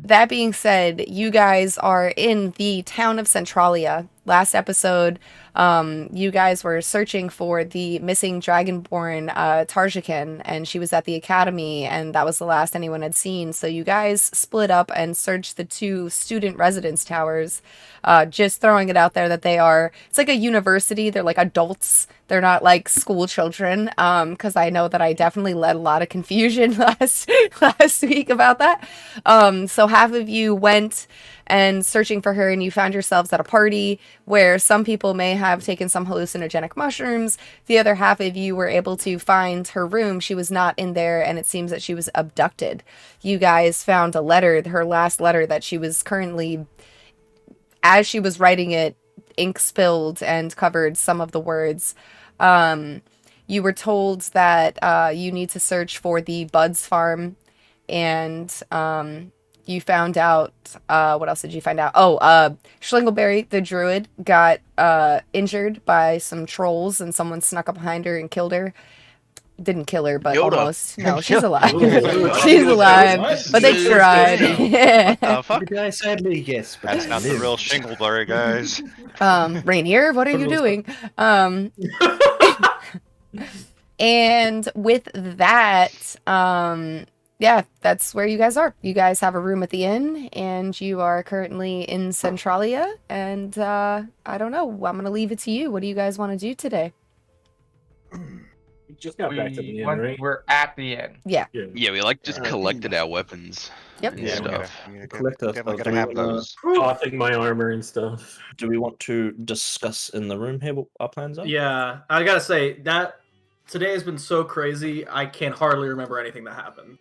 That being said, you guys are in the town of Centralia. Last episode, you guys were searching for the missing Dragonborn Tarjakin, and she was at the academy, and that was the last anyone had seen. So you guys split up and searched the 2 student residence towers, just throwing it out there that it's like a university. They're like adults. They're not like school children, because I know that I definitely led a lot of confusion last week about that. So half of you went and searching for her, and you found yourselves at a party where some people may have taken some hallucinogenic mushrooms. The other half of you were able to find her room. She was not in there, and it seems that she was abducted. You guys found a letter, her last letter, that she was currently, as she was writing it, ink spilled and covered some of the words. You were told that you need to search for the Buds farm, and you found out, what else did you find out? Schlingleberry, the druid, got injured by some trolls, and someone snuck up behind her and killed her. Didn't kill her, but Yoda. Almost. No, she's alive. She's alive, but they tried. Yeah. Fuck? Sadly, yes. But That's not the real Shingleberry, guys. Rainier, what are you doing? And with that, yeah, that's where you guys are. You guys have a room at the inn, and you are currently in Centralia, and I don't know. I'm going to leave it to you. What do you guys want to do today? We just got back to the inn, right? We're at the inn. Yeah. Yeah, we like just collected our weapons. Yep. And stuff. We're Gotta have those. Tossing my armor and stuff. Do we want to discuss in the room here what our plans are? Yeah, I gotta say that today has been so crazy. I can hardly remember anything that happened.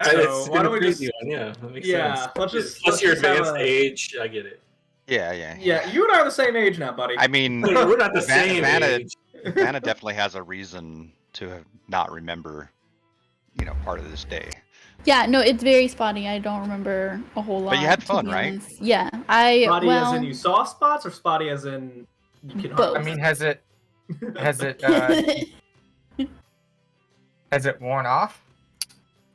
It's why been don't a we crazy just? one, yeah, that makes Yeah, sense. let's Plus your just have advanced a- age, I get it. Yeah. Yeah, you and I are the same age now, buddy. I mean, We're not the same Vanna, age. Vanna definitely has a reason to not remember, part of this day. Yeah, no, it's very spotty. I don't remember a whole lot. But you had to fun, be right? honest. Yeah, spotty as in you saw spots, or spotty as in you can Both. I mean, has it worn off?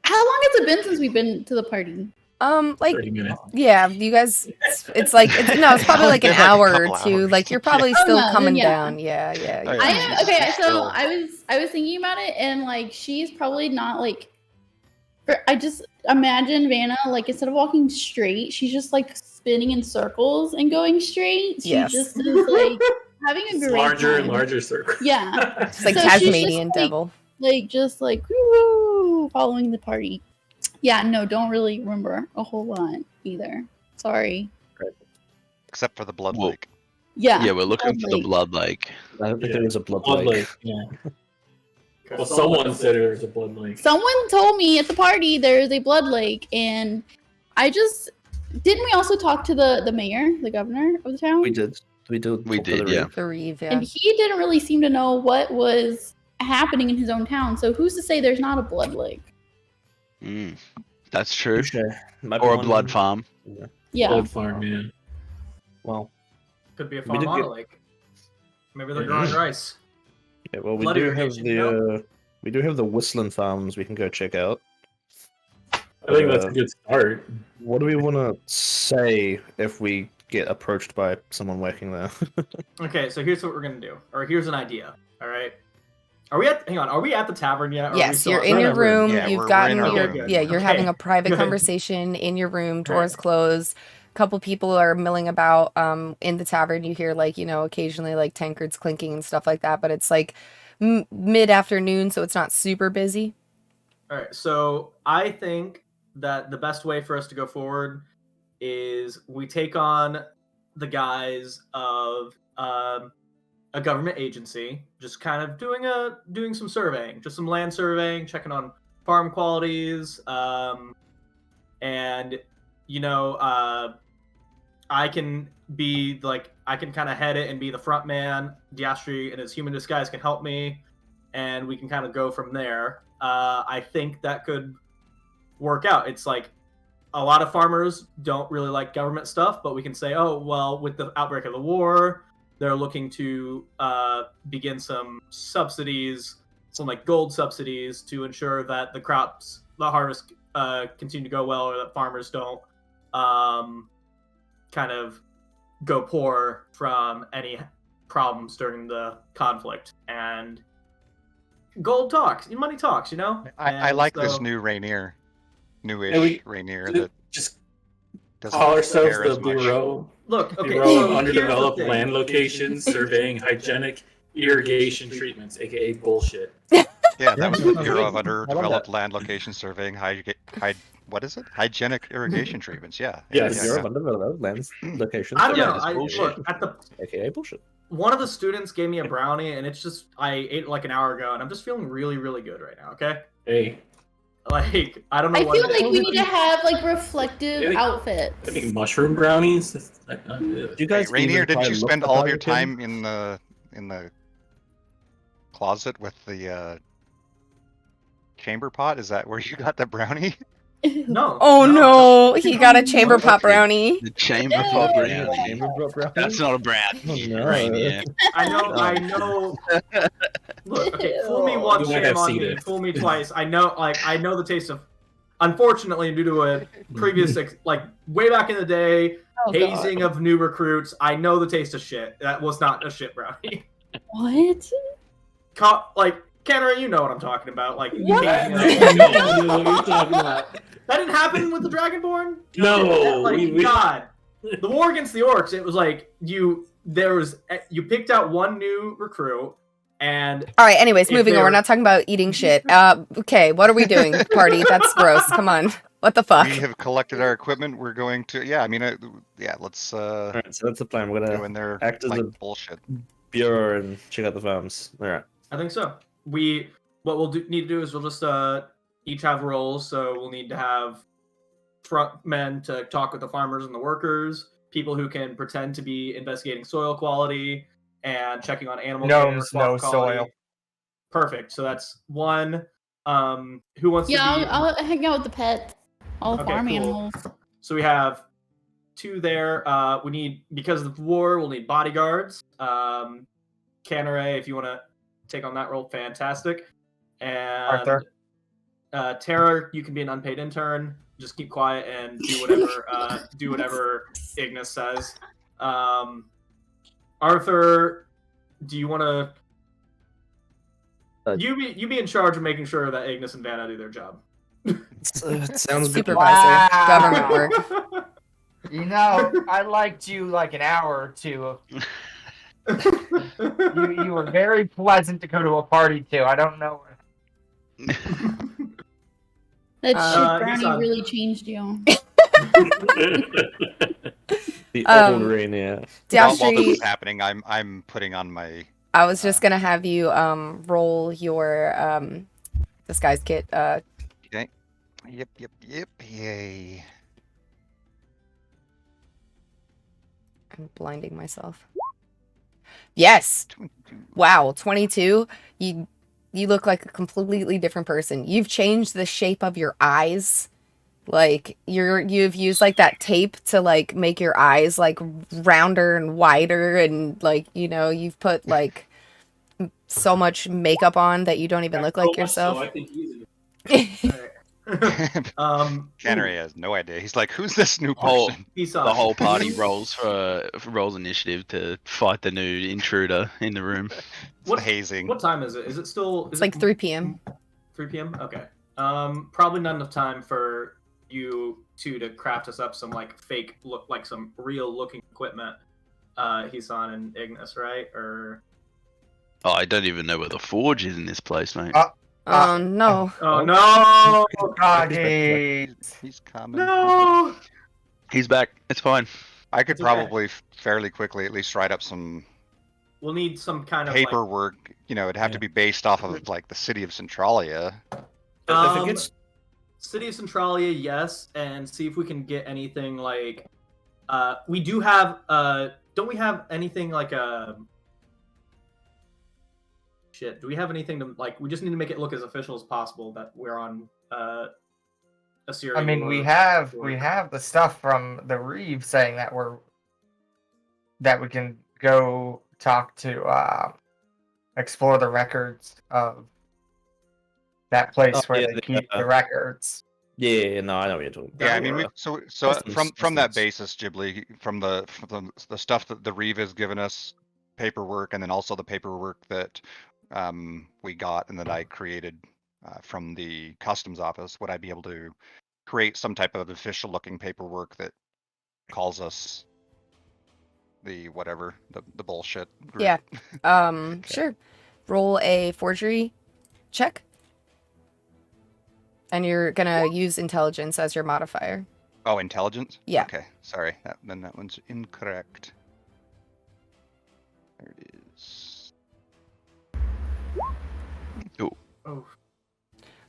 How long has it been since we've been to the party? Like, 30 minutes. yeah, you guys, it's probably like an Like a hour or couple two. hours. Like, you're probably Oh, still no, then coming yeah. down. Yeah. Oh, yeah. I Yeah. am okay. So Still. I was thinking about it, and like she's probably not like. I just imagine Vanna, like, instead of walking straight, she's just like spinning in circles and going straight. She Yes. just is like having a great Larger time. and larger circle. Yeah, It's like So she's just, Tasmanian like- devil. like just like woo, following the party. Yeah, no, don't really remember a whole lot either. Sorry. Except for the blood Whoa. lake. Yeah. Yeah, we're looking for the Blood blood lake. I don't think there is a blood Blood lake. lake, yeah. Well, someone said there was a blood lake. Someone told me at the party there is a blood lake, and I just didn't. We also talk to the mayor, the governor of the town, We did. We talk to did, the yeah. room. The Reeve, yeah. and he didn't really seem to know what was happening in his own town. So who's to say there's not a blood lake? That's true. Touche. Might be Or a one- blood farm. Yeah. Blood farm, man. Well, Could be a We farm did on a get- lake. Maybe they're growing rice. yeah, well, we Blood do have irrigation, the whistling farms we can go check out. I think that's a good start. What do we want to say if we get approached by someone working there. Okay, so here's what we're gonna do, or here's an idea. All right. Are we at? Hang on. Are we at the tavern yet? Or are we Yes, still you're at- in We're your in our room. room. Yeah, You've we're gotten in our your room. yeah. You're Okay, having a private good. conversation in your room. Doors Alright. closed. A couple people are milling about in the tavern. You hear like occasionally like tankards clinking and stuff like that. But it's like mid afternoon, so it's not super busy. All right. So I think that the best way for us to go forward is we take on the guise of a government agency, just kind of doing some surveying, just some land surveying, checking on farm qualities, and I can be like I can kind of head it and be the front man. Diastri and his human disguise can help me, and we can kind of go from there. I think that could work out. It's like a lot of farmers don't really like government stuff, but we can say, oh, well, with the outbreak of the war, they're looking to begin some subsidies, some like gold subsidies to ensure that the harvest continue to go well, or that farmers don't kind of go poor from any problems during the conflict. And gold talks, money talks, I like this so- new Rainier, newish And we- Rainier that Just doesn't call ourselves care the as much. Bureau. Look, okay, Bureau so of here's the Underdeveloped thing. Land Locations, surveying hygienic irrigation treatments, aka bullshit. Yeah, that was the Bureau of I love Underdeveloped that. Land Location Surveying what is it? Hygienic irrigation treatments. Yeah. Yes. Bureau of Underdeveloped Lands locations. I don't Yeah, know. it's I bullshit. look at the AKA bullshit. one of the students gave me a brownie, and it's just I ate it like an hour ago, and I'm just feeling really, really good right now. Okay, Hey, like I don't know. I what feel it is. like we need to have like reflective Really? outfits. I mean mushroom brownies. That's not good. Do you Hey, guys Rainier, even didn't try you and look spend at all of your Hurricane? time in the closet with the chamber pot? Is that where you got the brownie? No. Oh no, he got a chamber Okay. pot brownie. The chamber Ew. pot Brownie? brownie. Chamber brownie? That's not a brownie. Oh, no. Rainier. I know. Look, okay, fool me once, You might shame have on seen me. it. Fool me twice. I know the taste of. Unfortunately, due to a previous way back in the day, Oh, God. hazing of new recruits, I know the taste of shit. That was not a shit brownie. What? Kenner, you know what I'm talking about. Like, What? hazing of- No, that didn't happen with the Dragonborn. we- God, the war against the orcs. It was like you picked out one new recruit, and All right. Anyways, If moving on. they're- We're not talking about eating shit. Okay, what are we doing, party? That's gross. Come on. What the fuck? We have collected our equipment. We're going to let's Alright, so that's the plan. We're go gonna in there act as like a bullshit. bureau and check out the farms. Alright. I think so. What we'll need to do is we'll just each have roles. So we'll need to have front men to talk with the farmers and the workers, people who can pretend to be investigating soil quality and checking on animal care, Gnomes, crop no quality. soil. Perfect. So that's one. Who wants Yeah, to be? I'll hang out with the pets, all the Okay, farm cool. animals. So we have two there. We need, because of the war, we'll need bodyguards. Canare, if you want to take on that role, fantastic. And Arthur. Tara, you can be an unpaid intern. Just keep quiet and do whatever Ignis says. Arthur, do you want to? You be in charge of making sure that Ignis and Vanna do their job. It sounds good. Supervisor, Wow. government work. You know, I liked you like an hour or two. You were very pleasant to go to a party to. I don't know. That shit he's brownie on. really changed you. The Um, old Rainier. While this Diastri, is happening, I'm putting on my I was just gonna have you roll your disguise kit. Yep, yay. I'm blinding myself. Yes. Wow, 22. You look like a completely different person. You've changed the shape of your eyes. Like you've used like that tape to like make your eyes like rounder and wider, and like you've put like so much makeup on that you don't even look like yourself. So I think he's Alright. Cannery has no idea. He's like, who's this new Whole- person? He saw The it. whole party rolls initiative to fight the new intruder in the room. It's the hazing. What time is it? Is it still? It's like 3 p.m. 3 p.m. Okay. Probably not enough time for you two to craft us up some like fake look, like some real looking equipment. Hisan and Ignis, right? Or Oh, I don't even know where the forge is in this place, mate. Oh no. oh no, He's coming. no. He's back. It's fine. I could It's okay. probably fairly quickly at least write up some We'll need some kind of like, paperwork. You know, it'd have to be based off of like the city of Centralia. If it gets City of Centralia, yes, and see if we can get anything like. We do have. Don't we have anything like a? Shit. Do we have anything to like? We just need to make it look as official as possible that we're on. Assyria. I mean, we have the stuff from the Reeve saying that we can go talk to explore the records of that place where they keep the records. Yeah, no, I know what you're talking about. Yeah, I mean, so Customs- from that customs. basis, Ghibli, from the stuff that the Reeve has given us, paperwork, and then also the paperwork that we got and that I created from the customs office, would I be able to create some type of official looking paperwork that calls us the whatever, the bullshit group? Yeah. Sure. Roll a forgery check. And you're gonna use intelligence as your modifier. Oh, intelligence? Yeah. Okay, sorry. Then that one's incorrect. There it is.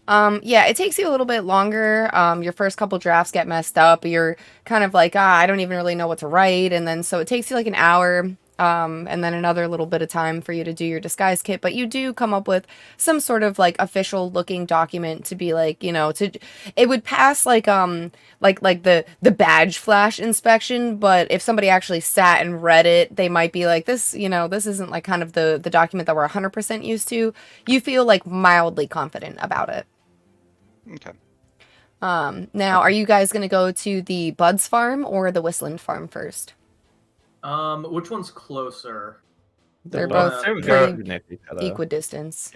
Oh. Yeah, it takes you a little bit longer. Your first couple drafts get messed up. You're kind of like, I don't even really know what to write. And then so it takes you like an hour, and then another little bit of time for you to do your disguise kit. But you do come up with some sort of like official looking document to be like, it would pass like the badge flash inspection. But if somebody actually sat and read it, they might be like, this isn't like kind of the document that we're 100% used to. You feel like mildly confident about it. Okay. Now, are you guys going to go to the Buds farm or the Whistland farm first? Which one's closer? They're both pretty next to each other. equidistance.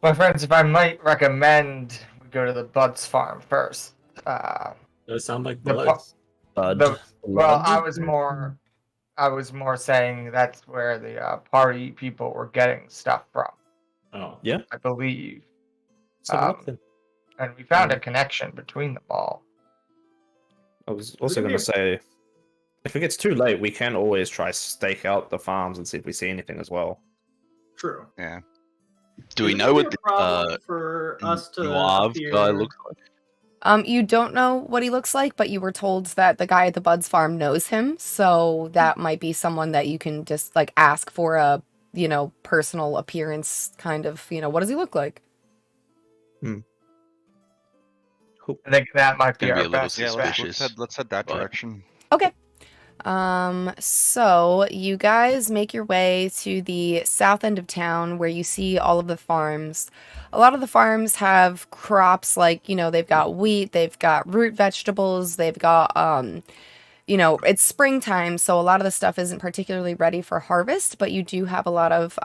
My friends, if I might recommend we go to the Buds farm first. Those sound like The bloods. Well, I was more saying that's where the party people were getting stuff from, Oh. I believe. So what then? And we found a connection between them all. I was also going to say, if it gets too late, we can always try stake out the farms and see if we see anything as well. True. Yeah. Do we Is know it what a the problem for us to Noir appear- guy looks like? You don't know what he looks like, but you were told that the guy at the Buds farm knows him, so that might be someone that you can just like ask for a, personal appearance kind of, what does he look like? I think that might be Gonna be our a little best. Yeah, Suspicious. let's head that but- direction. Okay. So you guys make your way to the south end of town where you see all of the farms. A lot of the farms have crops like, they've got wheat, they've got root vegetables, they've got, it's springtime, so a lot of the stuff isn't particularly ready for harvest, but you do have a lot of,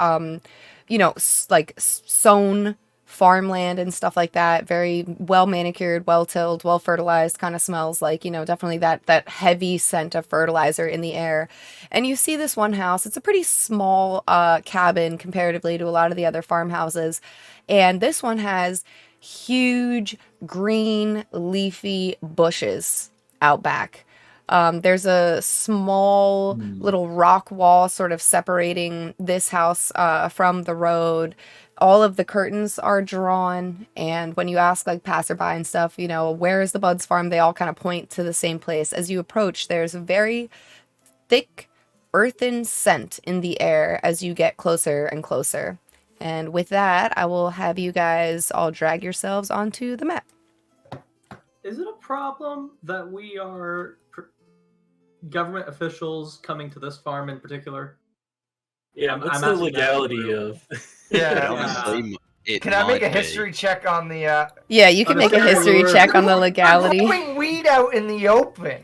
sown farmland and stuff like that. Very well manicured, well tilled, well fertilized, kind of smells like, definitely that heavy scent of fertilizer in the air. And you see this one house. It's a pretty small cabin comparatively to a lot of the other farmhouses. And this one has huge green leafy bushes out back. There's a small little rock wall sort of separating this house from the road. All of the curtains are drawn, and when you ask like passerby and stuff, where is the Buds farm, they all kind of point to the same place. As you approach, there's a very thick earthen scent in the air as you get closer and closer. And with that, I will have you guys all drag yourselves onto the map. Is it a problem that we are government officials coming to this farm in particular? Yeah, I'm what's the asking that legality for- of? Yeah. Honestly, It Can I make a might be. history check on the? Yeah, you can make a history check on the I'm legality. growing weed out in the open.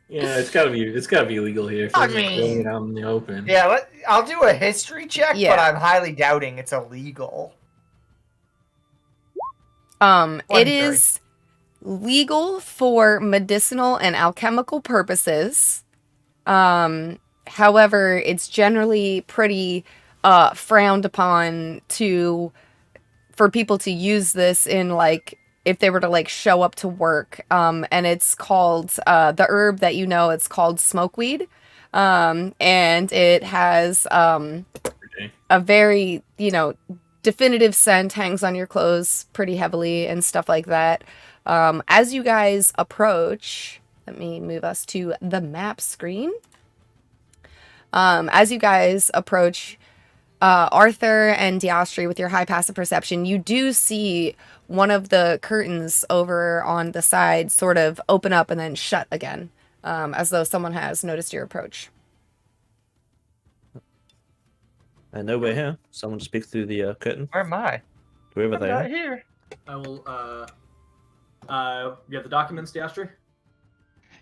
Yeah, it's gotta be legal here. If I they're just growing mean- it out in the open. Yeah, I'll do a history check, but Yeah. I'm highly doubting it's illegal. It 23. is legal for medicinal and alchemical purposes. However, it's generally pretty frowned upon for people to use this in like if they were to like show up to work. And it's called the herb that you know, it's called smokeweed. And it has a very, definitive scent, hangs on your clothes pretty heavily and stuff like that. As you guys approach, let me move us to the map screen. As you guys approach Arthur and Diastri with your high passive perception, you do see one of the curtains over on the side sort of open up and then shut again, as though someone has noticed your approach. And nowhere here. Someone just peeked through the curtain. Where am I? Whoever I'm they not are. here. I will. You have the documents, Diastri?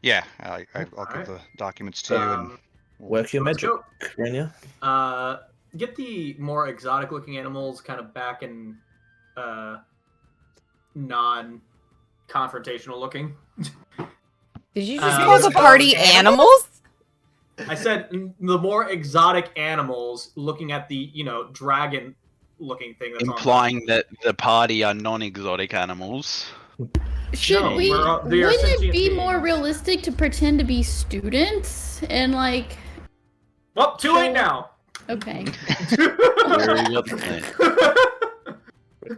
Yeah, I'll give Alright. the documents to you and Um, Work your let's magic, go. Rania. Get the more exotic looking animals kind of back in non-confrontational looking. Did you just Uh, call the party animals? I said the more exotic animals looking at the, dragon looking thing that's Implying that the party are non-exotic animals. Should No, we? they are Wouldn't it sentient be more beings. realistic to pretend to be students and like? Well, too late now. Okay. Where you got the plan?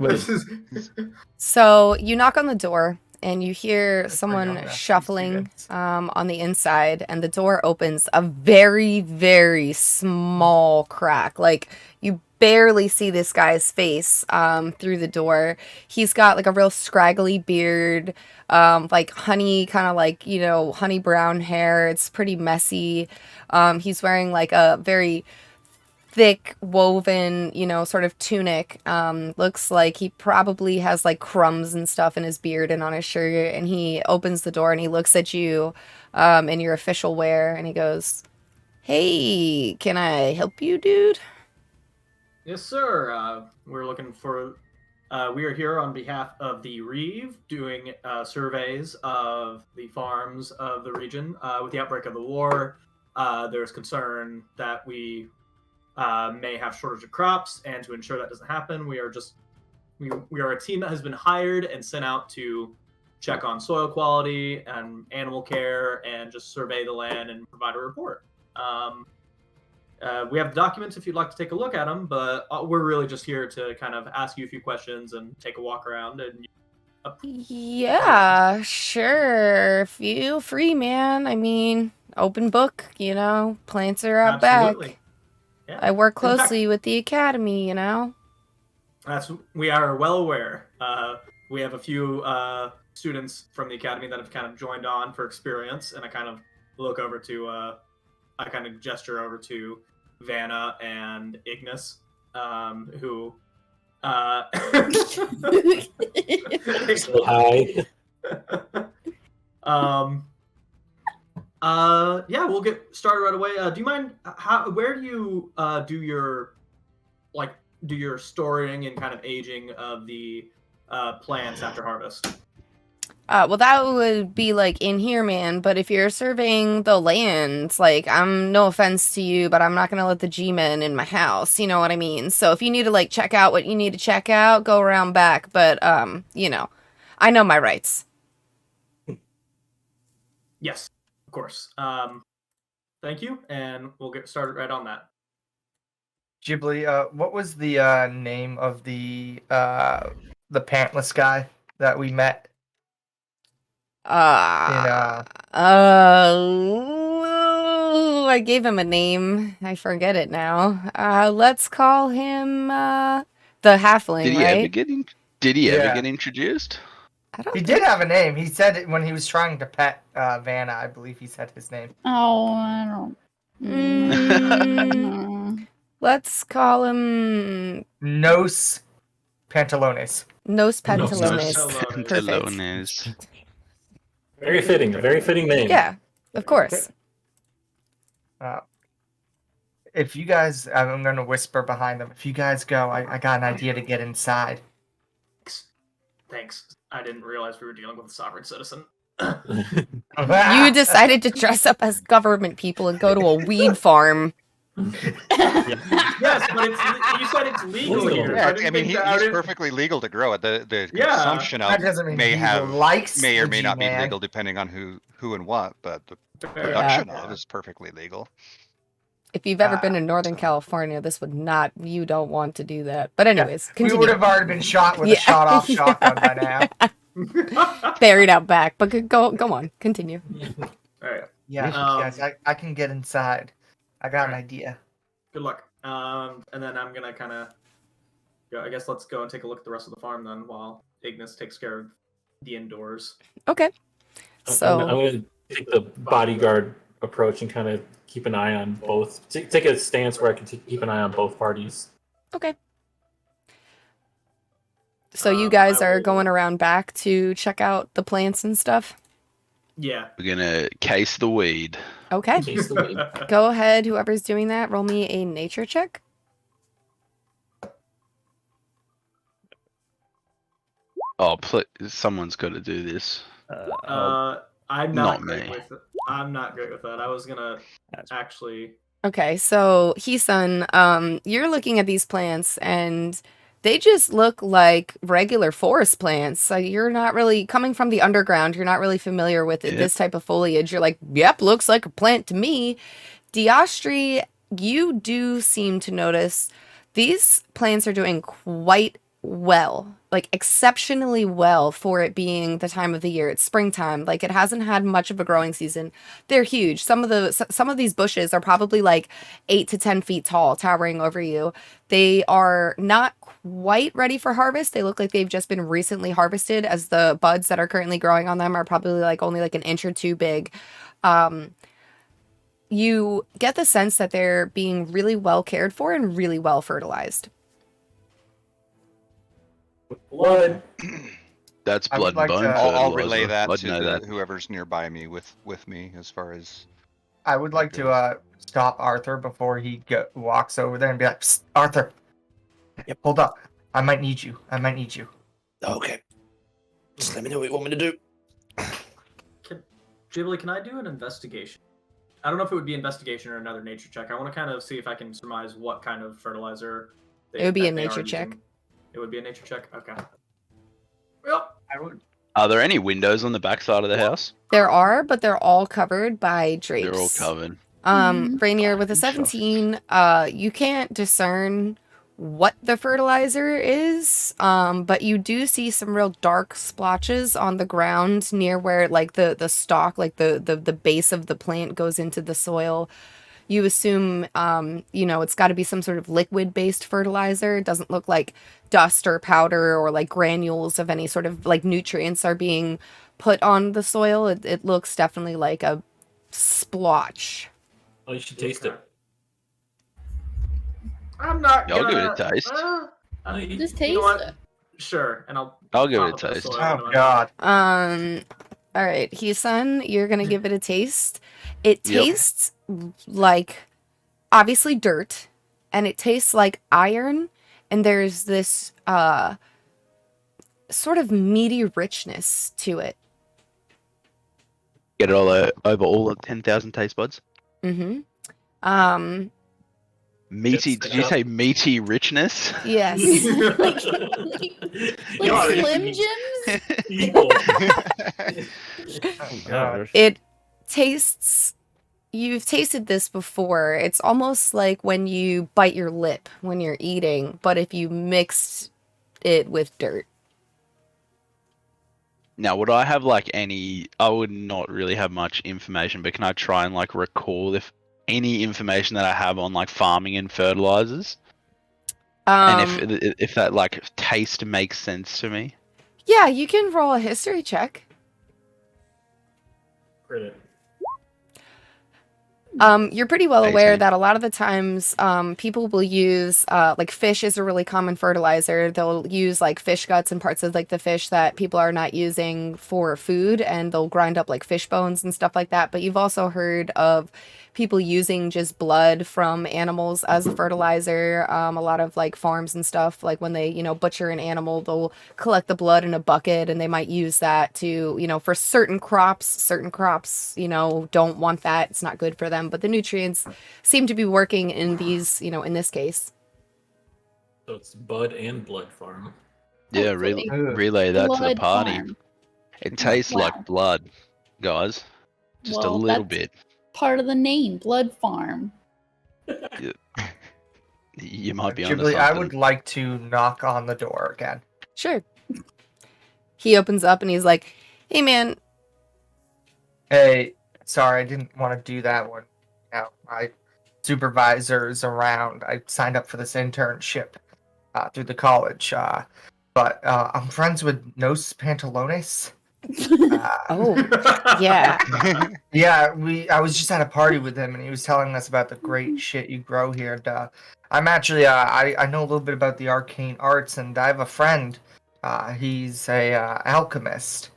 This is So you knock on the door and you hear That's someone pretty young, shuffling students. on the inside, and the door opens a very, very small crack. Like you barely see this guy's face through the door. He's got like a real scraggly beard, like honey, kind of like, honey brown hair. It's pretty messy. He's wearing like a very thick woven, sort of tunic. Looks like he probably has like crumbs and stuff in his beard and on his shirt. And he opens the door and he looks at you in your official wear and he goes, "Hey, can I help you, dude?" Yes, sir. We're looking for. We are here on behalf of the Reeve, doing surveys of the farms of the region. With the outbreak of the war, there's concern that we may have shortage of crops, and to ensure that doesn't happen, we are a team that has been hired and sent out to check on soil quality and animal care, and just survey the land and provide a report. We have the documents if you'd like to take a look at them, but we're really just here to kind of ask you a few questions and take a walk around. And Yeah, sure. Feel free, man. I mean, open book, plants are out absolutely, back. yeah. I work In fact, closely with the academy, we are well aware. We have a few students from the academy that have kind of joined on for experience, and I kind of look over to, I kind of gesture over to Vanna and Ignis, who. So hi. Yeah, we'll get started right away. Do you mind? Where do you do your storing and kind of aging of the plants after harvest? Well, that would be like in here, man. But if you're surveying the land, like, I'm no offense to you, but I'm not gonna let the G-men in my house. You know what I mean? So if you need to like check out what you need to check out, go around back. But I know my rights. Yes, of course. Thank you, and we'll get started right on that. Ghibli, what was the name of the pantless guy that we met? I gave him a name. I forget it now. Let's call him the halfling, Did he right? ever get Did he ever Yeah. get introduced? I don't He think- did have a name. He said it when he was trying to pet Vanna. I believe he said his name. Oh, I don't. Mm, let's call him Nos pantalones. Nos Nos pantalones. pantalones. Perfect. Pantalones. Very fitting. A very fitting name. Yeah, of course. If you guys, I'm gonna whisper behind them. If you guys go, I got an idea to get inside. Thanks. I didn't realize we were dealing with a sovereign citizen. You decided to dress up as government people and go to a weed farm. Yes, but you said it's legal Legal. here. Yeah, didn't I mean, think that- I he's didn't- perfectly legal to grow it. The Yeah, consumption that of doesn't mean may he have likes may or the may not be G-Man. legal depending on who and what, but the Fair. production of is perfectly legal. If you've ever been to Northern California, this would not. You don't want to do that. But anyways, We would continue. have already been shot with a Yeah. shot-off shotgun by now. Buried out back. But go on. Continue. All right. Yeah, yes, I can get inside. I got an idea. Good luck. And then I'm gonna kind of go. I guess let's go and take a look at the rest of the farm then, while Ignis takes care of the indoors. Okay. I'm So going to take the bodyguard approach and kind of keep an eye on both. Take a stance where I can keep an eye on both parties. okay. So you guys I are will- going around back to check out the plants and stuff. Yeah. We're gonna case the weed. Okay. Case the weed. Go ahead, whoever's doing that. Roll me a nature check. Oh, someone's got to do this. I'm Not not great me. with it. I'm not great with that. I was gonna That's- actually. Okay, so Heesun, you're looking at these plants and they just look like regular forest plants. So you're not really coming from the underground. You're not really familiar with Yeah. this type of foliage. You're like, yep, looks like a plant to me. Diastri, you do seem to notice these plants are doing quite well, like exceptionally well for it being the time of the year. It's springtime. Like it hasn't had much of a growing season. They're huge. Some of these bushes are probably like 8 to 10 feet tall, towering over you. They are not quite ready for harvest. They look like they've just been recently harvested, as the buds that are currently growing on them are probably like only like an inch or two big. You get the sense that they're being really well cared for and really well fertilized. Blood. That's I would blood and like bone to- I'll fertilizer. relay that I'd to know that. whoever's nearby me with me as far as I would like to stop Arthur before he walks over there and be like, "Psst, Arthur, yep, hold up. I might need you. Okay. Just let me know what you want me to do. Jibbly, can I do an investigation? I don't know if it would be investigation or another nature check. I want to kind of see if I can surmise what kind of fertilizer. It would be that a they nature are check. using. It would be a nature check. Okay. Well, I would. Are there any windows on the back side of the house? There are, but they're all covered by drapes. They're all covered. Rainier, with a 17, you can't discern what the fertilizer is, but you do see some real dark splotches on the ground near where like the stalk, like the base of the plant goes into the soil. You assume, it's got to be some sort of liquid-based fertilizer. It doesn't look like dust or powder or like granules of any sort of like nutrients are being put on the soil. It looks definitely like a splotch. Oh, you should taste it. I'm not. I'll give gonna, it a taste. Just you taste know what? it. Sure, and I'll I'll give pop it a the taste. soil Oh into it. God. All right, Heesun, you're gonna give it a taste. It Yep. tastes like obviously dirt, and it tastes like iron, and there's this sort of meaty richness to it. Get it all over all the 10,000 taste buds. Mm-hmm. Meaty. Just Did you say meaty richness? Yes. like Yeah, Slim Jims? Evil. Oh God. It tastes. You've tasted this before. It's almost like when you bite your lip when you're eating, but if you mixed it with dirt. Now, would I have like any? I would not really have much information, but can I try and like recall if any information that I have on like farming and fertilizers, and if that like taste makes sense to me? Yeah, you can roll a history check. Credit. You're pretty well aware Amazing. that a lot of the times people will use like fish is a really common fertilizer. They'll use like fish guts and parts of like the fish that people are not using for food, and they'll grind up like fish bones and stuff like that. But you've also heard of people using just blood from animals as a fertilizer. A lot of like farms and stuff, like when they, butcher an animal, they'll collect the blood in a bucket and they might use that to, for certain crops, don't want that. It's not good for them, but the nutrients seem to be working in these, in this case. So it's bud and blood farm. Yeah, Hopefully. relay that to the Blood party. farm. It tastes Wow. like blood, guys. Just a Well, little that's bit. part of the name, blood farm. You might be onto Ghibli, something. I would like to knock on the door again. Sure. He opens up and he's like, "Hey, man." Hey, sorry, I didn't want to do that one. My supervisor's around. I signed up for this internship through the college. But I'm friends with Nos Pantalones. Oh, yeah. Yeah, I was just at a party with him, and he was telling us about the great shit you grow here. And I'm actually, I know a little bit about the arcane arts, and I have a friend. He's a alchemist,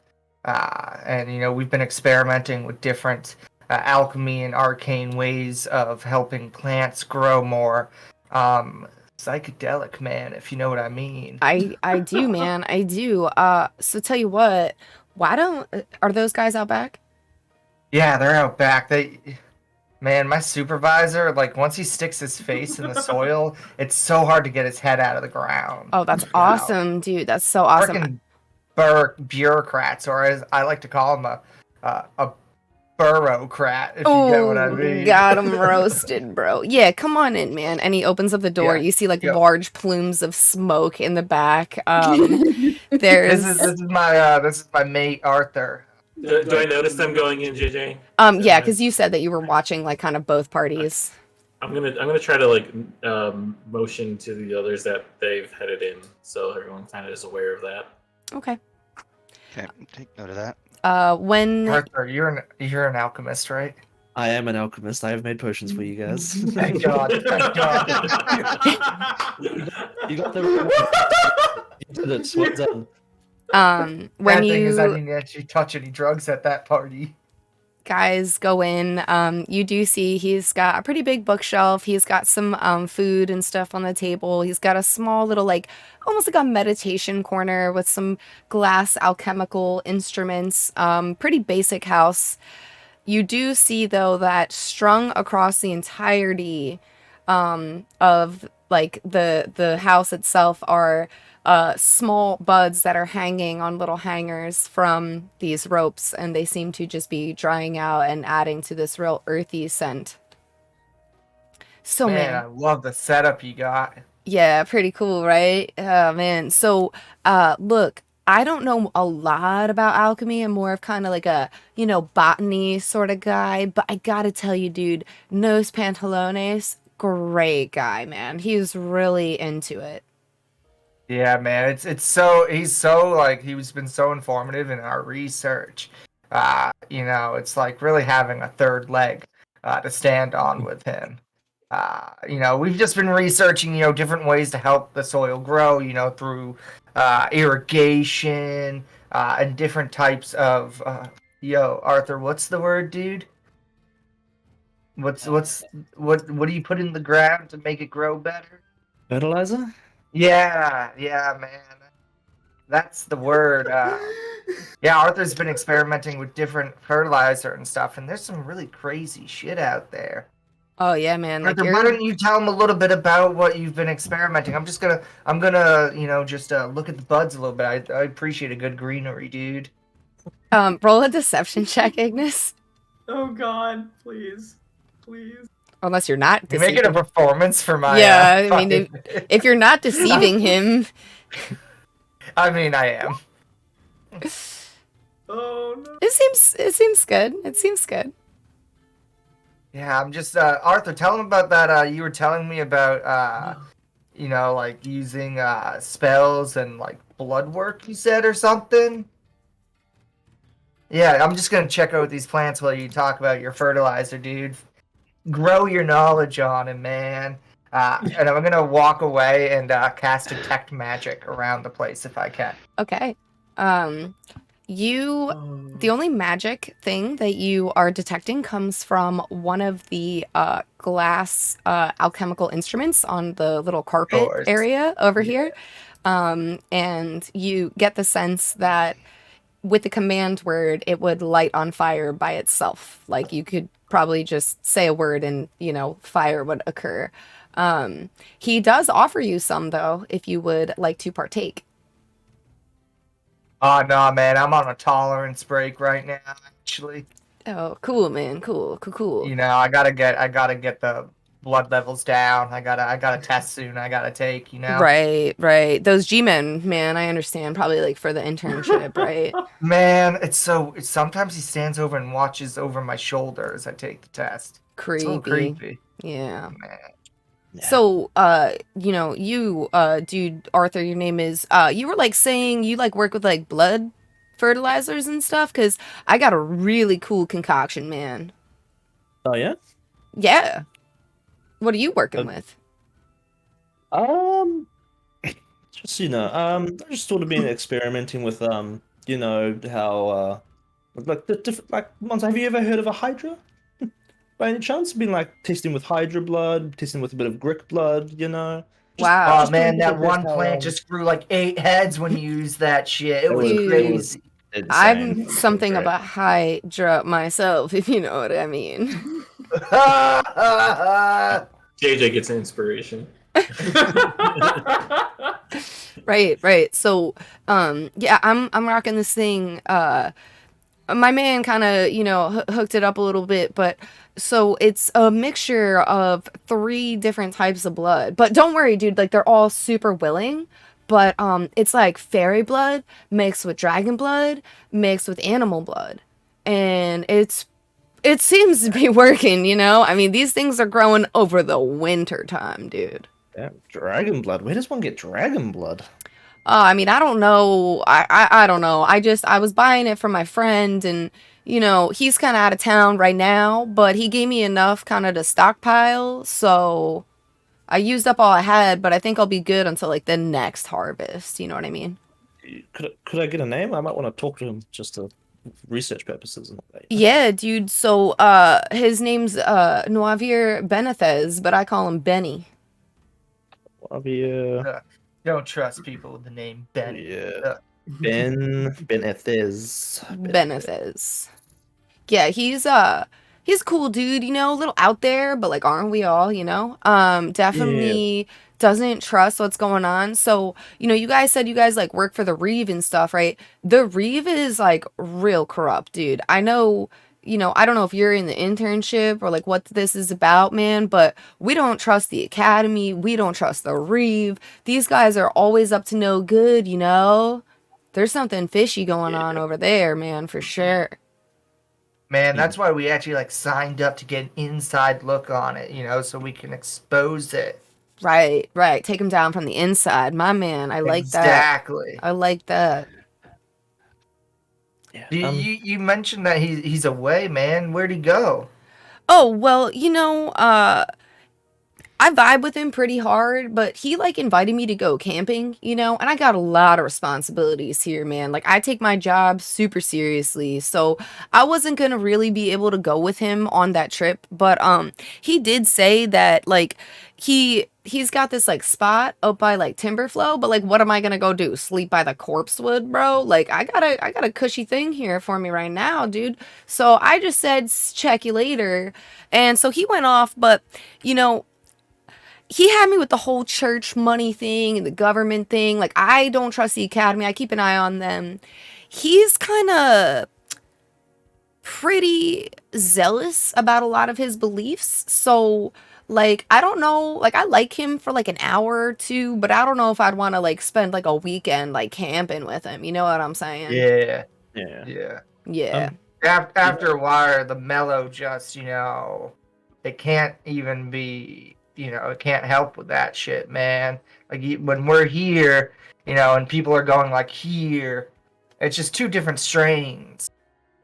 and we've been experimenting with different alchemy and arcane ways of helping plants grow more. Psychedelic, man, if you know what I mean. I do, man. I do. So tell you what, are those guys out back? Yeah, they're out back. Man, my supervisor, like, once he sticks his face in the soil, it's so hard to get his head out of the ground. Oh, that's awesome, dude. That's so awesome. Frickin' bureaucrats, or as I like to call him, a burrowcrat, if you get what I mean. Got him roasted, bro. Yeah, come on in, man. And he opens up the door. Yeah. You see like Yep. large plumes of smoke in the back. There's This is my mate Arthur. Do I notice them going in, JJ? yeah, because you said that you were watching like kind of both parties. I'm gonna try to like motion to the others that they've headed in, so everyone kind of is aware of that. Okay. Okay, take note of that. When Arthur, you're an alchemist, right? I am an alchemist. I have made potions for you guys. Thank God. Thank God. You got the you did it. Well done. when Bad thing is I you didn't actually touch any drugs at that party. guys go in, you do see he's got a pretty big bookshelf. He's got some food and stuff on the table. He's got a small little like almost like a meditation corner with some glass alchemical instruments. Pretty basic house. You do see though that strung across the entirety of like the house itself are small buds that are hanging on little hangers from these ropes, and they seem to just be drying out and adding to this real earthy scent. So Man, I love the setup you got. yeah, pretty cool, right? Oh man. So look, I don't know a lot about alchemy. I'm more of kind of like a, botany sort of guy, but I gotta tell you, dude, Nos Pantalones, great guy, man. He's really into it. Yeah, man, he's been so informative in our research. It's like really having a third leg to stand on with him. We've just been researching, different ways to help the soil grow, through irrigation and different types of. Arthur, what's the word, dude? What do you put in the ground to make it grow better? Fertilizer? Yeah, man. That's the word. Arthur's been experimenting with different fertilizer and stuff, and there's some really crazy shit out there. Oh yeah, man. Like Arthur, why don't you tell him a little bit about what you've been experimenting? I'm gonna, just look at the buds a little bit. I appreciate a good greenery, dude. Roll a deception check, Ignis. Oh God, please. Unless you're not You make it a performance for my. Yeah, I mean, if you're not deceiving him. I mean, I am. Oh no. It seems good. It seems good. Yeah, I'm just Arthur. Tell him about that. You were telling me about like using spells and like blood work. You said or something. Yeah, I'm just gonna check out these plants while you talk about your fertilizer, dude. grow your knowledge on him, man. And I'm gonna walk away and cast detect magic around the place if I can. Okay. The only magic thing that you are detecting comes from one of the glass alchemical instruments on the little carpet Doors. area over here. And you get the sense that with the command word, it would light on fire by itself. Like you could probably just say a word and, fire would occur. He does offer you some, though, if you would like to partake. Oh, no, man. I'm on a tolerance break right now, actually. Oh, cool, man. Cool. I gotta get the blood levels down. I got a test soon I gotta take, Right. Those G-men, man, I understand. Probably like for the internship, right? Man, sometimes he stands over and watches over my shoulder as I take the test. It's a little creepy. Yeah. Man. Yeah. So, you, dude, Arthur, your name is, you were like saying you like work with like blood fertilizers and stuff, because I got a really cool concoction, man. Oh yeah. Yeah. What are you working with? Just I just sort of been experimenting with how like the different like ones. Have you ever heard of a Hydra? By any chance, been like testing with Hydra blood, testing with a bit of Grick blood, Wow. Oh man, that doing one different plant just grew like 8 heads when you used that shit. It was Dude. crazy. insane. I'm It was something great. of a Hydra myself, if you know what I mean. JJ gets an inspiration. Right. So, yeah, I'm rocking this thing. My man kind of, hooked it up a little bit, but so it's a mixture of 3 different types of blood. But don't worry, dude, like they're all super willing. But it's like fairy blood mixed with dragon blood mixed with animal blood. And it seems to be working, I mean, these things are growing over the winter time, dude. Yeah, dragon blood. Where does one get dragon blood? I mean, I don't know. I don't know. I was buying it from my friend, and he's kind of out of town right now, but he gave me enough kind of to stockpile, so I used up all I had, but I think I'll be good until like the next harvest. You know what I mean? Could I get a name? I might want to talk to him just to research purposes and all that. Yeah, dude. So his name's Noivir Benithez, but I call him Benny. Don't trust people with the name Ben. Yeah. Benithez. Benithez. Yeah, he's a cool dude, a little out there, but like aren't we all, definitely doesn't trust what's going on. So, you guys said you guys like work for the Reeve and stuff, right? The Reeve is like real corrupt, dude. I know, I don't know if you're in the internship or like what this is about, man, but we don't trust the academy. We don't trust the Reeve. These guys are always up to no good, There's something fishy going on over there, man, for sure. Man, that's why we actually like signed up to get an inside look on it, so we can expose it. Right. Take him down from the inside. My man, I like that. Exactly. I like that. Yeah. You mentioned that he's away, man. Where'd he go? Oh, well, I vibe with him pretty hard, but he like invited me to go camping, and I got a lot of responsibilities here, man. Like I take my job super seriously, so I wasn't gonna really be able to go with him on that trip. But he did say that like he's got this like spot up by like Timberflow, but like what am I gonna go do? Sleep by the corpse wood, bro? Like I got a cushy thing here for me right now, dude. So I just said check you later, and so he went off, but he had me with the whole church money thing and the government thing. Like, I don't trust the academy. I keep an eye on them. He's kind of pretty zealous about a lot of his beliefs. So, like, I don't know. Like, I like him for like an hour or 2, but I don't know if I'd want to like spend like a weekend like camping with him. You know what I'm saying? Yeah. Yeah. After a while, the mellow just, it can't even be. It can't help with that shit, man. Like when we're here, and people are going like here, it's just 2 different strains.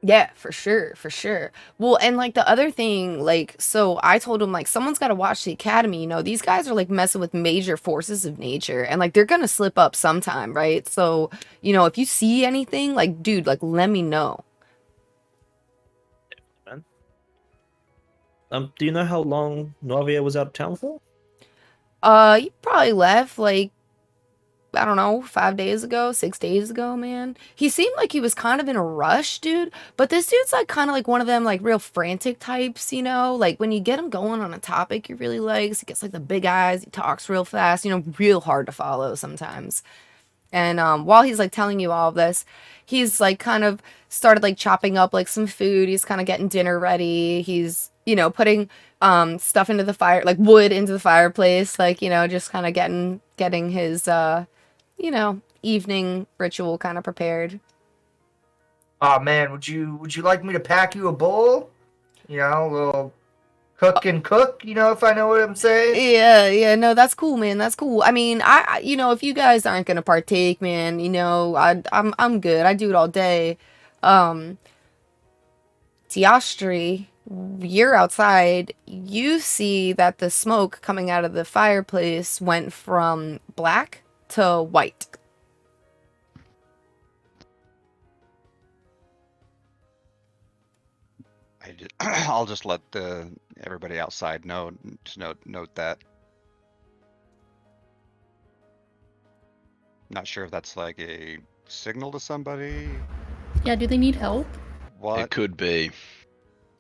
Yeah, for sure, for sure. Well, and like the other thing, like, so I told him, like, someone's got to watch the academy. You know, these guys are like messing with major forces of nature, and like they're gonna slip up sometime, right? So, you know, if you see anything, like, dude, like, let me know. Man. Do you know how long Novia was out of town for? You probably left like, I don't know, 5 days ago, 6 days ago, man. He seemed like he was kind of in a rush, dude. But this dude's like kind of like one of them like real frantic types, you know? Like when you get him going on a topic he really likes, he gets like the big eyes, he talks real fast, you know, real hard to follow sometimes. And while he's like telling you all of this, he's like kind of started like chopping up like some food. He's kind of getting dinner ready. He's, you know, putting stuff into the fire, like wood into the fireplace, like, you know, just kind of getting his you know, evening ritual kind of prepared. Oh man, would you like me to pack you a bowl? You know, a little cook and cook, you know, if I know what I'm saying? Yeah, no, that's cool, man. That's cool. I mean, you know, if you guys aren't gonna partake, man, you know, I'm good. I do it all day. Diastri, you're outside. You see that the smoke coming out of the fireplace went from black to white. I'll just let everybody outside know to note that. Not sure if that's like a signal to somebody. Yeah, do they need help? What? It could be.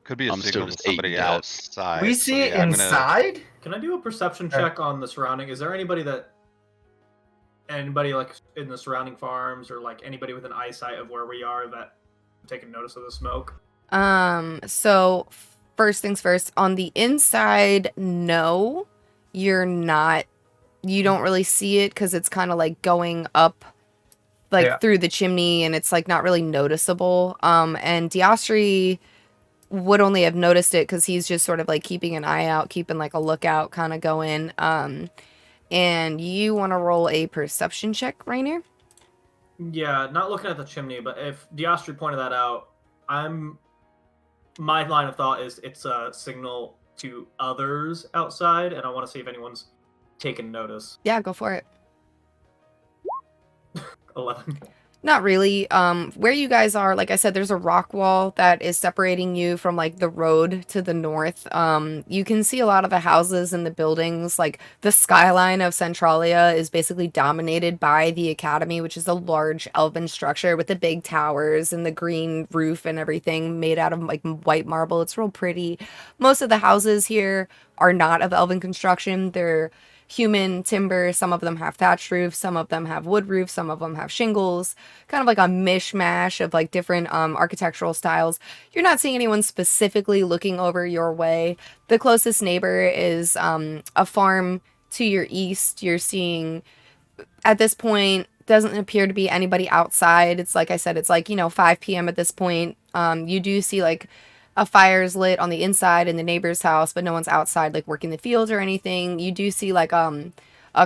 Could be a I'm still signal to just somebody eating dirt. outside. We so see it yeah, I'm gonna- inside? Can I do a perception check on the surrounding? Is there anybody like in the surrounding farms or like anybody within eyesight of where we are that taking notice of the smoke? So first things first, on the inside, no, you're not. You don't really see it because it's kind of like going up like through the chimney and it's like not really noticeable. And Diastri would only have noticed it because he's just sort of like keeping an eye out, keeping like a lookout kind of going. And you want to roll a perception check, Rainier? Yeah, not looking at the chimney, but if Diastri pointed that out, my line of thought is it's a signal to others outside, and I want to see if anyone's taken notice. Yeah, go for it. 11. Not really. Where you guys are, like I said, there's a rock wall that is separating you from like the road to the north. You can see a lot of the houses and the buildings. Like the skyline of Centralia is basically dominated by the academy, which is a large elven structure with the big towers and the green roof and everything made out of like white marble. It's real pretty. Most of the houses here are not of elven construction. They're human timber. Some of them have thatched roofs, some of them have wood roofs, some of them have shingles, kind of like a mishmash of like different architectural styles. You're not seeing anyone specifically looking over your way. The closest neighbor is a farm to your east. You're seeing at this point doesn't appear to be anybody outside. It's like I said, it's like, you know, 5 p.m. at this point. You do see like a fire's lit on the inside in the neighbor's house, but no one's outside like working the fields or anything. You do see like a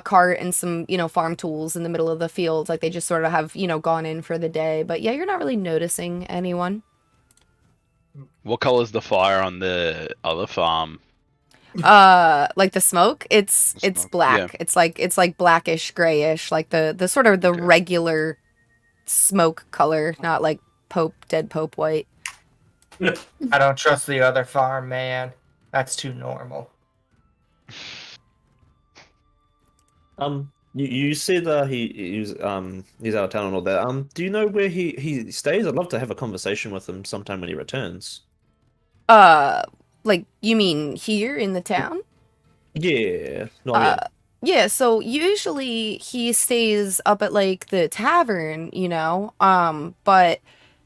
cart and some, you know, farm tools in the middle of the field. Like they just sort of have, you know, gone in for the day. But yeah, you're not really noticing anyone. What color is the fire on the other farm? Like the smoke, it's smoke. black. Yeah. It's like blackish, grayish, like the sort of the Okay. regular smoke color, not like dead Pope white. I don't trust the other farm, man. That's too normal. You see that he's out of town and all that. Do you know where he stays? I'd love to have a conversation with him sometime when he returns. Like you mean here in the town? Yeah. Not yet. Yeah, so usually he stays up at like the tavern, you know. But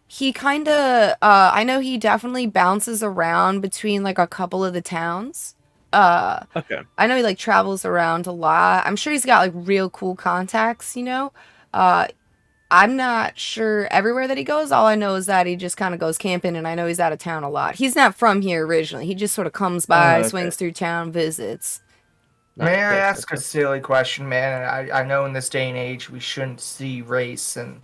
he kind of I know he definitely bounces around between like a couple of the towns. Okay. I know he like travels around a lot. I'm sure he's got like real cool contacts, you know. I'm not sure everywhere that he goes. All I know is that he just kind of goes camping, and I know he's out of town a lot. He's not from here originally. He just sort of comes by, Okay. swings through town, visits. May I Okay, ask okay. a silly question, man? I know in this day and age we shouldn't see race and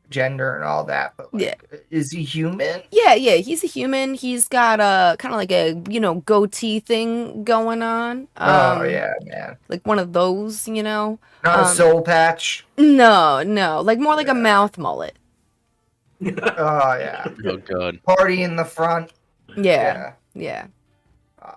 gender and all that, but like, is he human? Yeah, he's a human. He's got a kind of like a, goatee thing going on. Oh yeah, man. Like one of those, Not a soul patch. No, like more like a mouth mullet. Oh yeah. Oh god. Party in the front. Yeah.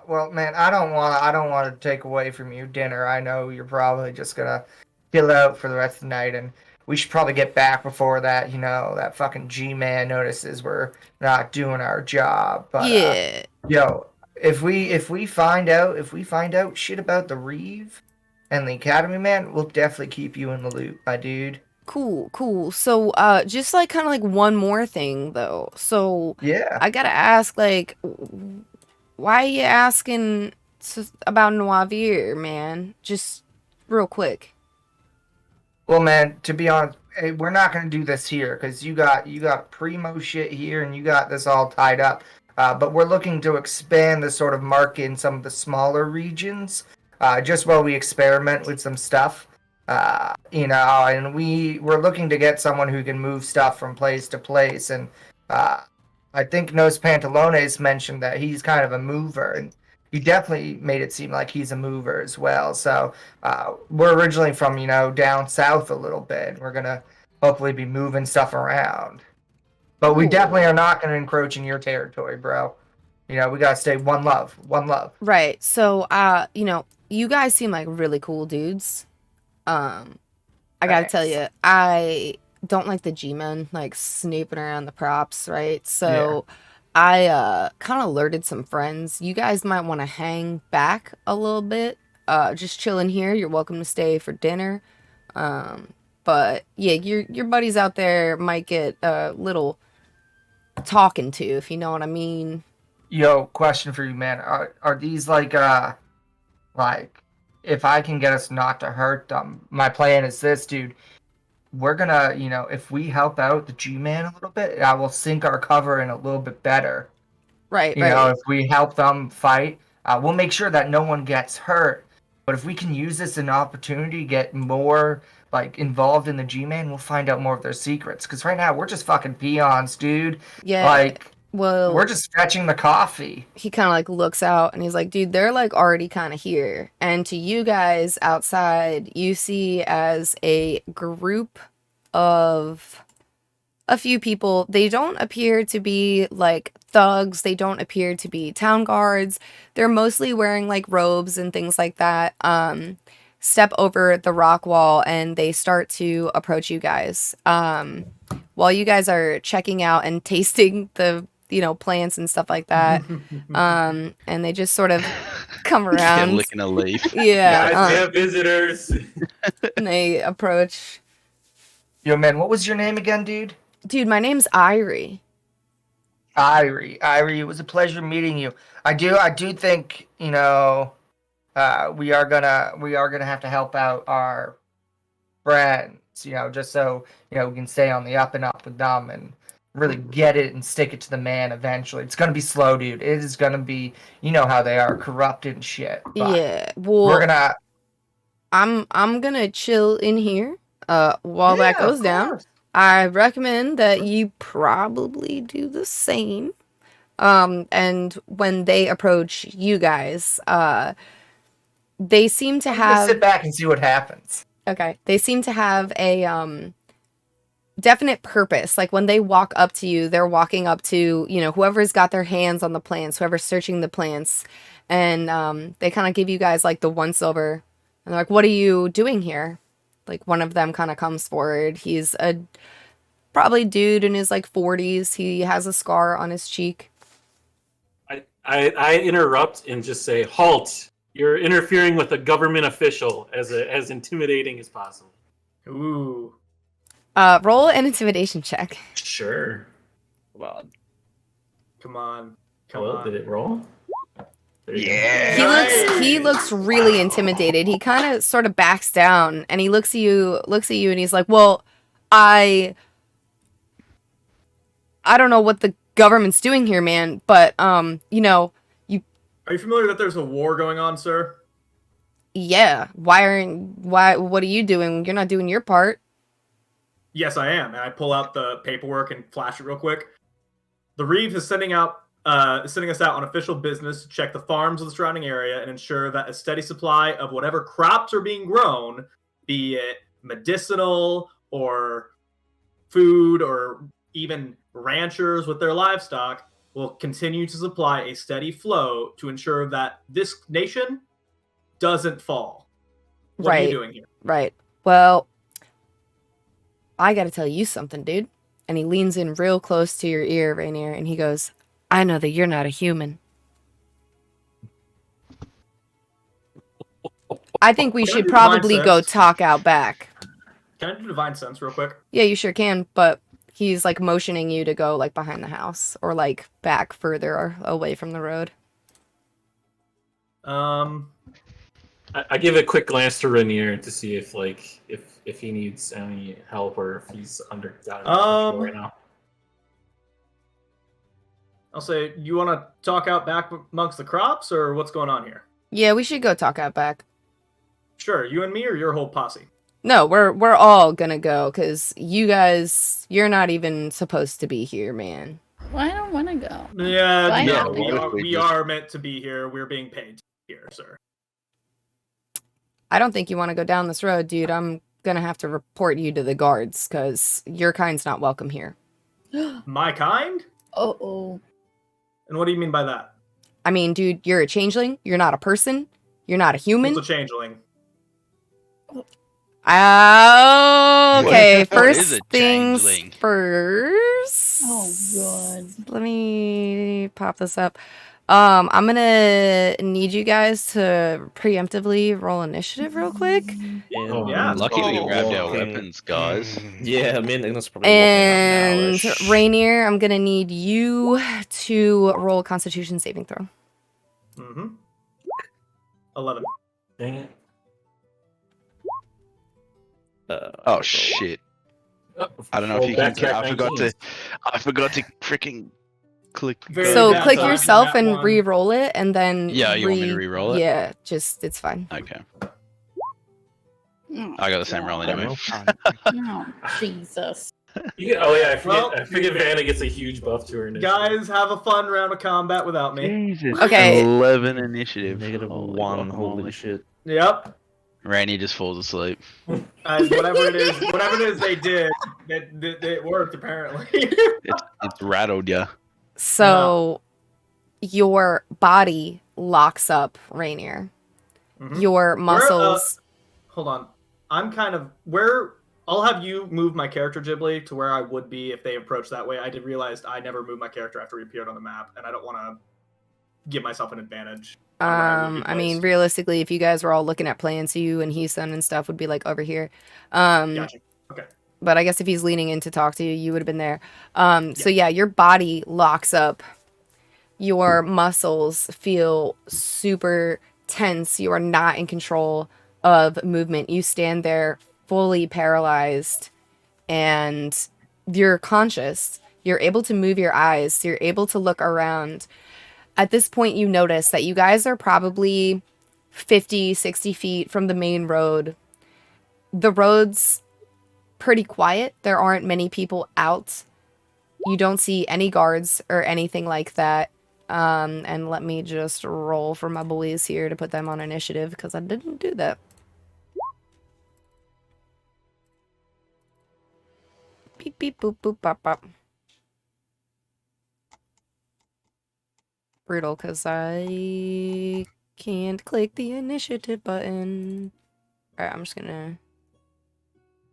Well, man, I don't want to take away from you dinner. I know you're probably just gonna chill out for the rest of the night, and we should probably get back before that. That fucking G-man notices we're not doing our job. But yo, if we find out shit about the Reeve and the Academy, man, we'll definitely keep you in the loop, my dude. Cool. So, just like kind of like one more thing though. So, yeah, I gotta ask, like, why are you asking about Noivir, man? Just real quick. Well, man, to be honest, we're not gonna do this here because you got primo shit here and you got this all tied up. But we're looking to expand the sort of market in some of the smaller regions, just while we experiment with some stuff. And we're looking to get someone who can move stuff from place to place. And I think Nos Pantalones mentioned that he's kind of a mover, and he definitely made it seem like he's a mover as well. So we're originally from, down south a little bit. We're going to hopefully be moving stuff around. But we definitely are not going to encroach in your territory, bro. We got to stay one love. Right. So, you guys seem like really cool dudes. I got to tell you, I don't like the G-men, like, snooping around the props, right? So... Yeah. I kind of alerted some friends. You guys might want to hang back a little bit. Just chilling here. You're welcome to stay for dinner. But yeah, your buddies out there might get a little talking to, if you know what I mean. Yo, question for you, man. Are these like if I can get us not to hurt them? My plan is this, dude. We're gonna, if we help out the G-Man a little bit, I will sync our cover in a little bit better. Right. If we help them fight, we'll make sure that no one gets hurt. But if we can use this as an opportunity to get more, involved in the G-Man, we'll find out more of their secrets. Because right now, we're just fucking peons, dude. Yeah. Well, we're just fetching the coffee. He kind of, looks out, and he's like, dude, they're, already kind of here. And to you guys outside, you see as a group of a few people. They don't appear to be, thugs. They don't appear to be town guards. They're mostly wearing, robes and things like that. Step over the rock wall, and they start to approach you guys. While you guys are checking out and tasting the plants and stuff like that. And they just sort of come around. Licking a leaf. Yeah. Guys, we have visitors. And they approach. Yo, man, what was your name again, dude? Dude, my name's Irie. Irie, it was a pleasure meeting you. I do think, we are gonna have to help out our friends, just so, we can stay on the up and up with them and really get it and stick it to the man eventually. It's gonna be slow, dude. It is gonna be, how they are, corrupted and shit. Yeah, well, I'm gonna chill in here while that goes down. I recommend that you probably do the same. And when they approach you guys, they seem to have... sit back and see what happens. Okay. They seem to have a definite purpose. Like, when they walk up to you, they're walking up to, whoever's got their hands on the plants, whoever's searching the plants. And they kind of give you guys, the 1 silver. And they're like, what are you doing here? One of them kind of comes forward. He's a probably dude in his, 40s. He has a scar on his cheek. I interrupt and just say, halt! You're interfering with a government official as intimidating as possible. Ooh. Roll an intimidation check. Sure. Come on. Did it roll? Yeah. He looks really intimidated. He kind of sort of backs down, and he looks at you, and he's like, well, I don't know what the government's doing here, man, but Are you familiar that there's a war going on, sir? Yeah. What are you doing? You're not doing your part. Yes, I am. And I pull out the paperwork and flash it real quick. The Reeve is sending us out on official business to check the farms of the surrounding area and ensure that a steady supply of whatever crops are being grown, be it medicinal or food or even ranchers with their livestock, will continue to supply a steady flow to ensure that this nation doesn't fall. What are you doing here? Right. Well, I gotta tell you something, dude. And he leans in real close to your ear, Rainier, and he goes, I know that you're not a human. I think we should probably go talk out back. Can I do Divine Sense real quick? Yeah, you sure can, but he's like motioning you to go like behind the house or like back further away from the road. I give a quick glance to Rainier to see if he needs any help or if he's under control right now. I'll say, you want to talk out back amongst the crops, or what's going on here? Yeah, we should go talk out back. Sure, you and me, or your whole posse? No, we're all gonna go, because you guys, you're not even supposed to be here, man. Well, I don't want to go. Yeah, we are meant to be here. We're being paid here, sir. I don't think you want to go down this road, dude. I'm gonna have to report you to the guards, because your kind's not welcome here. My kind? Uh-oh. And what do you mean by that? I mean, dude, you're a changeling. You're not a person. You're not a human. What's a changeling? Okay, What first is a things changeling? first. Oh, God. Let me pop this up. I'm gonna need you guys to preemptively roll initiative real quick. Yeah. Lucky we Oh, grabbed our okay. weapons, guys. Yeah, I mean, that's probably And walking up Rainier, I'm gonna need you to roll a Constitution saving throw. Mm-hmm. 11. Dang it. Oh shit! I don't know if you can. I forgot to freaking click. Very So bad click timing, yourself that and one. re-roll it, and then Yeah, you want me to re-roll it? Yeah, just it's fine. Okay, Oh, I got the same roll anyway. no, Jesus. I Well, forget Vanna gets a huge buff to her initiative. Guys, have a fun round of combat without me. Jesus. Okay. 11 initiative. -1. Holy shit. Yep. Rainy just falls asleep. And whatever it is they did, it worked apparently. It's rattled ya. So your body locks up, Rainier. Mhm. Your muscles. Hold on. I'm kind of where I'll have you move my character Ghibli to where I would be if they approached that way. I did realize I never moved my character after he appeared on the map, and I don't want to give myself an advantage. I mean, realistically, if you guys were all looking at plans, you and Heason and stuff would be like over here. Gotcha. Okay. But I guess if he's leaning in to talk to you, you would have been there. So yeah, your body locks up. Your muscles feel super tense. You are not in control of movement. You stand there fully paralyzed, and you're conscious. You're able to move your eyes. You're able to look around. At this point, you notice that you guys are probably 50, 60 feet from the main road. The road's pretty quiet. There aren't many people out. You don't see any guards or anything like that. And let me just roll for my boys here to put them on initiative, because I didn't do that. Beep, beep, boop, boop, bop, bop. Brutal, because I can't click the initiative button. Alright, I'm just gonna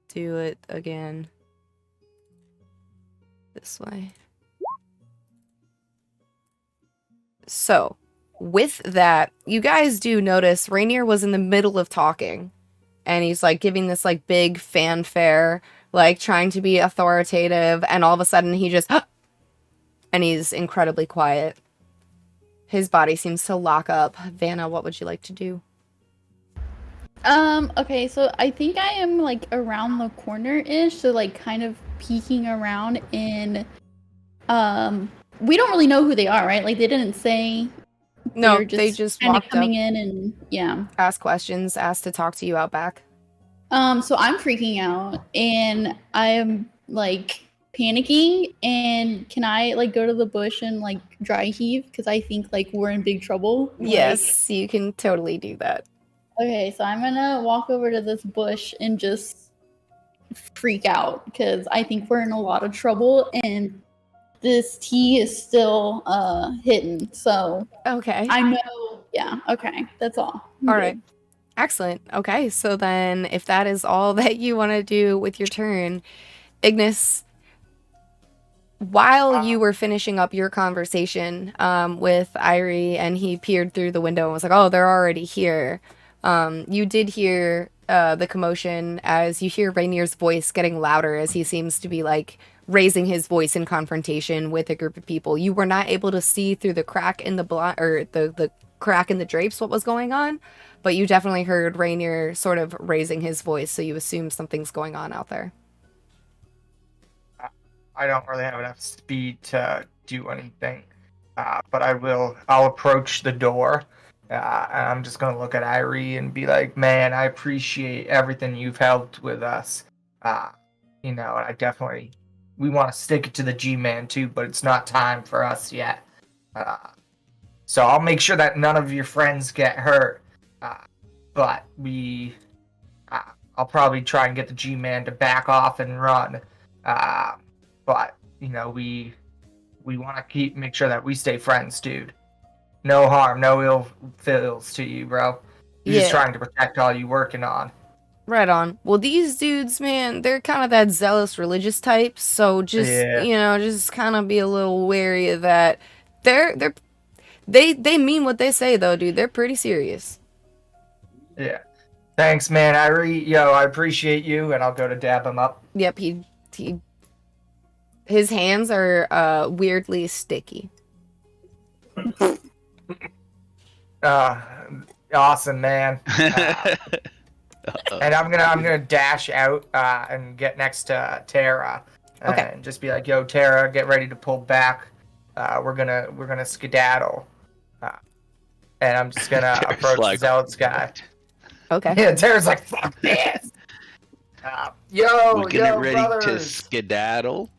do it again. This way. So, with that, you guys do notice Rainier was in the middle of talking. And he's like giving this like big fanfare, like trying to be authoritative, and all of a sudden he just and he's incredibly quiet. His body seems to lock up. Vanna, what would you like to do? Okay, so I think I am like around the corner-ish, so like kind of peeking around in we don't really know who they are, right? Like they didn't say. No, they just kind of walked coming up, in and yeah. ask questions, asked to talk to you out back. So I'm freaking out, and I am like panicking. And can I like go to the bush and like dry heave? Because I think like we're in big trouble. Yes, you can totally do that. Okay, so I'm gonna walk over to this bush and just freak out because I think we're in a lot of trouble, and this tea is still hidden. So Okay. I know. Yeah. Okay. That's all. All right. Excellent. Okay, so then if that is all that you want to do with your turn, Ignis, while you were finishing up your conversation with Irie and he peered through the window and was like, oh, they're already here, you did hear the commotion as you hear Rainier's voice getting louder as he seems to be like raising his voice in confrontation with a group of people. You were not able to see through the crack in the blind or the crack in the drapes what was going on, but you definitely heard Rainier sort of raising his voice, so you assume something's going on out there. I don't really have enough speed to do anything, but I'll approach the door, and I'm just gonna look at Irie and be like, man, I appreciate everything you've helped with us. And we want to stick it to the G-Man too, but it's not time for us yet. So I'll make sure that none of your friends get hurt. But I'll probably try and get the G-Man to back off and run. But we want to make sure that we stay friends, dude. No harm, no ill feels to you, bro. You're just trying to protect all you working on. Right on. Well, these dudes, man, they're kind of that zealous religious type, so just just kind of be a little wary of that. They mean what they say though, dude. They're pretty serious. Yeah. Thanks, man. I appreciate you, and I'll go to dab him up. Yep, his hands are weirdly sticky. Awesome, man. And I'm gonna dash out and get next to Tara, and just be like, "Yo, Tara, get ready to pull back. We're gonna skedaddle." And I'm just gonna approach the Zealots guy. Okay. Yeah, Tara's like, "Fuck this." We're getting ready brothers. to skedaddle.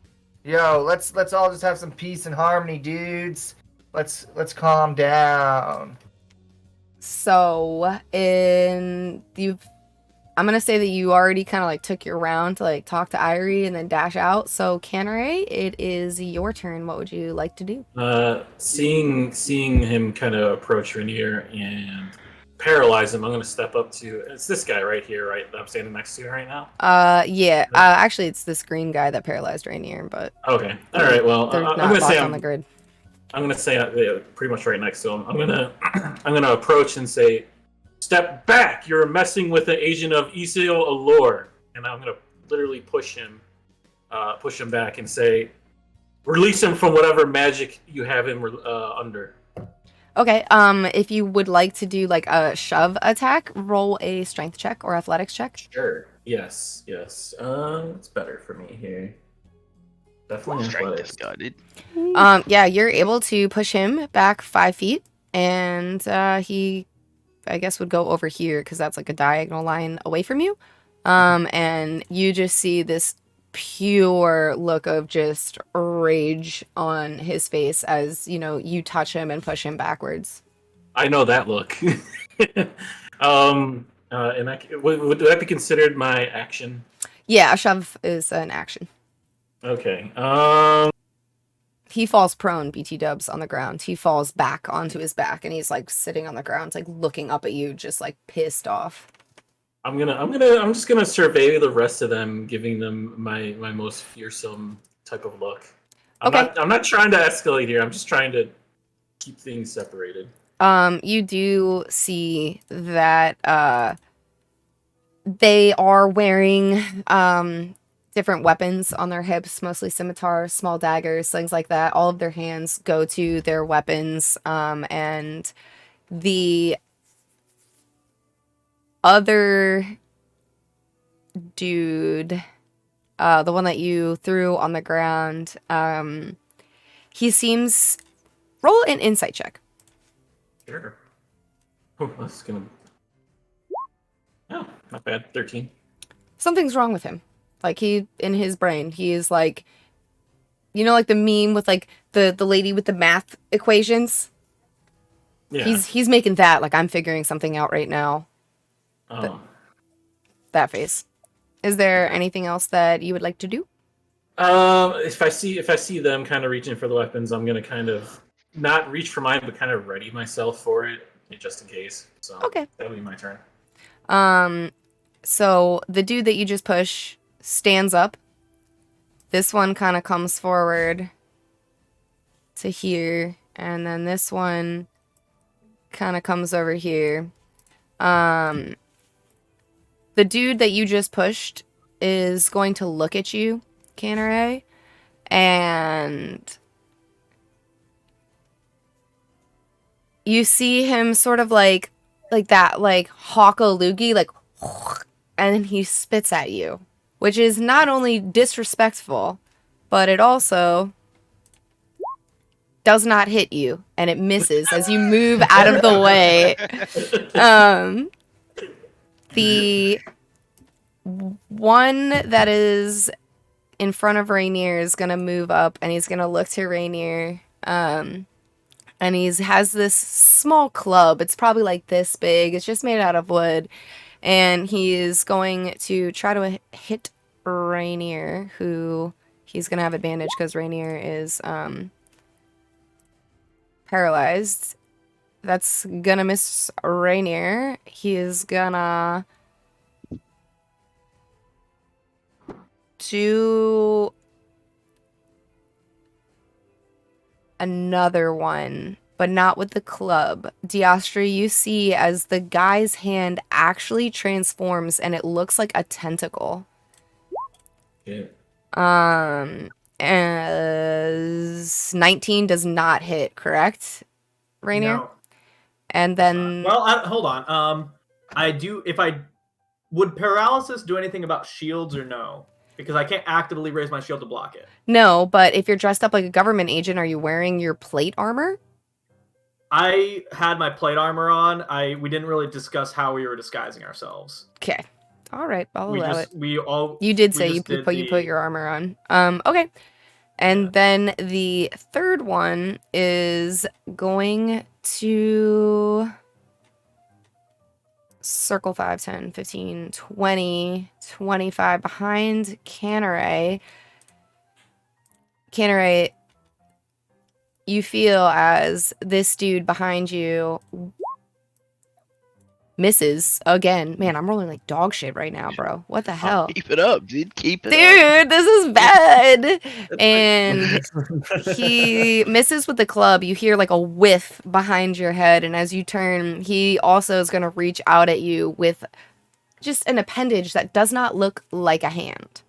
Yo, let's all just have some peace and harmony, dudes. Let's calm down. So, I'm gonna say that you already kind of like took your round to like talk to Irie and then dash out. So, Canray, it is your turn. What would you like to do? Seeing him kind of approach Rainier and paralyze him, I'm gonna step up to. It's this guy right here, right? That I'm standing next to right now. Yeah. Actually, it's this green guy that paralyzed Rainier, but okay. All right. Well, they're I'm not gonna say on the grid. I'm gonna say pretty much right next to him. I'm gonna approach and say, "Step back! You're messing with an agent of Isil Allure." And I'm gonna literally push him back and say, "Release him from whatever magic you have him under." Okay. If you would like to do like a shove attack, roll a strength check or athletics check. Sure. Yes. It's better for me here. Definitely athletics. Guided. Yeah, you're able to push him back 5 feet, and he, I guess, would go over here because that's like a diagonal line away from you. And you just see this pure look of just rage on his face as you touch him and push him backwards. I know that look. And would that be considered my action? Yeah, a shove is an action. Okay. He falls prone, BT dubs, on the ground. He falls back onto his back, and he's like sitting on the ground, like looking up at you, just like pissed off. I'm just gonna survey the rest of them, giving them my most fearsome type of look. I'm not trying to escalate here. I'm just trying to keep things separated. You do see that they are wearing different weapons on their hips, mostly scimitars, small daggers, things like that. All of their hands go to their weapons, and the other dude, the one that you threw on the ground, he seems... Roll an insight check. Sure. Oh, that's gonna... Oh, not bad. 13. something's wrong with him. Like in his brain, he is like, you know, like the meme with like the lady with the math equations. Yeah. He's making that like I'm figuring something out right now. Oh. That face. Is there anything else that you would like to do? If I see them kind of reaching for the weapons, I'm gonna kind of not reach for mine, but kind of ready myself for it, just in case. So Okay. that'll be my turn. So the dude that you just push stands up. This one kind of comes forward to here, and then this one kind of comes over here. The dude that you just pushed is going to look at you, Canneray, and you see him sort of like that, like hawk a loogie, like, and then he spits at you, which is not only disrespectful, but it also does not hit you, and it misses as you move out of the way. The one that is in front of Rainier is gonna move up, and he's gonna look to Rainier, and he has this small club. It's probably like this big. It's just made out of wood, and he is going to try to hit Rainier, who he's gonna have advantage because Rainier is paralyzed. That's gonna miss Rainier. He is gonna do another one, but not with the club. Diastra, you see as the guy's hand actually transforms and it looks like a tentacle. Yeah. As 19 does not hit, correct, Rainier? No. And then Hold on. I do. If I would paralysis do anything about shields or no? Because I can't actively raise my shield to block it. no, but if you're dressed up like a government agent, are you wearing your plate armor? I had my plate armor on. We didn't really discuss how we were disguising ourselves. Okay. All right, I'll We allow just it. we all You did we say just you did put your armor on. Okay. And then the third one is going to circle 5, 10, 15, 20, 25 behind Canneray. Canneray, you feel as this dude behind you misses again. Man, I'm rolling like dog shit right now, bro. What the hell? Keep it up, dude. Keep it up. Dude, this is bad. And he misses with the club. You hear like a whiff behind your head, and as you turn, he also is going to reach out at you with just an appendage that does not look like a hand.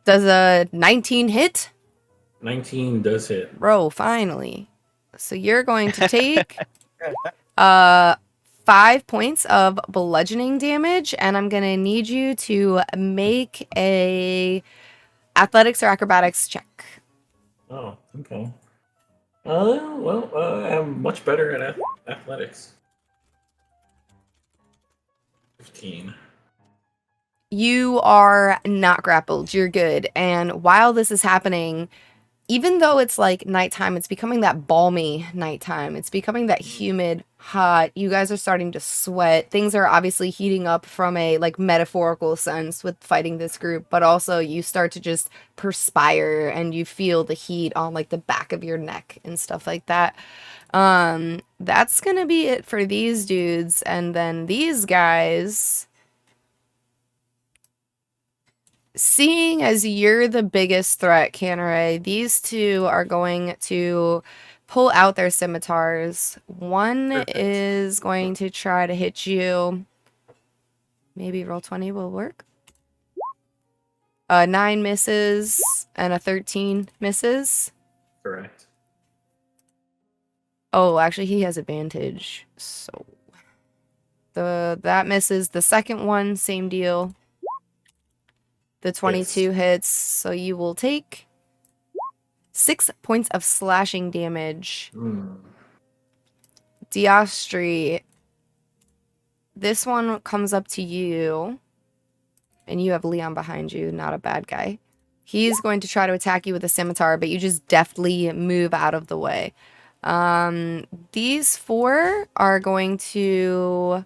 Does a 19 hit? 19 does hit. Bro, finally. So you're going to take 5 points of bludgeoning damage, and I'm gonna need you to make a athletics or acrobatics check. Oh, okay. I'm much better at athletics. 15. You are not grappled. You're good. And while this is happening, even though it's like nighttime, it's becoming that balmy nighttime. It's becoming that humid, hot. You guys are starting to sweat. Things are obviously heating up from a like metaphorical sense with fighting this group, but also you start to just perspire and you feel the heat on like the back of your neck and stuff like that. That's gonna be it for these dudes. And then these guys, seeing as you're the biggest threat, Canneray, these two are going to pull out their scimitars. One Perfect. is going to try to hit you. Maybe roll 20 will work. 9 misses and a 13 misses. Correct. Oh, actually, he has advantage. So that misses. The second one, same deal. The 22 hits, so you will take 6 points of slashing damage. Diastri, this one comes up to you. And you have Leon behind you, not a bad guy. He's going to try to attack you with a scimitar, but you just deftly move out of the way. These 4 are going to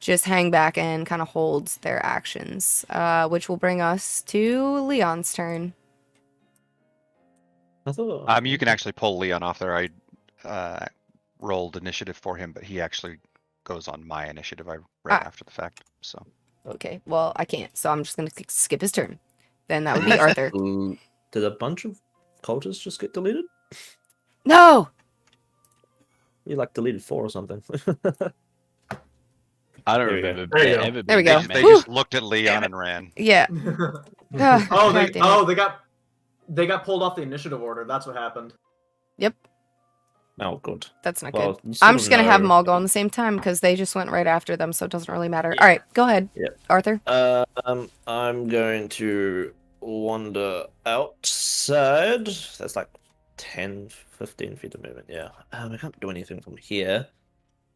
just hang back and kind of hold their actions, which will bring us to Leon's turn. I thought. You can actually pull Leon off there. I rolled initiative for him, but he actually goes on my initiative. Right after the fact. So. Okay, well, I can't, so I'm just going to skip his turn. Then that would be Arthur. Did a bunch of cultists just get deleted? No! You like deleted 4 or something. I don't There we go. remember There you go. ever There we being go. They made. just looked at Leon and ran. Yeah. Oh, God damn it. they got pulled off the initiative order. That's what happened. Oh, good. That's not Well, good. you still I'm just going to have know- them all go on the same time because they just went right after them, so it doesn't really matter. All right, go ahead, Yep. Arthur. I'm going to wander outside. That's like 10, 15 feet of movement, yeah. I can't do anything from here.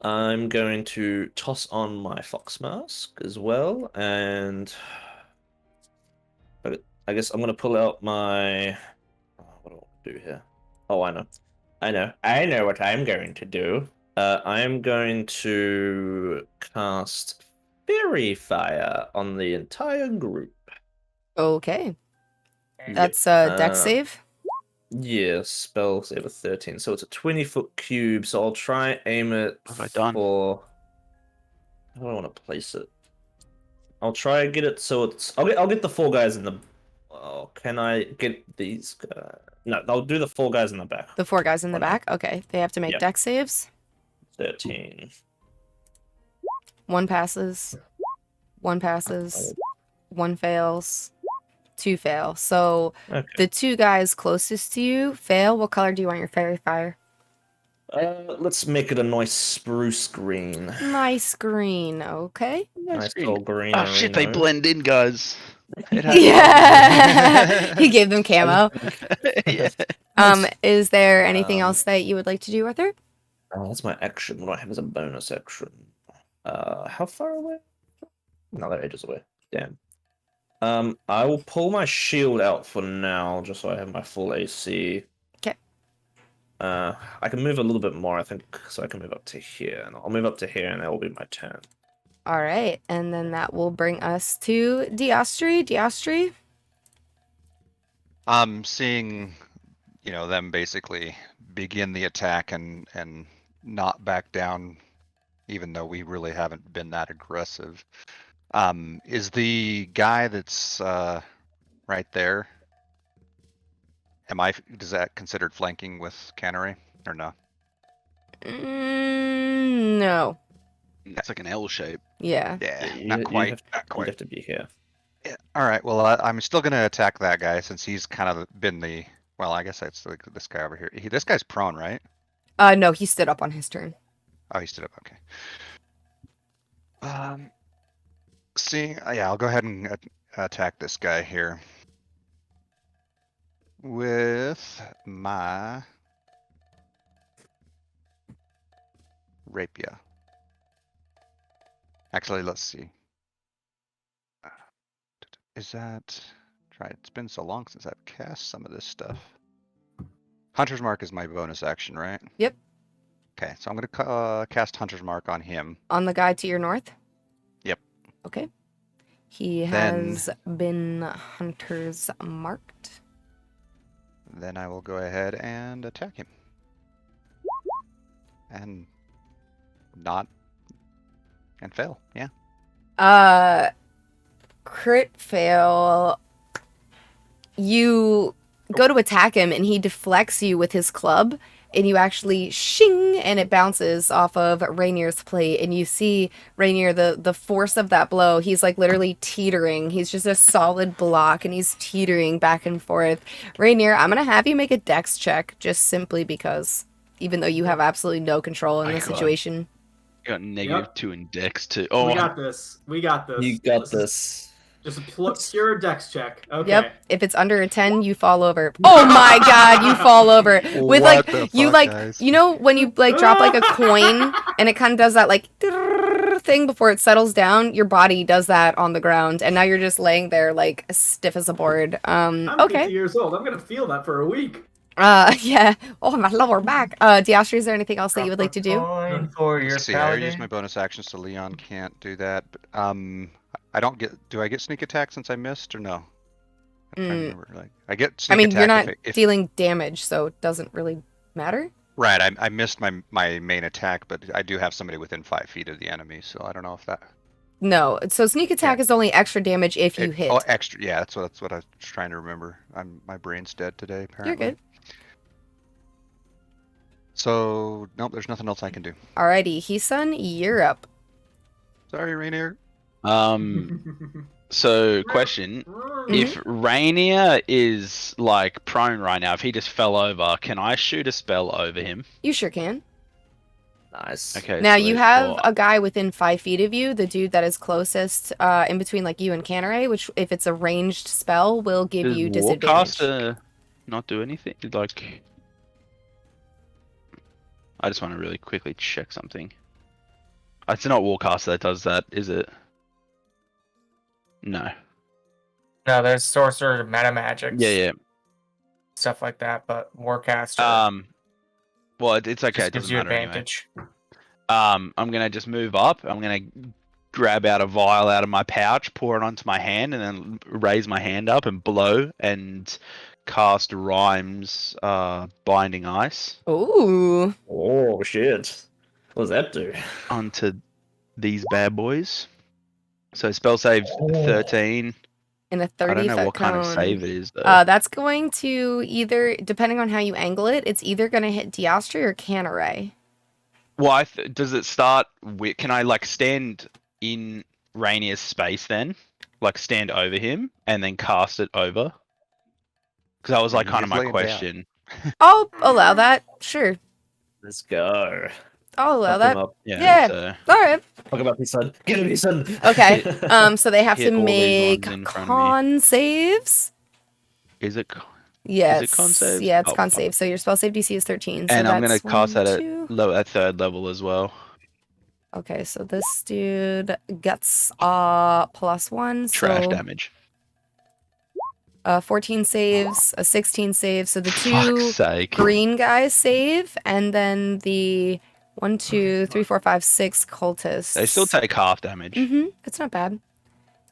I'm going to toss on my fox mask as well, and I guess I'm going to pull out my... what do I want to do here? Oh, I know what I'm going to do. I'm going to cast Fairy Fire on the entire group. Okay. That's a dex save. Yeah, spell save of 13. So it's a 20-foot cube, so I'll try aim it What have I done? for... How do I want to place it? I'll try and get it so it's... I'll get the 4 guys in the... Oh, can I get these guys? No, I'll do the 4 guys in the back. The 4 guys in the Or no. back? Okay. They have to make Yep. dex saves. 13. 1 passes. 1 passes. 1 fails. 2 fail. So Okay. the 2 guys closest to you fail. What color do you want your fairy fire? Let's make it a nice spruce green. Nice green. Okay. Nice tall green. Oh shit, they blend in, guys. Yeah. He gave them camo. Yeah. Is there anything Um, else that you would like to do, Arthur? Oh, that's my action. What do I have as a bonus action? How far away? No, they're ages away. Damn. I will pull my shield out for now, just so I have my full AC. Okay. I can move a little bit more, I think, so I can move up to here. And I'll move up to here, and that will be my turn. All right, and then that will bring us to Diastri. Diastri? Seeing, them basically begin the attack and not back down, even though we really haven't been that aggressive. Is the guy that's right there? Is that considered flanking with cannery or no? No. It's like an L shape. Yeah. Yeah, You- not you quite. have- Not You quite. have to be here. Yeah. All right. Well, I'm still gonna attack that guy since he's kind of been the. Well, I guess that's like this guy over here. This guy's prone, right? No, he stood up on his turn. Oh, he stood up. Okay. Yeah, I'll go ahead and attack this guy here with my rapier. Actually, let's see. Is that right? It's been so long since I've cast some of this stuff. Hunter's Mark is my bonus action, right? Yep. Okay, so I'm gonna cast Hunter's Mark on him. On the guy to your north? Yep. Okay. He Then- has been Hunter's marked. Then I will go ahead and attack him. And fail, yeah. Crit fail. You go to attack him and he deflects you with his club and you actually shing and it bounces off of Rainier's plate and you see Rainier, the force of that blow, he's like literally teetering. He's just a solid block and he's teetering back and forth. Rainier, I'm gonna have you make a dex check just simply because, even though you have absolutely no control in My this God. situation. You got -2 in dex too. Oh, We got this. We got this. You got this. Just a pure dex check. Okay. Yep. If it's under a 10, you fall over. Oh my god, you fall over. With What like the you fuck, like guys? you know when you like drop like a coin and it kind of does that like thing before it settles down, your body does that on the ground, and now you're just laying there like stiff as a board. I'm Okay. 50 years old. I'm gonna feel that for a week. Yeah. Oh, my lower back. Diastri, is there anything else that you would like to do? Coin for your Let's see, I use paladin. my bonus action, so Leon can't do that. But, I don't get. Do I get sneak attack since I missed, or no? I'm trying to remember. Like, I get I sneak mean, attack. you're not if dealing damage, so it doesn't really matter. Right, I missed my main attack, but I do have somebody within 5 feet of the enemy, so I don't know if that. No, so sneak attack is only extra damage if you It- hit. Oh, extra. Yeah, that's what I was trying to remember. My brain's dead today. Apparently. You're good. So nope, there's nothing else I can do. Alrighty, Hisun, you're up. Sorry, Rainier. So question: If Rainier is like prone right now, if he just fell over, can I shoot a spell over him? You sure can. Nice. Okay. Now you sweet. have Well, a guy within 5 feet of you, the dude that is closest, in between like you and Canare, which if it's a ranged spell will give does you disadvantage. Warcaster not do anything? Like, I just want to really quickly check something. It's not Warcaster that does that, is it? No. No, there's sorcerer, meta magics. Yeah, Stuff like that, but Warcaster yeah. Well, it's okay. just It gives doesn't you matter anyway. advantage. I'm gonna just move up. I'm gonna grab out a vial out of my pouch, pour it onto my hand, and then raise my hand up and blow and cast Rhyme's Binding Ice Ooh. Oh shit! What does that do? onto these bad boys. So spell save 13. In a I 30 don't know foot what kind of cone. save it is though. That's going to either, depending on how you angle it, it's either going to hit Diastri or Canare. Well, does it start with? Can I like stand in Rainier's space then, like stand over him and then cast it over? Because that was like kind of He's my laying down. question. I'll allow that. Sure. Let's go. I'll allow Fuck him that. up. Yeah. So All right. Fuck him up, his son. Get him, his son. Okay. So they have to Hit all these make ones in front of me. con saves. is it? Yes. con save? Yeah, it's Oh, con fuck. save. So your spell save DC is 13. So And I'm gonna that's cast that 2. at third level as well. Okay, so this dude gets +1. Trash so damage. 14 saves, a 16 save. So the Fuck's two sake. green guys save, and then the 1, 2, 3, 4, 5, 6 cultists. They still take half damage. It's not bad.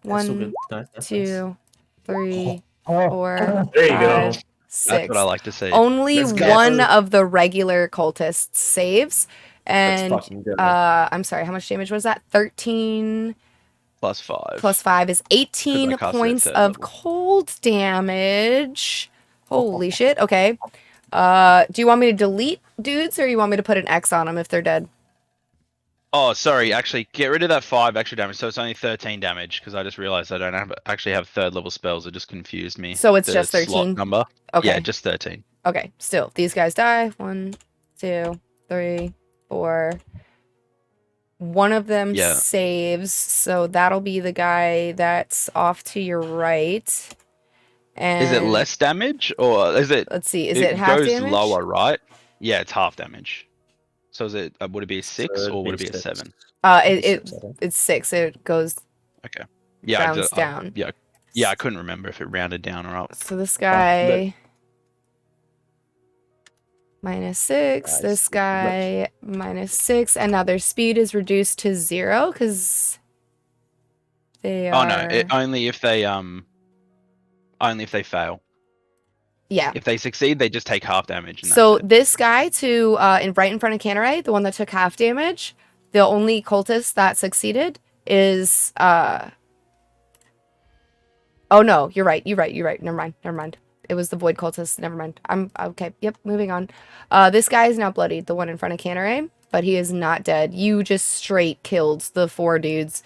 That's all 1, good. Nice, nice, 2, 3, Oh. 4, There you go. 5, 6. That's what I like to see. Only Let's go. one of the regular cultists saves, Let's and fucking go. I'm sorry, how much damage was that? 13 +5. plus 5 is 18 cast it at points third of level. cold damage. Holy shit. Okay. Do you want me to delete dudes, or you want me to put an X on them if they're dead? Oh, sorry. Actually, get rid of that 5 extra damage. So it's only 13 damage because I just realized I don't actually have third level spells. It just confused me. So it's The just slot 13? number. Okay. Yeah, just 13. Okay. Still, these guys die. 1, 2, 3, 4. One of them Yeah. saves, so that'll be the guy that's off to your right. And Is it less damage or is it? Let's see. Is it half goes damage? lower, right? Yeah, it's half damage. So is it? Would it be a 6 So or would it it'd be a be 6. 7? It's 6. It goes Yeah, rounds down. Yeah, I couldn't remember if it rounded down or up. So this guy -6. Nice. This guy -6, and now their speed is reduced to 0 because they are. Oh no! Only if they fail. Yeah. If they succeed, they just take half damage. And So that's it. this guy right in front of Canare, the one that took half damage, the only cultist that succeeded is Oh no, you're right. Never mind. It was the void cultist. Never mind. I'm okay. Yep, moving on. This guy is now bloodied, the one in front of Canare, but he is not dead. You just straight killed the 4 dudes.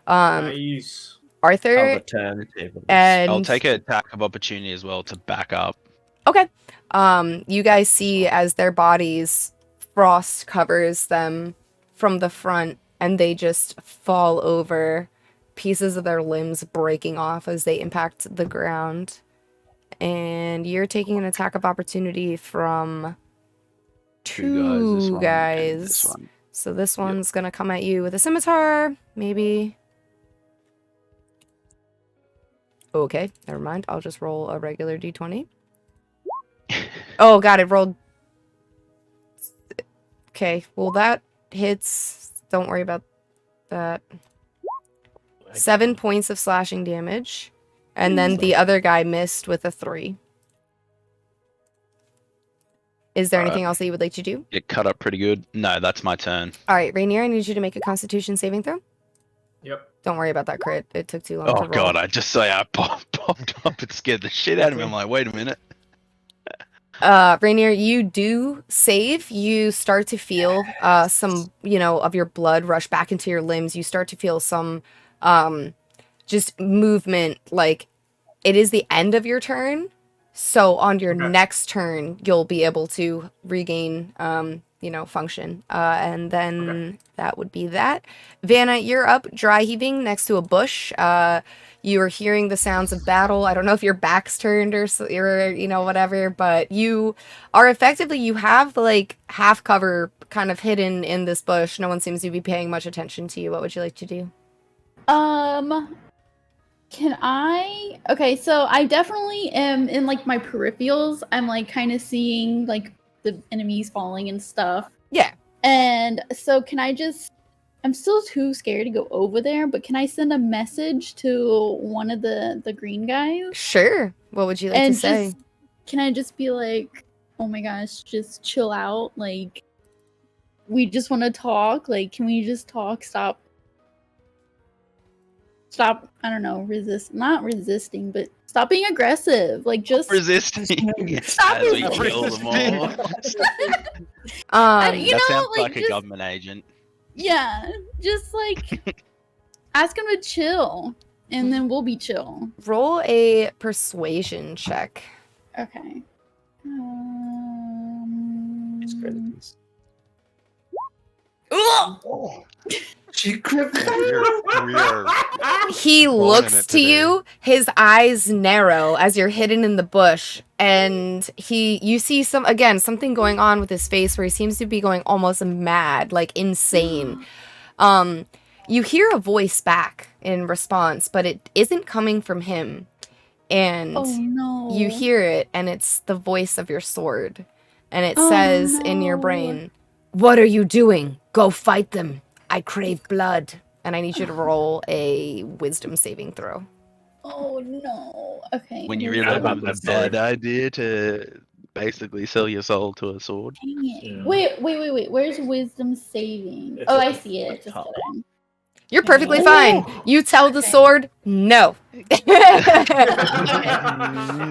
Nice. Arthur Overturn the tables. and I'll take an attack of opportunity as well to back up. Okay. You guys see as their bodies, frost covers them from the front, and they just fall over, pieces of their limbs breaking off as they impact the ground. And you're taking an attack of opportunity from Two guys. This two one and guys. this one. So this one's gonna come at you with a scimitar, maybe. Okay, never mind. I'll just roll a regular d20. Oh god, it rolled. Okay, well that hits. Don't worry about that. 7 points of slashing damage. And then the other guy missed with a 3. Is there anything else that you would like to do? Get cut up pretty good. No, that's my turn. Alright, Rainier, I need you to make a Constitution saving throw. Yep. Don't worry about that crit. It took too long to Oh roll. god, I just say I popped up. It scared the shit out of me. I'm like, wait a minute. Rainier, you do save. You start to feel some, of your blood rush back into your limbs. You start to feel some just movement. Like, it is the end of your turn. So on your next turn, you'll be able to regain, function. And then that would be that. Vanna, you're up dry heaving next to a bush. You are hearing the sounds of battle. I don't know if your back's turned or whatever, but you are effectively, you have like half cover kind of hidden in this bush. No one seems to be paying much attention to you. What would you like to do? Okay, so I definitely am in like my peripherals. I'm like kind of seeing like the enemies falling and stuff. Yeah. And so I'm still too scared to go over there, but can I send a message to one of the green guys? Sure. What would you like to say? Can I just be like, oh my gosh, just chill out. Like, we just want to talk. Like, can we just talk? Stop, I don't know, not resisting, but stop being aggressive. Like, just resisting. Stop As we resisting. kill them all. that sounds like a government agent. Yeah, just like ask him to chill, and then we'll be chill. Roll a persuasion check. Okay. He looks to you, his eyes narrow as you're hidden in the bush, and you see something going on with his face where he seems to be going almost mad, like insane. You hear a voice back in response, but it isn't coming from him. And you hear it, and it's the voice of your sword. And it says in your brain, "What are you doing? Go fight them. I crave blood." And I need you to roll a wisdom saving throw. Oh no. Okay. When you realize it was a bad idea to basically sell your soul to a sword. Dang it. Yeah. Wait. Where's wisdom saving? It's I see it. Just kidding. You're perfectly fine. You tell the sword, no.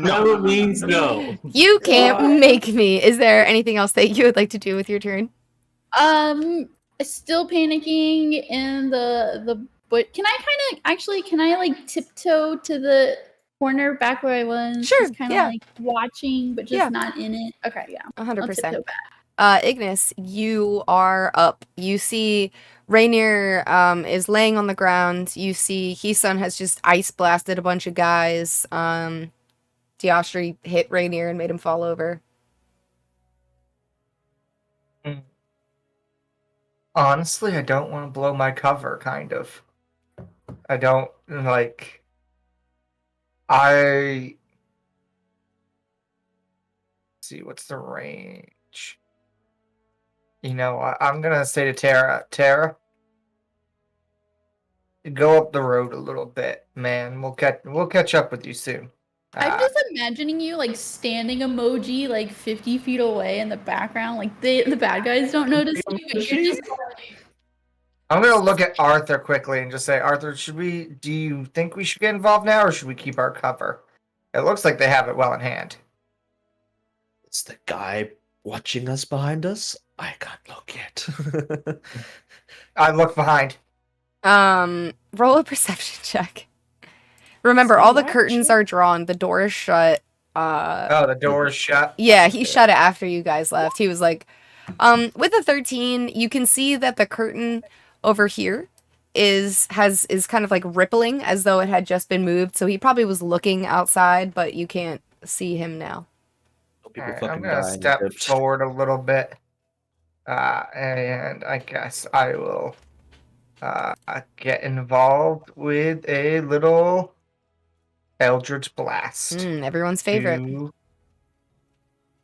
No means no. You can't make me. Is there anything else that you would like to do with your turn? Still panicking in the but can I like tiptoe to the corner back where I was? Sure, Just kind of yeah. like watching, but just not in it. Okay, yeah. 100%. Ignis, you are up. You see Rainier is laying on the ground. You see Hisun has just ice blasted a bunch of guys. Diostri hit Rainier and made him fall over. Honestly, I don't want to blow my cover, kind of. I don't, like... See, what's the range? I'm gonna say to Tara, go up the road a little bit, man. We'll catch up with you soon. I'm just imagining you like standing emoji like 50 feet away in the background. Like the bad guys don't notice you, but you're just I'm gonna look at Arthur quickly and just say, Arthur, do you think we should get involved now, or should we keep our cover? It looks like they have it well in hand. Is the guy watching us behind us? I can't look yet. I look behind. Roll a perception check. Remember, all the curtains are drawn. The door is shut. The door is shut. Yeah, he shut it after you guys left. He was like, with a 13, you can see that the curtain over here is kind of like rippling as though it had just been moved. So he probably was looking outside, but you can't see him now. Alright, I'm gonna step forward a little bit. And I guess I will get involved with a little Eldritch Blast. Everyone's favorite. To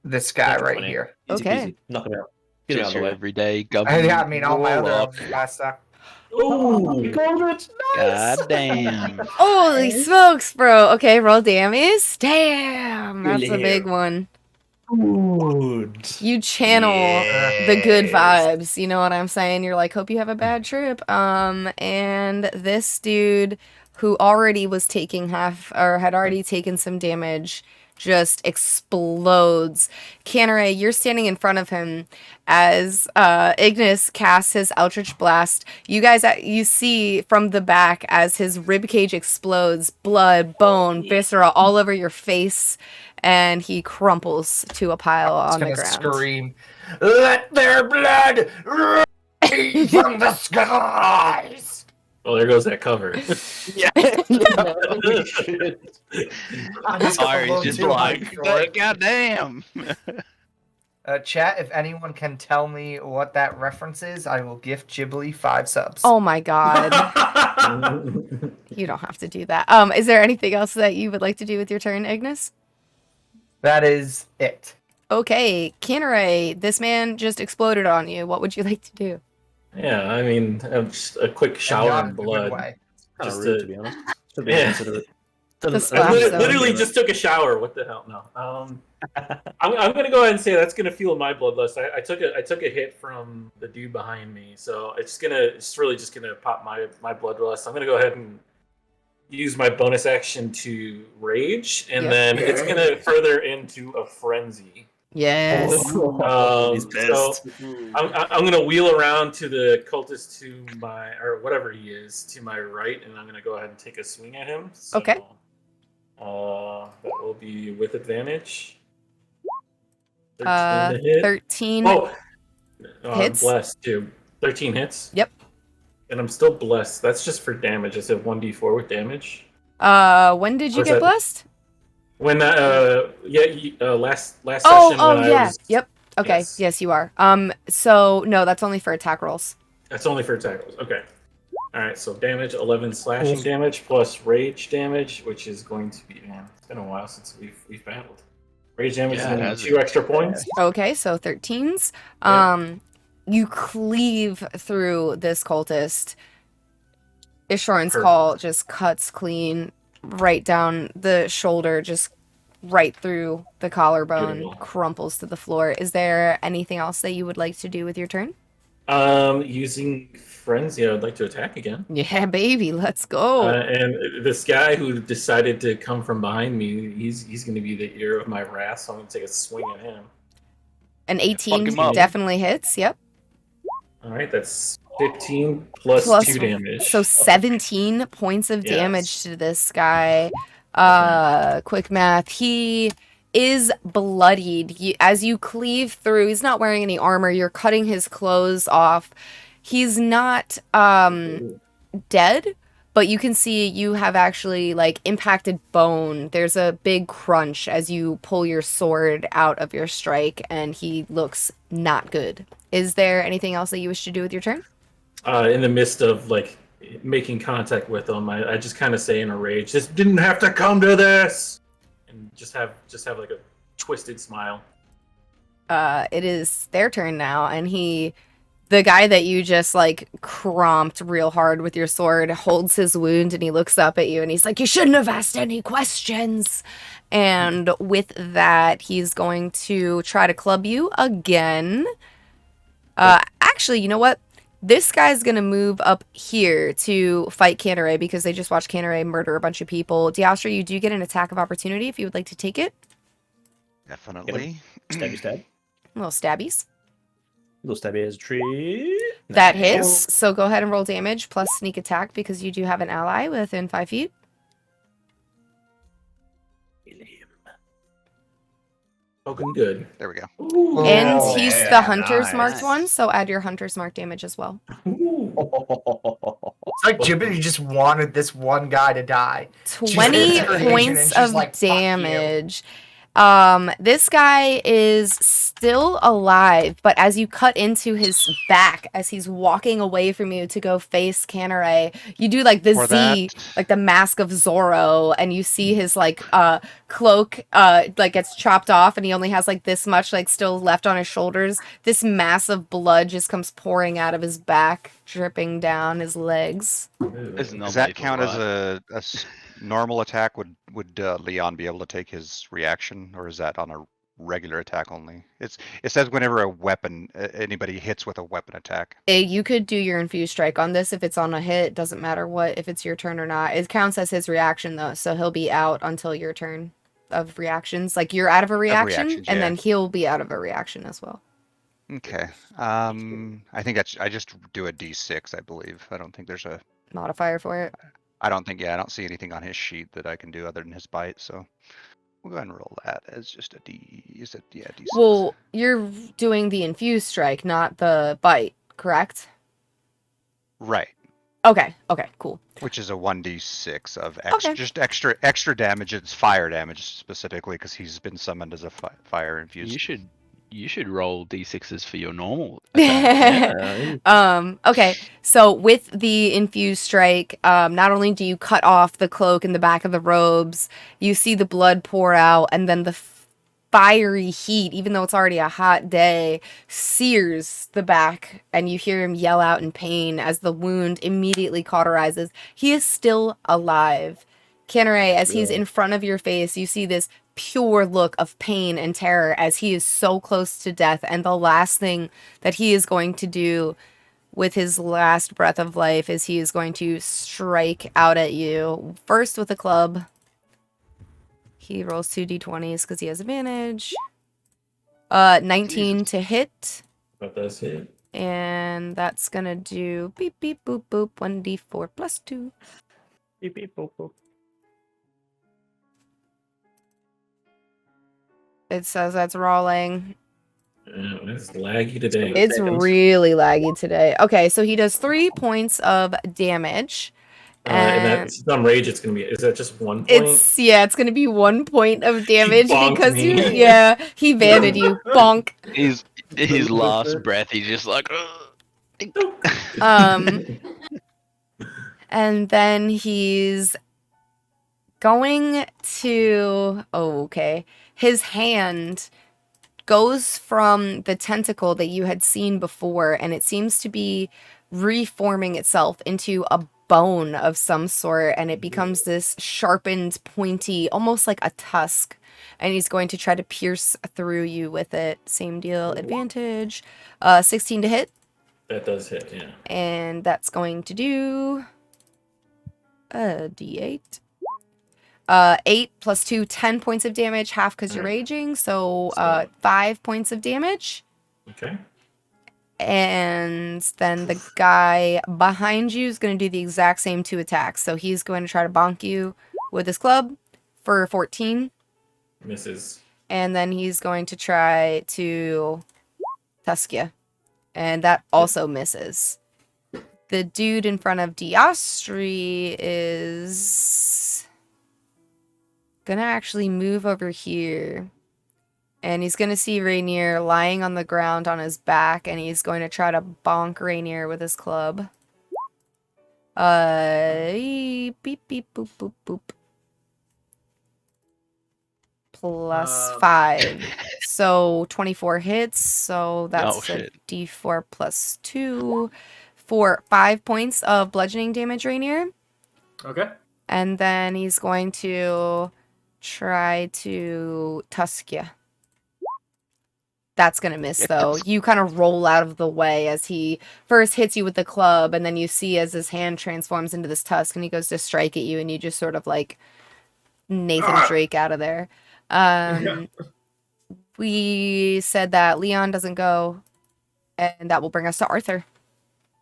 this guy Natural right 20. here. Easy Okay. peasy. Knock him out. Get him out Just of the your way. everyday government. Yeah, I mean, all my other warlock. Eldritch Blast stuff. Ooh. God damn. Holy smokes, bro. Okay, roll damage. Damn, that's a big Good. one. Good. You channel the good vibes. You know what I'm saying? You're like, hope you have a bad trip. And this dude who already was taking had already taken some damage just explodes. Canneray, you're standing in front of him as Ignis casts his Eldritch Blast. You guys, you see from the back as his ribcage explodes, blood, bone, viscera all over your face, and he crumples to a pile on the ground. Scream, "Let their blood rain from the skies!" Well, there goes that cover. Iri's just like, God damn. Chat, if anyone can tell me what that reference is, I will gift Ghibli 5 subs. Oh my god. You don't have to do that. Is there anything else that you would like to do with your turn, Ignis? That is it. Okay, Canneray, this man just exploded on you. What would you like to do? Yeah, I mean, just a quick shower in blood. Kind of Just rude, to- to be honest. Should be Yeah. considerate. The Doesn't- splash I zone. literally just took a shower. What the hell? No. I'm gonna go ahead and say that's gonna fuel my bloodlust. I took a hit from the dude behind me, so it's really just gonna pop my bloodlust. I'm gonna go ahead and use my bonus action to rage, and Yep. then it's gonna further into a frenzy. Yes. He's So pissed. I'm gonna wheel around to the cultist to my, or whatever he is, to my right, and I'm gonna go ahead and take a swing at him. So, Okay. that will be with advantage. 13 to hit. 13. Oh, I'm hits? blessed too. 13 hits. Yep. And I'm still blessed. That's just for damage. I said 1d4 with damage. When did you Or is get that- blessed? When last Oh, session when I yeah. was. Yep. Okay. Yes. Yes, you are. So no, that's only for attack rolls. That's only for attack rolls. Okay. All right. So damage, 11 slashing damage plus rage damage, which is going to be, man, it's been a while since we've battled. Rage damage Yeah, it and has 2 it. extra points. Okay, so 13s. Yeah. You cleave through this cultist. Ishoran's Perfect. call just cuts clean right down the shoulder, just right through the collarbone, Beautiful. crumples to the floor. Is there anything else that you would like to do with your turn? Using frenzy, I would like to attack again. Yeah, baby, let's go. And this guy who decided to come from behind me, he's going to be the ear of my wrath, so I'm going to take a swing at him. An 18 fuck him up. definitely hits. Yep. All right, that's 15 plus Plus 2 damage. So 17 points of Yes. damage to this guy. Quick math. He is bloodied. As you cleave through, he's not wearing any armor. You're cutting his clothes off. He's not dead, but you can see you have actually like impacted bone. There's a big crunch as you pull your sword out of your strike, and he looks not good. Is there anything else that you wish to do with your turn? In the midst of like making contact with him, I just kind of say in a rage, "This didn't have to come to this," and just have like a twisted smile. It is their turn now, and the guy that you just like cromped real hard with your sword holds his wound, and he looks up at you and he's like, "You shouldn't have asked any questions." And with that, he's going to try to club you again. Actually, you know what? This guy's gonna move up here to fight Canneray because they just watched Canneray murder a bunch of people. Diastra, you do get an attack of opportunity if you would like to take it. Definitely. Stabby stab. Little stabbies. Little stabby as a tree. That Nice. hits. So go ahead and roll damage plus sneak attack because you do have an ally within 5 feet. Kill him. Looking good. There we go. Ooh. And Oh, he's yeah, the hunter's nice. marked one, so add your hunter's mark damage as well. Ooh. It's like Ghibli just wanted this one guy to die. 20 She's an agent points and she's of like, "Fuck you." damage. This guy is still alive, but as you cut into his back, as he's walking away from you to go face Canneray, you do like the For Z, that- like the Mask of Zorro, and you see his like cloak like gets chopped off, and he only has like this much like still left on his shoulders. This massive blood just comes pouring out of his back, dripping down his legs. It's not Does that lethal, count as right? a normal attack? Would Leon be able to take his reaction, or is that on a regular attack only? It says whenever a weapon anybody hits with a weapon attack. You could do your infused strike on this if it's on a hit. Doesn't matter what, if it's your turn or not. It counts as his reaction though, so he'll be out until your turn of reactions. Like you're out of a reaction, reactions, and yeah. then he'll be out of a reaction as well. Okay. I think I just do a D6, I believe. I don't think there's a. Modifier for it. I don't see anything on his sheet that I can do other than his bite. So we'll go ahead and roll that as just a D. Is it D6? Well, you're doing the infused strike, not the bite, correct? Right. Okay, cool. Which is a 1d6 of Okay. just extra damage. It's fire damage specifically because he's been summoned as a fire infused. You should roll d6s for your normal attack. Okay, so with the infused strike, not only do you cut off the cloak in the back of the robes, you see the blood pour out, and then the fiery heat, even though it's already a hot day, sears the back, and you hear him yell out in pain as the wound immediately cauterizes. He is still alive. Canneray, as he's in front of your face, you see this pure look of pain and terror as he is so close to death, and the last thing that he is going to do with his last breath of life is he is going to strike out at you, first with a club. He rolls 2 d20s because he has advantage. 19 to hit. That does hit. And that's gonna do beep beep boop boop 1d4 plus 2. Beep, beep, boop, boop. It says that's rolling. It's laggy today. It's really laggy today. Okay, so he does 3 points of damage. And And that some rage. It's gonna be. Is that just 1 point? it's gonna be 1 point of damage bonked because me. he banded you. Bonk. His last breath, he's just like, And then he's going to his hand goes from the tentacle that you had seen before, and it seems to be reforming itself into a bone of some sort, and it becomes this sharpened, pointy, almost like a tusk, and he's going to try to pierce through you with it. Same deal, advantage. 16 to hit, That does hit. Yeah. and that's going to do a d8. 8 plus 2, 10 points of damage, half because you're raging, so 5 points of damage. Okay. And then the guy behind you is going to do the exact same 2 attacks. So he's going to try to bonk you with his club for 14. Misses. And then he's going to try to tusk you. And that also misses. The dude in front of Austihr is gonna actually move over here. And he's gonna see Rainier lying on the ground on his back, and he's going to try to bonk Rainier with his club. Beep beep boop boop boop. Plus 5. So 24 hits, so that's a d4 plus 2 for 5 points of bludgeoning damage, Rainier. Okay. And then he's going to try to tusk you. That's going to miss, though. You kind of roll out of the way as he first hits you with the club, and then you see as his hand transforms into this tusk, and he goes to strike at you, and you just sort of like Nathan Drake out of there. We said that Leon doesn't go, and that will bring us to Arthur.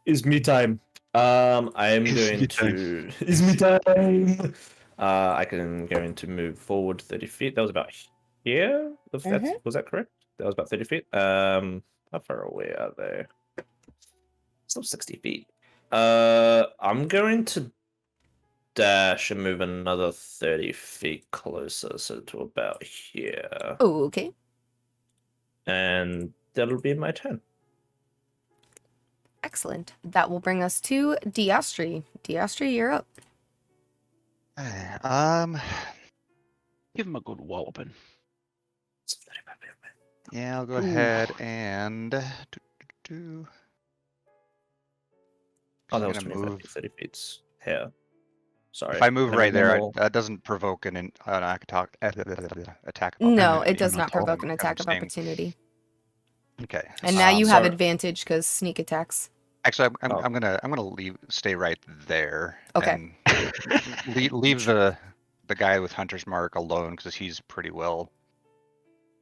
It's me time. I am going to. It's me time. I can going to move forward 30 feet. That was about here. Was that correct? That was about 30 feet. How far away are they? Still 60 feet. I'm going to dash and move another 30 feet closer, so to about here. Oh, okay. And that'll be my turn. Excellent. That will bring us to Diastri. Diastri, you're up. Give him a good walloping. Yeah, I'll go ahead and Oh, that was gonna 25 move. 30 feet here. Sorry. If I move Can right there, normal- that doesn't provoke an attack. Attack. No, opportunity. it does not Oh, provoke an I'm attack of staying- opportunity. Okay. And now you have sorry. advantage because sneak attacks. Actually, I'm Oh. gonna stay right there. Okay. And leave the guy with Hunter's Mark alone because he's pretty well.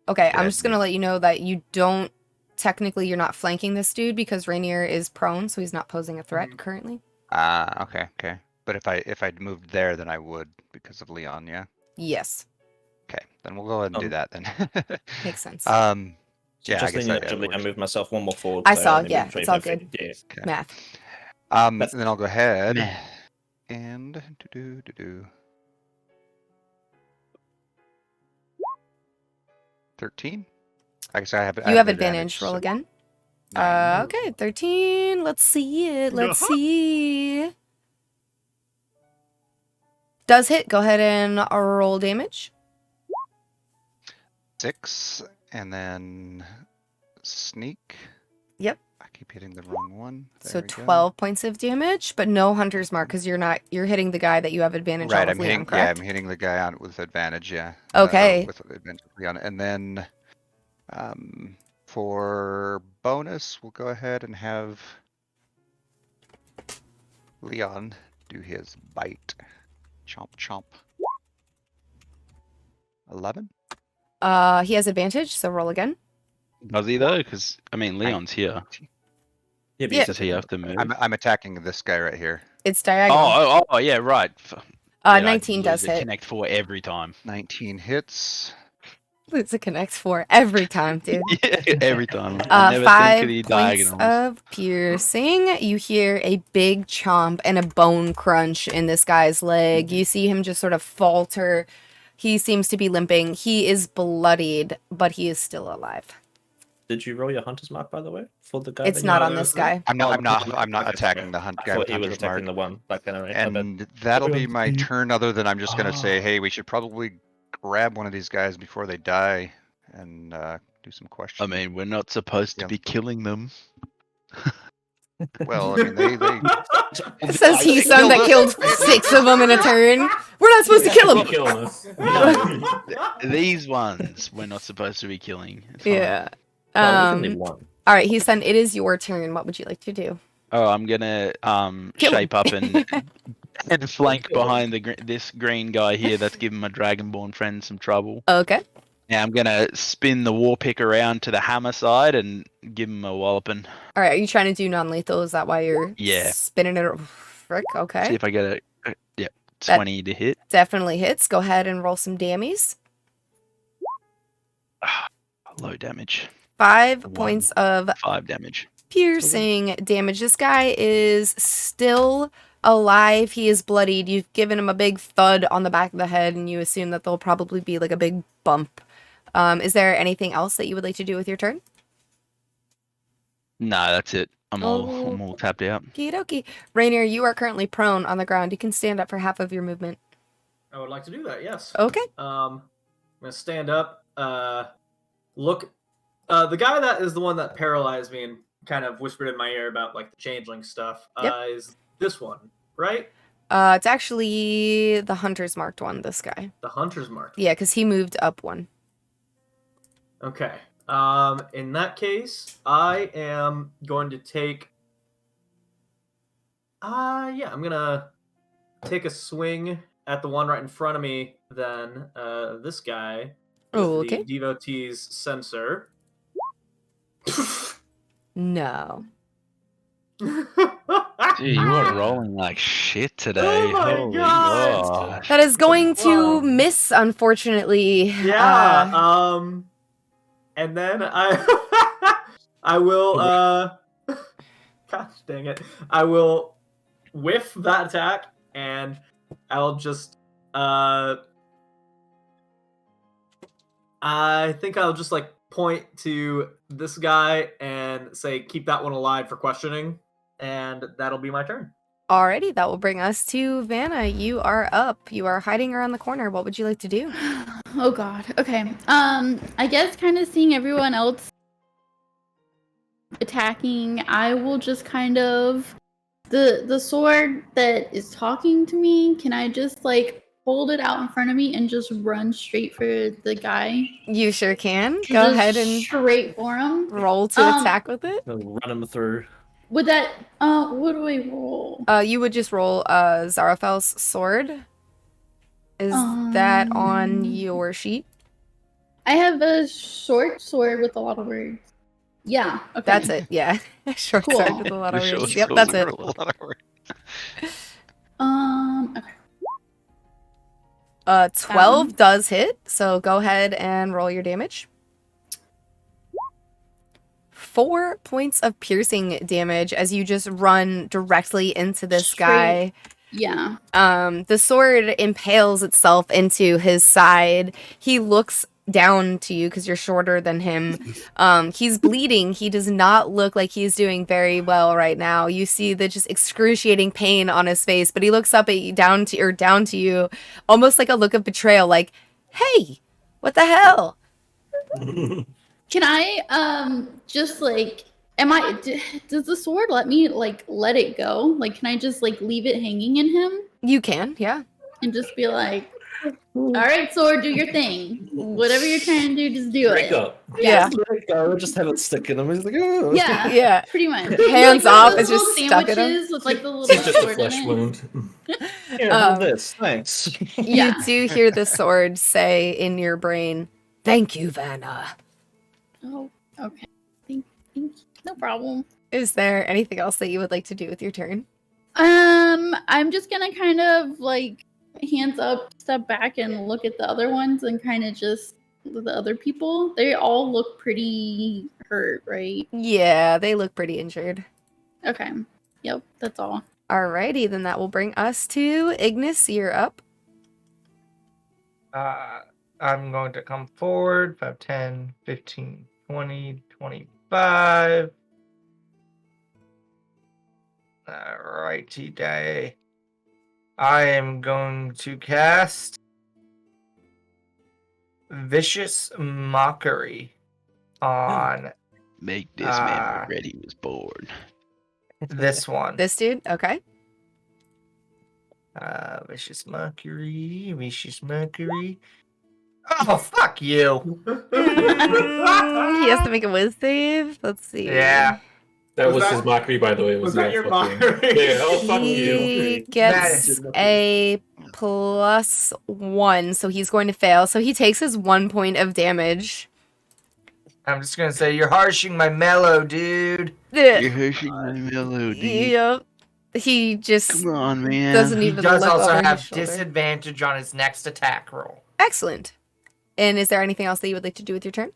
Okay, I'm Dead. just gonna let you know that you don't technically you're not flanking this dude because Rainier is prone, so he's not posing a threat currently. Okay. But if I'd moved there, then I would because of Leon. Yeah. Yes, Okay. Then we'll go ahead and do that then. makes sense. So Yeah, I just guess letting you know, that Ghibli, I works. moved myself one more forward. I so saw, only yeah, moved it's all 25 good. feet. Yeah. Math. Then I'll go ahead Meh. and do. 13. I guess I have. You have advantage. Roll so again. 9. Okay, 13. Let's see it. Let's see. Does hit. Go ahead and roll damage. 6, and then sneak. Yep. I keep hitting the wrong one. So There we go. 12 points of damage, but no hunter's mark because you're hitting the guy that you have advantage Right, on I'm with Leon, hitting. Yeah, correct? I'm hitting the guy on with advantage. Yeah. Okay. With advantage with Leon, and then for bonus, we'll go ahead and have Leon do his bite. Chomp chomp. 11. He has advantage, so roll again. Does he though? Because I mean, Leon's here. Yeah, but Yeah. Does he have to move? I'm attacking this guy right here. It's diagonal. Oh, yeah, right. Yeah, 19 I does lose a hit. Connect 4 every time. 19 hits. It's a connect 4 every time, dude. Yeah, every time. I never think 5 of the points diagonals. of piercing. You hear a big chomp and a bone crunch in this guy's leg. You see him just sort of falter. He seems to be limping. He is bloodied, but he is still alive. Did you roll your hunter's mark, by the way, for the guy? It's that not you- on this guy. I'm not attacking the I guy with thought he was Hunter's Mark. attacking the one back then, right? My bad. And that'll be my turn, other than I'm just gonna say, hey, we should probably grab one of these guys before they die and do some I questions. mean, we're not supposed to Yeah. be killing them. Well, I mean, they Says he, son, that killed 6 of them in a turn. We're not supposed to kill him. Killing us. These ones we're not supposed to be killing. It's fine. Yeah. Well, we can leave one. All right, he's son. It is your turn. What would you like to do? Oh, I'm gonna Kill him. shape up and flank behind this green guy here that's giving my dragonborn friend some trouble. Okay. Now I'm gonna spin the war pick around to the hammer side and give him a walloping. All right. Are you trying to do non-lethal? Is that why you're Yeah. spinning it? Frick. See Okay. if I get a That- 20 to hit. Definitely hits. Go ahead and roll some dammies. Low damage. 5 One. points of 5 damage. piercing damage. This guy is still alive. He is bloodied. You've given him a big thud on the back of the head, and you assume that there'll probably be like a big bump. Is there anything else that you would like to do with your turn? No, that's it. I'm all tapped out. Okie dokie. Rainier, you are currently prone on the ground. You can stand up for half of your movement. I would like to do that. Yes. Okay. I'm gonna stand up. Look. The guy that is the one that paralyzed me and kind of whispered in my ear about like the changeling stuff. Yep. Is this one right? It's actually the hunter's marked one, this guy. The hunter's mark. Yeah, because he moved up one. Okay. In that case, I am going to take. Yeah, I'm gonna take a swing at the one right in front of me. Then this guy. With Oh, okay. The devotee's sensor. No. Dude, you are rolling like shit today. Oh my Holy God. gosh. That is going to Wow. miss, unfortunately. Yeah. And then I will. Gosh dang it! I will whiff that attack and I'll just I think I'll just like point to this guy and say, keep that one alive for questioning, and that'll be my turn. Alrighty, that will bring us to Vanna. You are up. You are hiding around the corner. What would you like to do? Oh god. Okay. I guess kind of seeing everyone else attacking, I will just kind of the sword that is talking to me, can I just like hold it out in front of me and just run straight for the guy? You sure can. Go Just ahead and straight for him. roll to attack with it. Run him through. Would that what do I roll? You would just roll Zaraphel's sword. Is that on your sheet? I have a short sword with a lot of words. Yeah, okay. That's it. Yeah. Short Cool. sword with a lot of Short words. Yep, sword that's it. with a lot of words. Okay. 12 does hit, so go ahead and roll your damage. 4 points of piercing damage as you just run directly into this guy. Yeah. The sword impales itself into his side. He looks down to you because you're shorter than him. He's bleeding. He does not look like he's doing very well right now. You see the just excruciating pain on his face, but he looks up at you, down to you, almost like a look of betrayal, like, "Hey, what the hell?" Can I just like does the sword let me like let it go? Like can I just like leave it hanging in him You can, yeah. and just be like, all right, sword, do your thing. Whatever you're trying to do, just do Break it. up. Yeah. Let it go. Just have it stick in him. He's like, oh. Yeah. Yeah. Pretty much. Hands like, off, those it's just little stuck in him. sandwiches with like the little It's just a sword flesh in it. wound. Here, have this. Thanks. Yeah. You do hear the sword say in your brain, "Thank you, Vanna." Oh, okay. Thank you. No problem. Is there anything else that you would like to do with your turn? I'm just gonna kind of like hands up, step back and look at the other ones and kind of just the other people. They all look pretty hurt, right? Yeah, they look pretty injured. Okay. Yep, that's all. Alrighty, then that will bring us to Ignis. You're up. I'm going to come forward. 5, 10, 15, 20, 25. Alrighty day. I am going to cast Vicious Mockery on Make this man regret he was born. this one. This dude? Okay. Vicious Mockery. Oh, fuck you. He has to make a whiz save. Let's see. Yeah. That Was was that- his mockery, by the way. was that your fuck you. mockery? Yeah, oh, fuck He you. gets a +1, so he's going to fail. So he takes his 1 point of damage. I'm just gonna say you're harshing my mellow, dude. You're hurting my melody. Yep. He just Come on, man. doesn't He even does look also over his have shoulder. disadvantage on his next attack roll. Excellent. And is there anything else that you would like to do with your turn?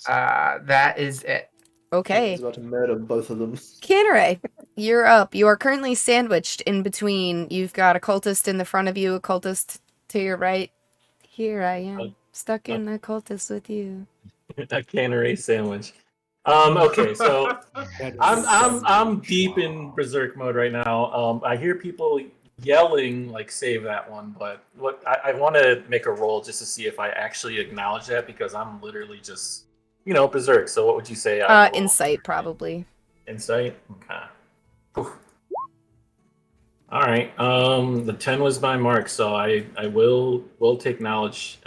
That is it. Okay. He's about to murder both of them. Canneray, you're up. You are currently sandwiched in between. You've got a cultist in the front of you, a cultist to your right. Here I am, stuck in a cultist with you. A cannery sandwich. Okay, so I'm deep in berserk mode right now. I hear people yelling like "save that one," but what I want to make a roll just to see if I actually acknowledge that because I'm literally just berserk. So what would you say? I roll? Insight, probably. Insight. Okay. Oof. All right. The 10 was my mark, so I will take knowledge.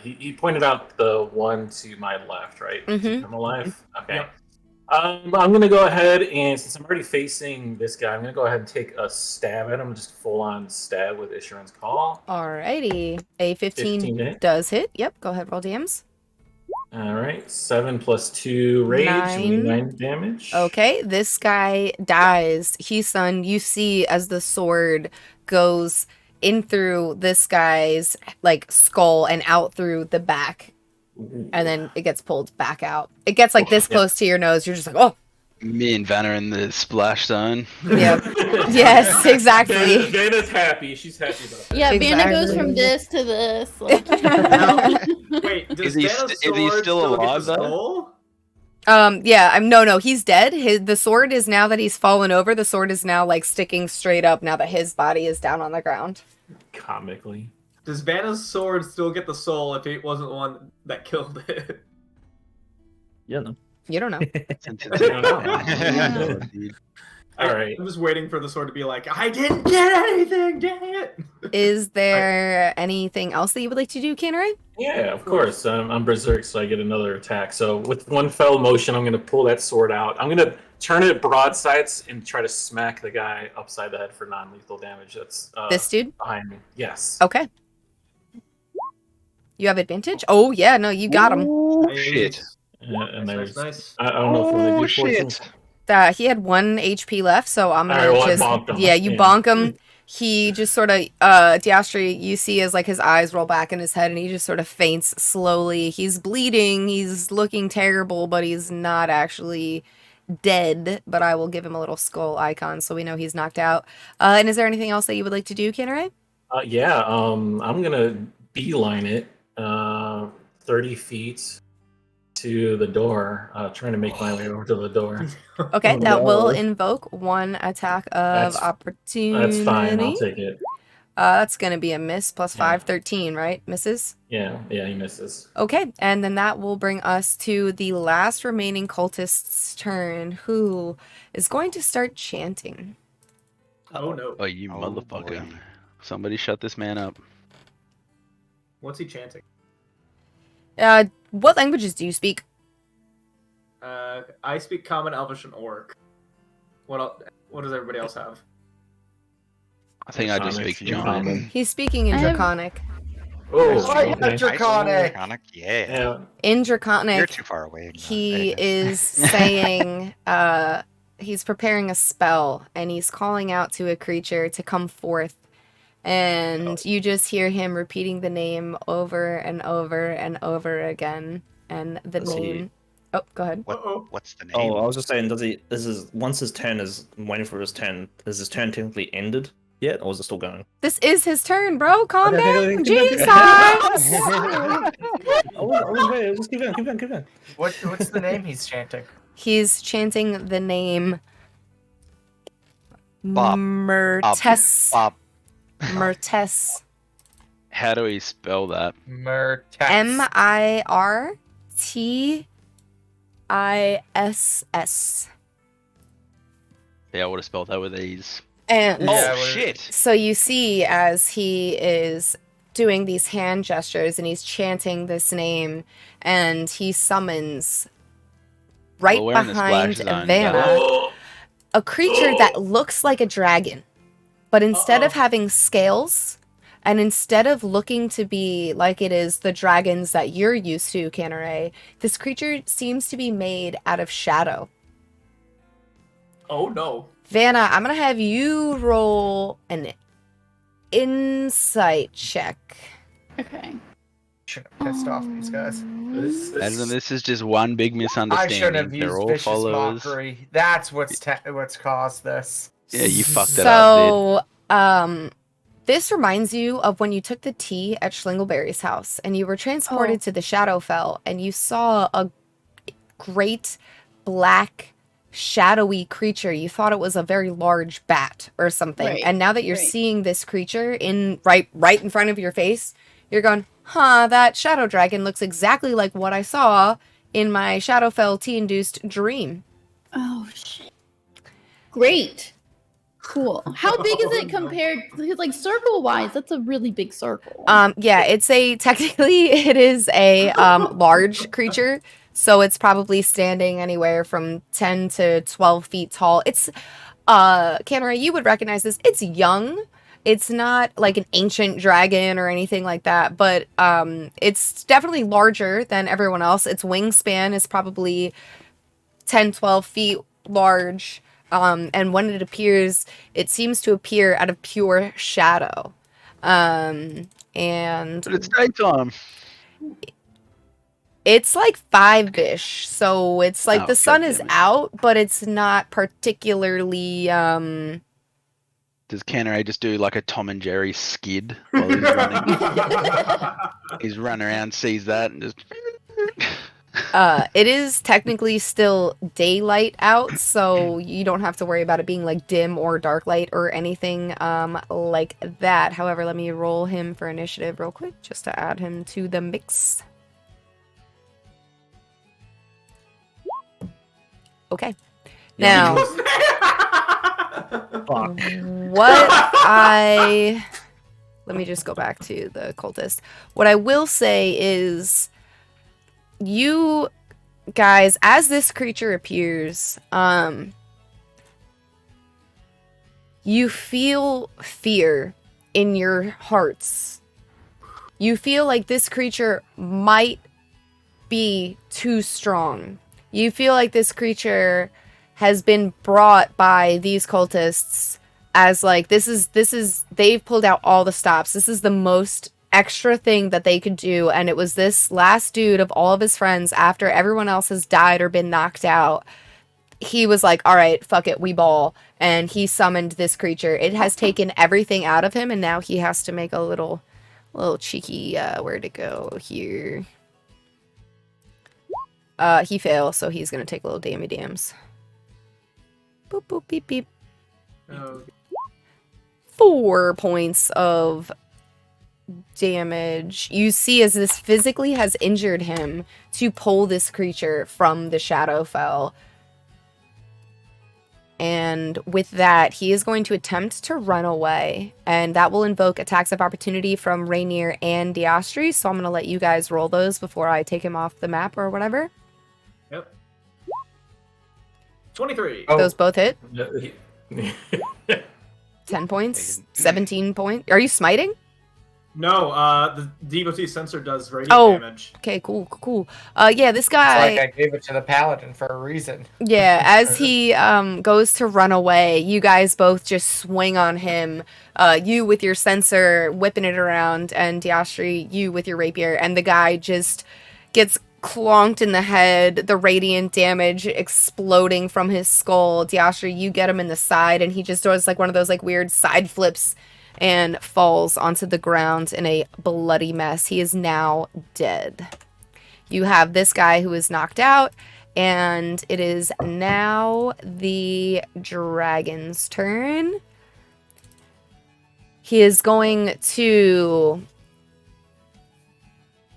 He pointed out the one to my left, right? Mhm. I'm alive. Okay. Yep. I'm gonna go ahead and since I'm already facing this guy, I'm gonna go ahead and take a stab at him, just full on stab with Issuran's Call. Alrighty. A 15 15 hit. does hit. Yep, go ahead, roll DMs. All right. 7 + 2 rage, 9 damage. Okay, this guy dies. He's stunned. You see as the sword goes in through this guy's like skull and out through the back. And then it gets pulled back out. It gets like this Yeah. close to your nose. You're just like, oh. Me and Vanna in the splash zone. Yep. Yes, exactly. Vanna's happy. She's happy about that. Yeah, Vanna goes from Exactly. this to this. Like, Wait, does Is he Vanna's is he sword still get alive, the though? skull? Yeah, no, he's dead. The sword is, now that he's fallen over, the sword is now like sticking straight up now that his body is down on the ground. Comically. Does Vanna's sword still get the soul if it wasn't the one that killed it? Yeah, no. You don't know. All right. I'm just waiting for the sword to be like, I didn't get anything, dang it! Is there anything else that you would like to do, Cannery? Yeah, of course. I'm berserk, so I get another attack. So with one fell motion, I'm going to pull that sword out. I'm going to turn it broadsides and try to smack the guy upside the head for non-lethal damage. That's This dude? behind me. Yes. Okay. You have advantage? Oh, yeah, no, you got him. Shit. And Nice, there's, nice. I don't know if Oh, really shit. He had 1 HP left, so I'm gonna Alright, well, I just bonked him. yeah, you Yeah. bonk him. He just sort of Diastri, you see as like his eyes roll back in his head, and he just sort of faints slowly. He's bleeding. He's looking terrible, but he's not actually dead. But I will give him a little skull icon so we know he's knocked out. And is there anything else that you would like to do, Cannery? Yeah, I'm gonna beeline it 30 feet to the door, trying to make my way over to the door. Okay, Oh, that will no. invoke 1 attack of opportunity. That's fine. I'll take it. That's gonna be a miss plus Yeah. 5, 13, right? Misses? Yeah, he misses. Okay, and then that will bring us to the last remaining cultist's turn, who is going to start chanting. Oh no. Oh, you Oh, motherfucker. boy. Somebody shut this man up. What's he chanting? What languages do you speak? I speak Common, Elvish, and Orc. What does everybody else have? I think I just Draconic, speak Draconic. John. He's speaking in I have- Draconic. Oh, I okay. Draconic. Draconic, yeah. Yeah. In You're Draconic, too far away. he Anyway. is saying, he's preparing a spell, and he's calling out to a creature to come forth. And you just hear him repeating the name over and over and over again. And the Does he- name... Oh, go ahead. Uh-oh. What's the name? Oh, I was just saying, once his turn is waiting for his turn, is his turn technically ended yet, or is it still going? This is his turn, bro. Calm Okay, down. okay, Jinx okay. eyes. I was waiting, just keep going. What's the name he's chanting? He's chanting the name Bob. Murtes. Bob. Murtes. How do we spell that? Murtex. Mirtiss. Yeah, I would have spelled that with ease. And Yeah, Oh, what- shit. so you see as he is doing these hand gestures and he's chanting this name, and he summons right Well, we're in the behind splash zone, Vanna Oh, a creature that looks like a dragon, but instead of Uh-oh. having scales, and instead of looking to be like it is the dragons that you're used to, Canneray, this creature seems to be made out of shadow. Oh no. Vanna, I'm gonna have you roll an insight check. okay. Should have pissed off these guys. And this is just one big I shouldn't misunderstanding. have They're used all vicious followers. mockery. That's what's caused this. Yeah, you fucked it up, So, this reminds you of when you took the tea at Schlingleberry's house and you were transported Oh. to the Shadowfell and you saw a great black shadowy creature. You thought it was a very large bat or something. Right, And now that you're right. seeing this creature right in front of your face, you're going, huh, that shadow dragon looks exactly like what I saw in my Shadowfell tea-induced dream. Oh shit. Great. Cool. How big is it Oh, no. compared? Because like circle wise, that's a really big circle. Yeah, technically it is a large creature, so it's probably standing anywhere from 10 to 12 feet tall. It's Cannery, you would recognize this. It's young. It's not like an ancient dragon or anything like that, but it's definitely larger than everyone else. Its wingspan is probably 10, 12 feet large. And when it appears, it seems to appear out of pure shadow. And But it's daytime. It's like 5-ish, so it's like Oh, the sun is goddammit. out, but it's not particularly Does Canary just do like a Tom and Jerry skid while he's running? He's running around, sees that, and just. it is technically still daylight out, so you don't have to worry about it being like dim or dark light or anything like that. However, let me roll him for initiative real quick just to add him to the mix. Okay. Now, let me just go back to the cultist. What I will say is, you guys, as this creature appears, you feel fear in your hearts. You feel like this creature might be too strong. You feel like this creature has been brought by these cultists as like, they've pulled out all the stops. This is the most extra thing that they could do, and it was this last dude of all of his friends, after everyone else has died or been knocked out, he was like, all right, fuck it, we ball, and he summoned this creature. It has taken everything out of him, and now he has to make a little cheeky, where'd it go here? He fails, so he's gonna take a little dammy dams. Boop boop beep beep. Oh. 4 points of damage. You see as this physically has injured him to pull this creature from the Shadowfell. And with that, he is going to attempt to run away. And that will invoke attacks of opportunity from Rainier and Diastri. So I'm going to let you guys roll those before I take him off the map or whatever. Yep. 23. Oh. Those both hit. 10 10 points. 17 points. Are you smiting? No, the devotee sensor does radiant Oh. damage. Okay, cool. Yeah, this It's guy... like I gave it to the paladin for a reason. Yeah, as he goes to run away, you guys both just swing on him. You with your sensor whipping it around, and Diastri, you with your rapier, and the guy just gets clonked in the head, the radiant damage exploding from his skull. Diastri, you get him in the side, and he just does like one of those like weird side flips and falls onto the ground in a bloody mess. He is now dead. You have this guy who is knocked out, and it is now the dragon's turn. He is going to...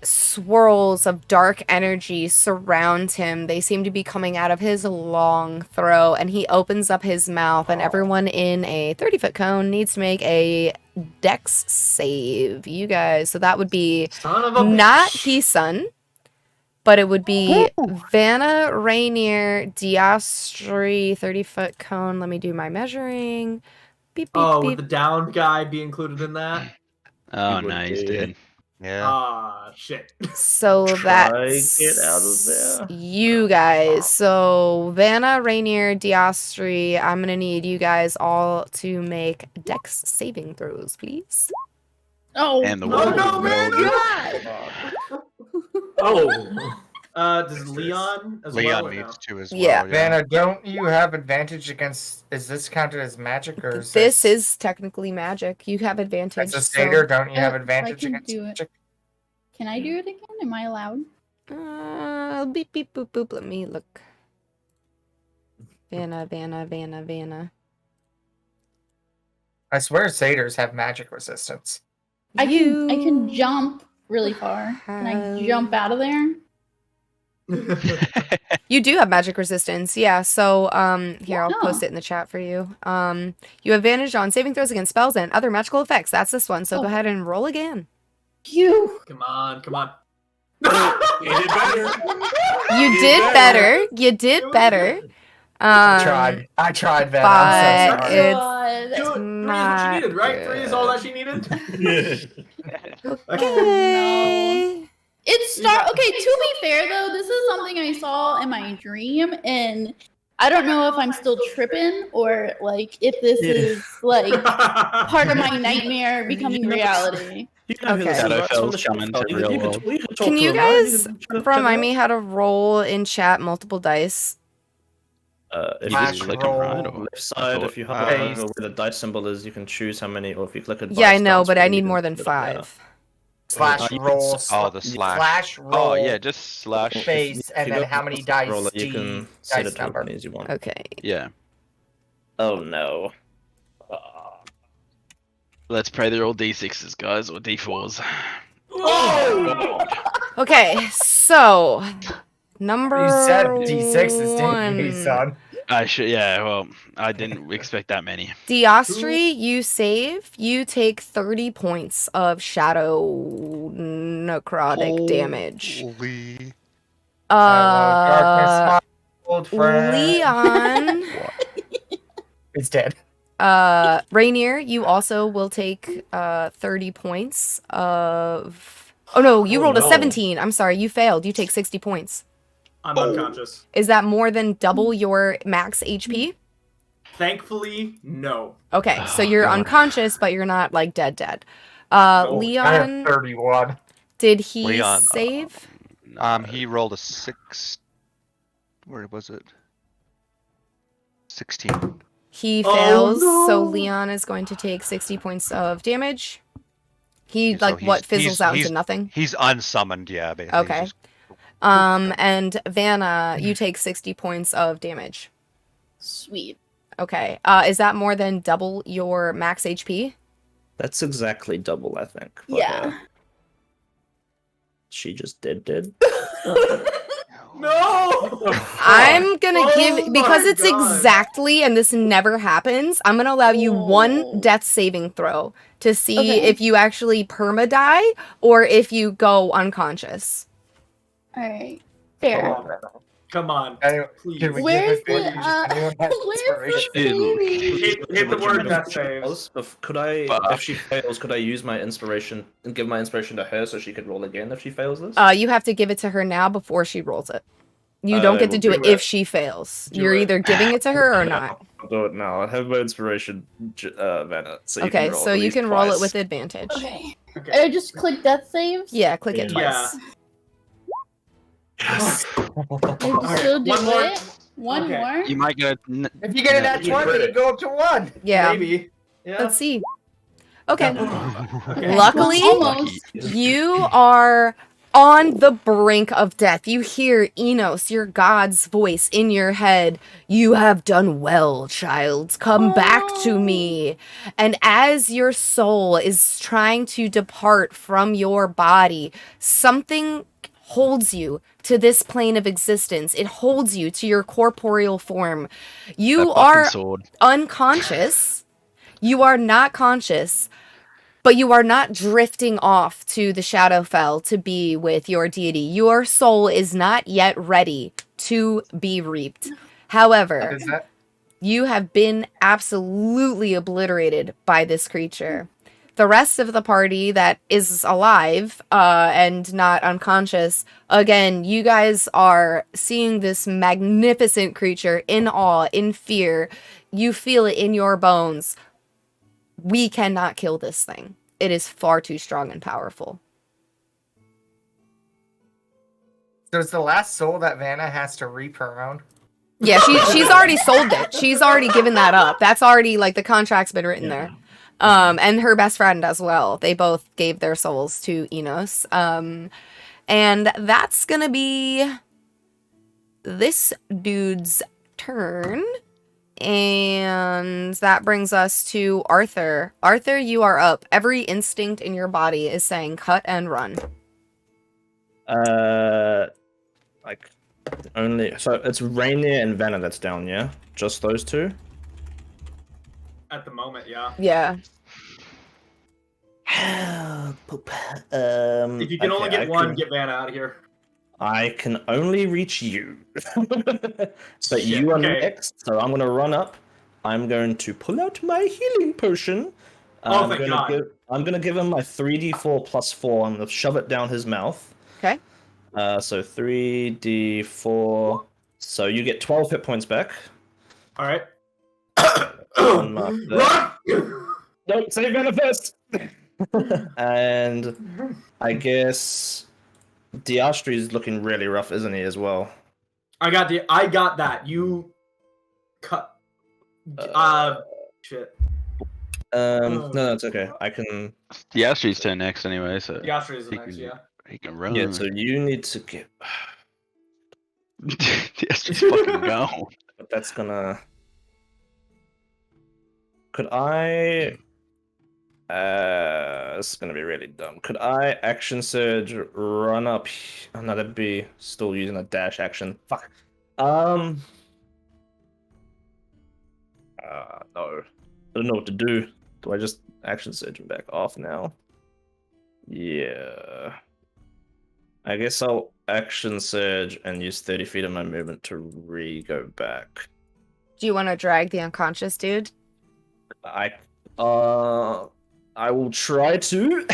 Swirls of dark energy surround him. They seem to be coming out of his long throat, and he opens up his mouth, and everyone in a 30-foot cone needs to make a dex save. You guys, so that would be Son of a not bitch. Hesun, but it would be Vanna, Rainier, Diastri, 30-foot cone. Let me do my measuring. Beep, beep, Oh, beep. would the downed guy be included in that? Oh He no, would he's be. dead. Yeah. Ah, shit. So Try that's get out of there. you guys. So Vanna, Rainier, Diastri, I'm gonna need you guys all to make dex saving throws, please. Oh, And the Oh, world no, will man, go. God. Oh, Does Leon as Leon well? or needs no? to as Yeah. well. Vanna, don't you have advantage against? Is this counted as magic or is This is technically magic. You have advantage. as a so- satyr? Don't you have I advantage can against do it. magic? Can I do it again? Am I allowed? Beep beep boop boop. Let me look. Vanna. I swear satyrs have magic resistance. I can jump really far. Can I have- jump out of there? You do have magic resistance, yeah. So, here, I'll Oh. post it in the chat for you. You have advantage on saving throws against spells and other magical effects. That's this one. So go Oh. ahead and roll again. Phew. Come on. you did better. You did better. You did better. I tried, Vanna. I'm so but sorry. it's God. Two, 3 is what not she needed, right? 3 is all that she needed? okay. It's okay. To be fair, though, this is something I saw in my dream, and I don't know if I'm still tripping or like if this is like part of my nightmare becoming reality. You know who Okay. this is, right? It's from the Shadowfells come Shadowfell. into You real can world. talk- you can talk Can to you him, right? guys can check remind it me out. how to roll in chat multiple dice? If You just you click 'em, right? roll. Or- left side, thought- if you hover Base. over where the dice symbol is, you can choose how many, or if you click advice. Yeah, I know, dance but I wheel, you need can more than split it out. 5. Slash you can roll. Oh, the slash. Slash roll. Oh yeah, just slash. Space, If and you then go how to many the dice roller, do you can set dice it to as number. many as you want. Okay. Yeah. Oh no. Let's pray they're all D6s, guys, or D4s. Oh! Okay, so number You said D6s, didn't you, one. son? I should. Yeah. Well, I didn't expect that many. Diostri, you save. You take 30 points of shadow necrotic damage. Holy. Hello, darkness, my old friend. Leon, It's dead. Rainier, you also will take 30 points of. Oh no, you Oh, rolled a no. 17. I'm sorry, you failed. You take 60 points. I'm unconscious. Is that more than double your max HP? Thankfully, no. Okay, so Oh, you're God. unconscious, but you're not like dead. No, I have Leon, 31. did he Leon, save? He rolled a 6. Where was it? 16. He Oh, fails, so no. Leon is going to take 60 points of damage. He So like what fizzles out he's- into nothing. He's unsummoned, yeah. Basically. He's Okay. just- And Vanna, you take 60 points of damage. Sweet. Okay. Is that more than double your max HP? That's exactly double, I think. but, Yeah. she just did. No! I'm gonna Oh give because my it's God. exactly and this never happens. I'm gonna allow you one Oh. death saving throw to see Okay. if you actually perma die or if you go unconscious. Alright. Fair. Come on. Anyway, Please. can we Where's give the, it anyone has where's the inspiration? saving? Hit the word death saves. Could I, Fuck. if she fails, could I use my inspiration and give my inspiration to her so she could roll again if she fails this? You have to give it to her now before she rolls it. You don't I get to will do do it it. if she fails. Do You're it. either giving it to her or not. I'll do it now. I have my inspiration, Vanna. So you Okay, can roll so at you least can roll it twice. with advantage. Okay. Okay. I just click death saves? Yeah, click it Yeah. twice. Yes. Okay, Still do one more. it? One Okay. more? You might get. If you get it at you 20, crit you it. go up to 1. Yeah. Maybe. Yeah. Let's see. Okay. Okay. Luckily, Almost. you are on the brink of death. You hear Enos, your god's voice in your head. You have done well, child. Come back to me. And as your soul is trying to depart from your body, something holds you to this plane of existence. It holds you to your corporeal form. You a fucking are sword. unconscious. You are not conscious, but you are not drifting off to the Shadowfell to be with your deity. Your soul is not yet ready to be reaped. However, Is that? you have been absolutely obliterated by this creature. The rest of the party that is alive and not unconscious, again, you guys are seeing this magnificent creature in awe, in fear. You feel it in your bones. We cannot kill this thing. It is far too strong and powerful. So it's the last soul that Vanna has to reap her own? Yeah, she's already sold it. She's already given that up. That's already like the contract's been written there. And her best friend as well. They both gave their souls to Enos. And that's gonna be this dude's turn. And that brings us to Arthur. Arthur, you are up. Every instinct in your body is saying cut and run. Like only so it's Rainier and Vanna that's down, yeah? Just those two? At the moment, yeah. Yeah. Poop. If you can only okay, get one, get Vanna out of here. I can only reach you. But Shit, you are okay. next, so I'm gonna run up. I'm going to pull out my healing potion. Oh, thank God. I'm gonna give him my 3d4 plus 4 and shove it down his mouth. Okay. So 3d4. So you get 12 hit points back. All right. Unmark that. Run! Nope, save Vanna first. And I guess Diastri is looking really rough, isn't he, as well? I got that. You cut. Shit. No, it's okay. I can. Yastri's turn next anyway, so Diastri is the he next, can, yeah. he can run. Yeah, so you need to get. Yastri's fucking gone. But that's gonna. Could I? This is gonna be really dumb. Could I action surge, run up? Oh, no, that'd be still using a dash action. Fuck. No. I don't know what to do. Do I just action surge and back off now? Yeah. I guess I'll action surge and use 30 feet of my movement to go back. Do you want to drag the unconscious dude? I will try to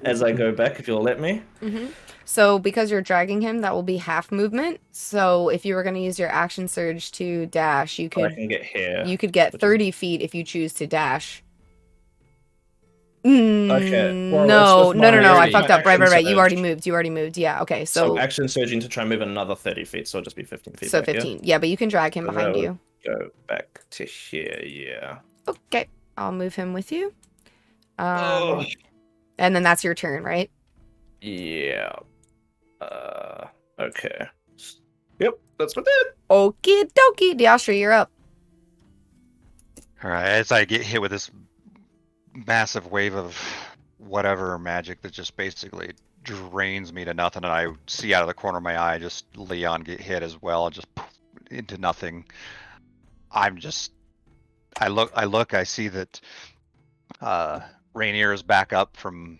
as I go back if you'll let me. Mm-hmm. So because you're dragging him, that will be half movement. So if you were going to use your action surge to dash, you I could can get here. you could get 30 feet if you choose to dash. Okay. Well, No. that's with my I fucked up. Right. action You already surge. moved. Yeah. Okay. So So action surging to try and move another 30 feet, so it'll just be 15 feet. so back, 15. Yeah, but you can drag him So behind that you. Go back to here, yeah. Okay. I'll move him with you. Oh. And then that's your turn, right? Yeah. Okay. Yep, that's what I did. Okie dokie. Diastra, you're up. All right, as I get hit with this massive wave of whatever magic that just basically drains me to nothing, and I see out of the corner of my eye just Leon get hit as well, just into nothing. I see that Rainier is back up from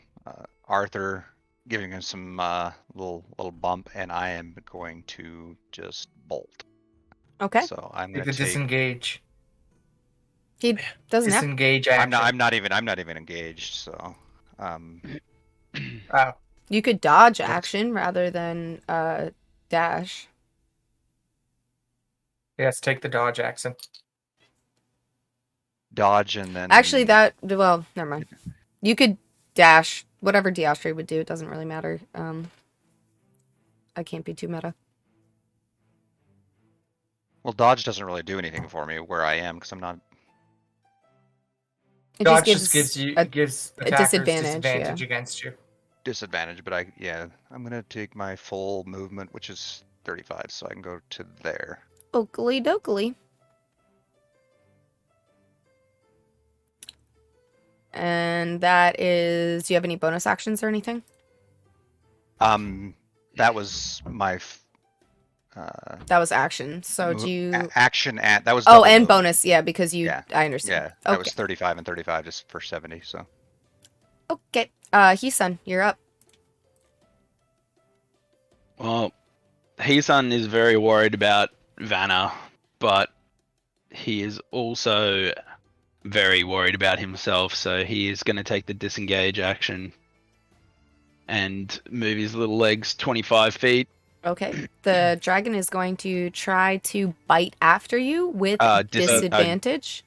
Arthur, giving him some little bump, and I am going to just bolt. Okay. So I'm You going could to take. disengage. He doesn't have. Disengage action. I'm not even engaged. So, Oh, You could dodge action rather than dash. yes, take the dodge action. dodge and then. Actually, well, never mind. You could dash whatever Diastre would do. It doesn't really matter. I can't be too meta. Well, dodge doesn't really do anything for me where I am because I'm not. It Dodge just just gives a attackers disadvantage, disadvantage against you. Disadvantage, but I'm gonna take my full movement, which is 35, so I can go to there. Oakley dokley. And that is. Do you have any bonus actions or anything? That was my. That was action. So do you? Action and that was. Oh, double and movement. bonus. Yeah, because you. Yeah. I understand. Yeah, that Okay. was 35 and 35 just for 70. So. Okay. Heesun, you're up. Well, Heesun is very worried about Vanna, but he is also very worried about himself, so he is going to take the disengage action and move his little legs 25 feet. Okay. The dragon is going to try to bite after you with disadvantage.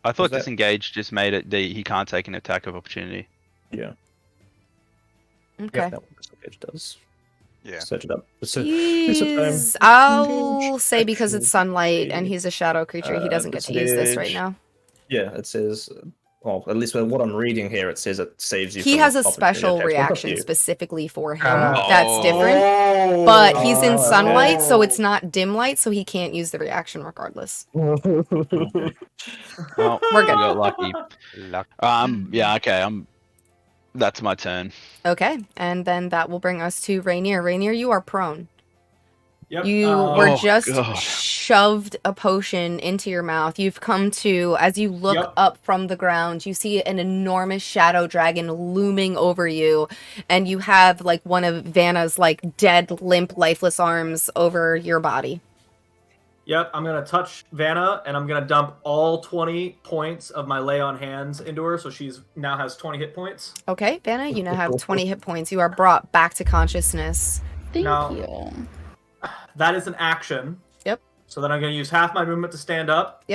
I thought Was that- disengage just made it he can't take an attack of opportunity. Yeah. Okay. Yeah, that one disengage does. Yeah. Search it up. I'll say because it's sunlight and he's a shadow creature, he doesn't get to use this right disengage. now. Yeah, it says. Well, at least with what I'm reading here, it says it saves you. He from has a opportunity special attacks. What about reaction you? specifically for him. Oh. That's different. But he's in Oh, sunlight, so okay. it's not dim light, so he can't use the reaction regardless. Well, We're good. we got lucky. Yeah, okay. That's my turn. Okay, and then that will bring us to Rainier. Rainier, you are prone. Yep. You were Oh, just God. shoved a potion into your mouth. You've come to, as you look Yep. up from the ground, you see an enormous shadow dragon looming over you, and you have like one of Vanna's like dead, limp, lifeless arms over your body. Yep, I'm gonna touch Vanna and I'm gonna dump all 20 points of my lay on hands into her, so she's now has 20 hit points. Okay, Vanna, you now have 20 hit points. You are brought back to consciousness. Thank Now- you. That is an action. Yep. So then I'm gonna use half my movement to stand up,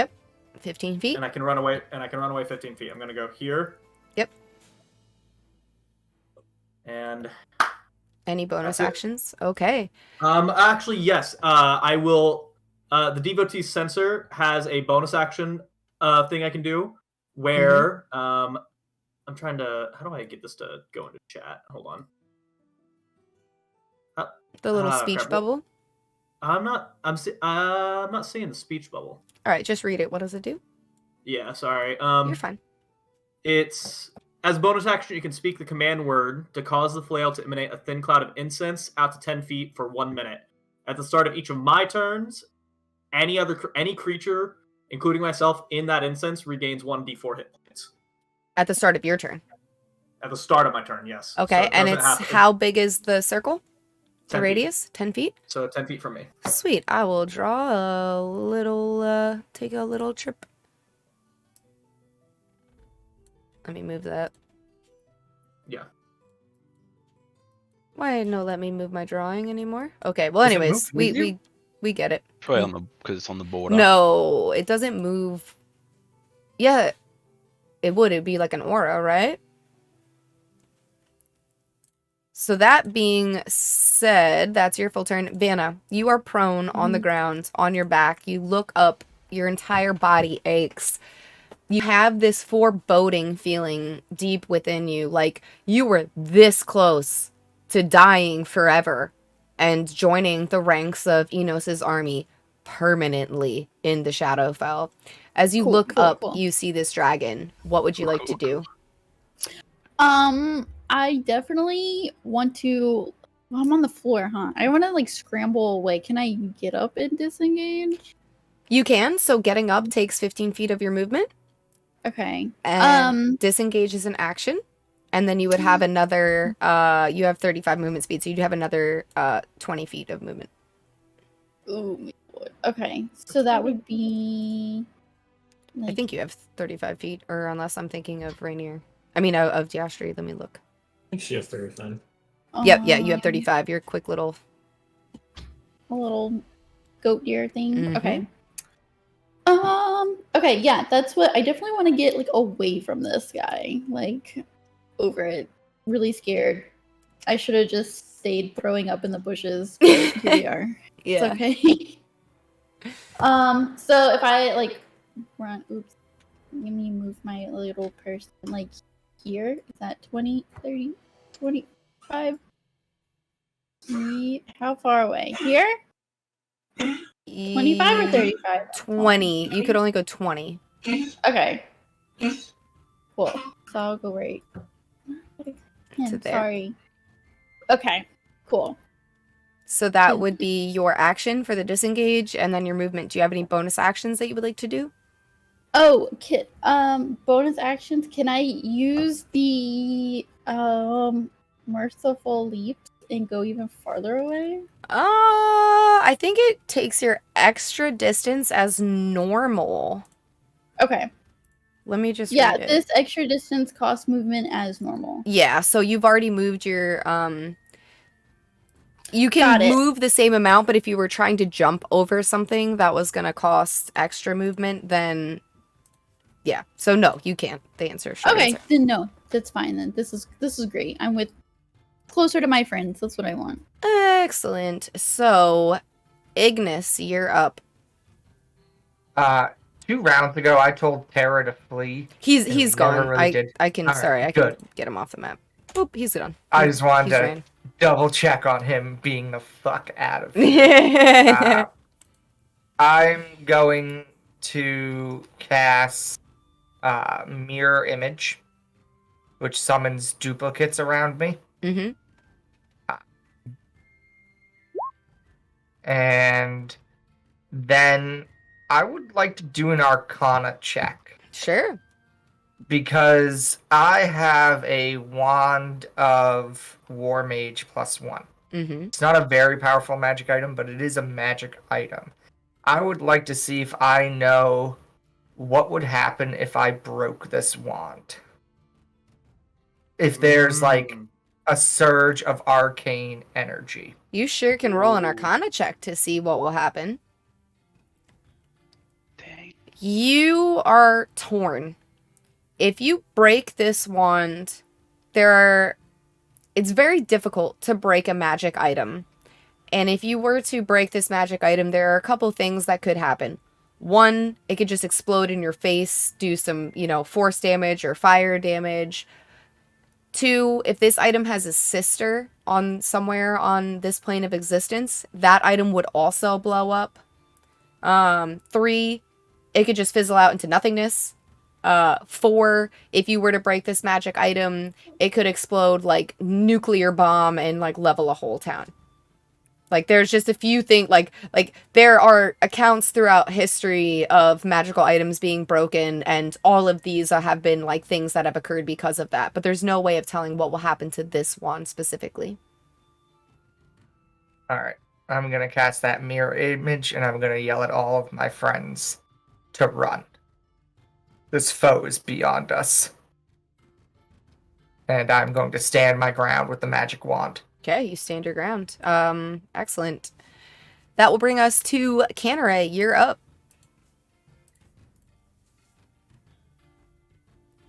15 feet. and I can run away. 15 feet. I'm gonna go here. Yep. And Any bonus That's it. actions? Okay. actually, yes. I will. The devotee sensor has a bonus action thing I can do where I'm trying to. How do I get this to go into chat? Hold on. The little speech crap. bubble. I'm not seeing the speech bubble. All right, just read it. What does it do? Yeah, sorry. You're fine. It's as bonus action, you can speak the command word to cause the flail to emanate a thin cloud of incense out to 10 feet for 1 minute. At the start of each of my turns, any creature, including myself, in that incense regains 1d4 hit points. At the start of your turn. At the start of my turn, yes. Okay, So and doesn't it's have- how big is the circle? The 10 feet. radius? 10 feet? So 10 feet from me. Sweet. I will draw a little, take a little trip. Let me move that. Yeah. Why no let me move my drawing anymore? Okay, well Does it anyways, move with you? we get it. Probably on the because it's on the border. No, it doesn't move. Yeah, it would. It'd be like an aura, right? So that being said, that's your full turn. Vanna, you are prone on the ground, on your back. You look up, your entire body aches. You have this foreboding feeling deep within you, like you were this close to dying forever and joining the ranks of Enos's army permanently in the Shadowfell. As you Cool, look cool, up, cool. you see this dragon. What would you like to do? I definitely want to. Well, I'm on the floor, huh? I want to like scramble away. Can I get up and disengage? You can. So getting up takes 15 feet of your movement. Okay. And disengage is an action. And then you would have another, you have 35 movement speed, so you'd have another 20 feet of movement. Ooh, okay. So that would be. I Like, think you have 35 feet, or unless I'm thinking of Rainier. I mean, of Diastri. Let me look. I think she has 35. Yep, yeah, you have 35. Your quick little... A little goat deer thing. Mhm. Okay. Okay, yeah, that's what I definitely want to get like away from this guy. Like over it. Really scared. I should have just stayed throwing up in the bushes, but here we are. Yeah. It's okay. So if I like run, oops, let me move my little person like here. Is that 20, 30, 25? How far away? Here? 25 or 35? 20. You could only go 20. Okay. Cool. So I'll go right. To there. Sorry. Okay. Cool. So that would be your action for the disengage, and then your movement. Do you have any bonus actions that you would like to do? Oh, bonus actions. Can I use the merciful leaps and go even farther away? I think it takes your extra distance as normal. Okay. Let me just Yeah, read it. this extra distance costs movement as normal. Yeah, so you've already moved your you Got can it. move the same amount, but if you were trying to jump over something that was going to cost extra movement, then yeah. So no, you can't. The answer. Short Okay, answer. then no, that's fine then. This is great. I'm with closer to my friends. That's what I want. Excellent. So, Ignis, you're up. 2 rounds ago, I told Terra to flee. He's we gone. never really did. I can All right, sorry, I good. can get him off the map. Oop, he's gone. I just wanted He's to ran. double check on him being the fuck out of here. I'm going to cast Mirror Image, which summons duplicates around me. Mm-hmm. And then I would like to do an Arcana check. Sure. Because I have a Wand of War Mage +1. Mm-hmm. It's not a very powerful magic item, but it is a magic item. I would like to see if I know what would happen if I broke this wand. If there's like a surge of arcane energy. You sure can roll an Arcana check to see what will happen. Dang. You are torn. If you break this wand, there are it's very difficult to break a magic item. And if you were to break this magic item, there are a couple things that could happen. One, it could just explode in your face, do some, force damage or fire damage. Two, if this item has a sister on somewhere on this plane of existence, that item would also blow up. Three, it could just fizzle out into nothingness. 4, if you were to break this magic item, it could explode like nuclear bomb and like level a whole town. Like there's just a few things like there are accounts throughout history of magical items being broken, and all of these have been like things that have occurred because of that. But there's no way of telling what will happen to this one specifically. All right. I'm going to cast that mirror image, and I'm going to yell at all of my friends to run. This foe is beyond us. And I'm going to stand my ground with the magic wand. Okay, you stand your ground. Excellent. That will bring us to Canneray. You're up.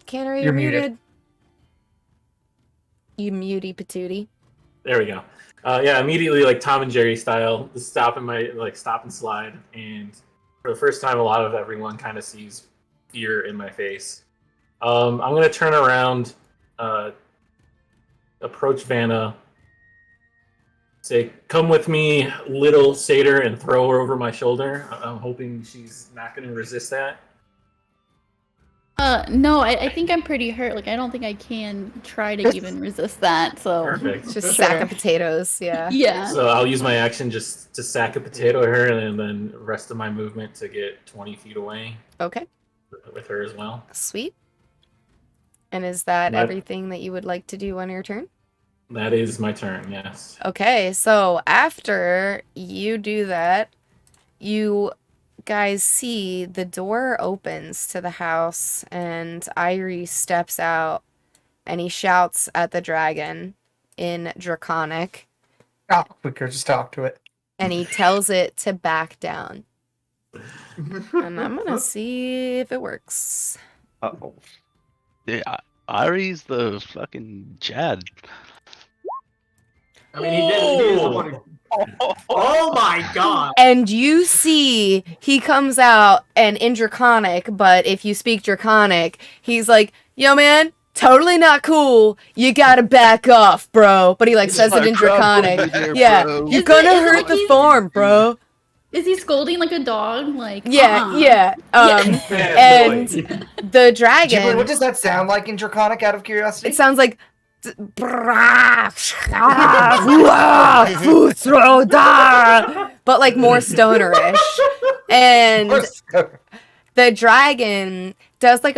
Canneray, you're muted. You muty patootie. There we go. Yeah, immediately like Tom and Jerry style, stop and slide, and for the first time, a lot of everyone kind of sees fear in my face. I'm gonna turn around, approach Vanna, say, "Come with me, little satyr," and throw her over my shoulder. I'm hoping she's not gonna resist that. No, I think I'm pretty hurt. Like, I don't think I can try to even resist that, so... Perfect. Just a sack of potatoes, yeah. Yeah. So I'll use my action just to sack a potato at her, and then the rest of my movement to get 20 feet away. Okay. With her as well. Sweet. And is that everything that you would like to do on your turn? That is my turn, yes. Okay, so after you do that, you guys see the door opens to the house, and Irie steps out, and he shouts at the dragon in Draconic. Oh, we could just talk to it. And he tells it to back down. And I'm gonna see if it works. Uh-oh. Yeah, Irie's the fucking Chad. I mean, he is the one who... Oh my god! And you see he comes out and in Draconic, but if you speak Draconic, he's like, "Yo, man, totally not cool. You gotta back off, bro." But he like says it in Draconic. Yeah, you're gonna hurt the farm, bro. Is he scolding like a dog? Like, yeah. And the dragon. Jibbly, what does that sound like in Draconic, out of curiosity? It sounds like. But like more stonerish. And the dragon does like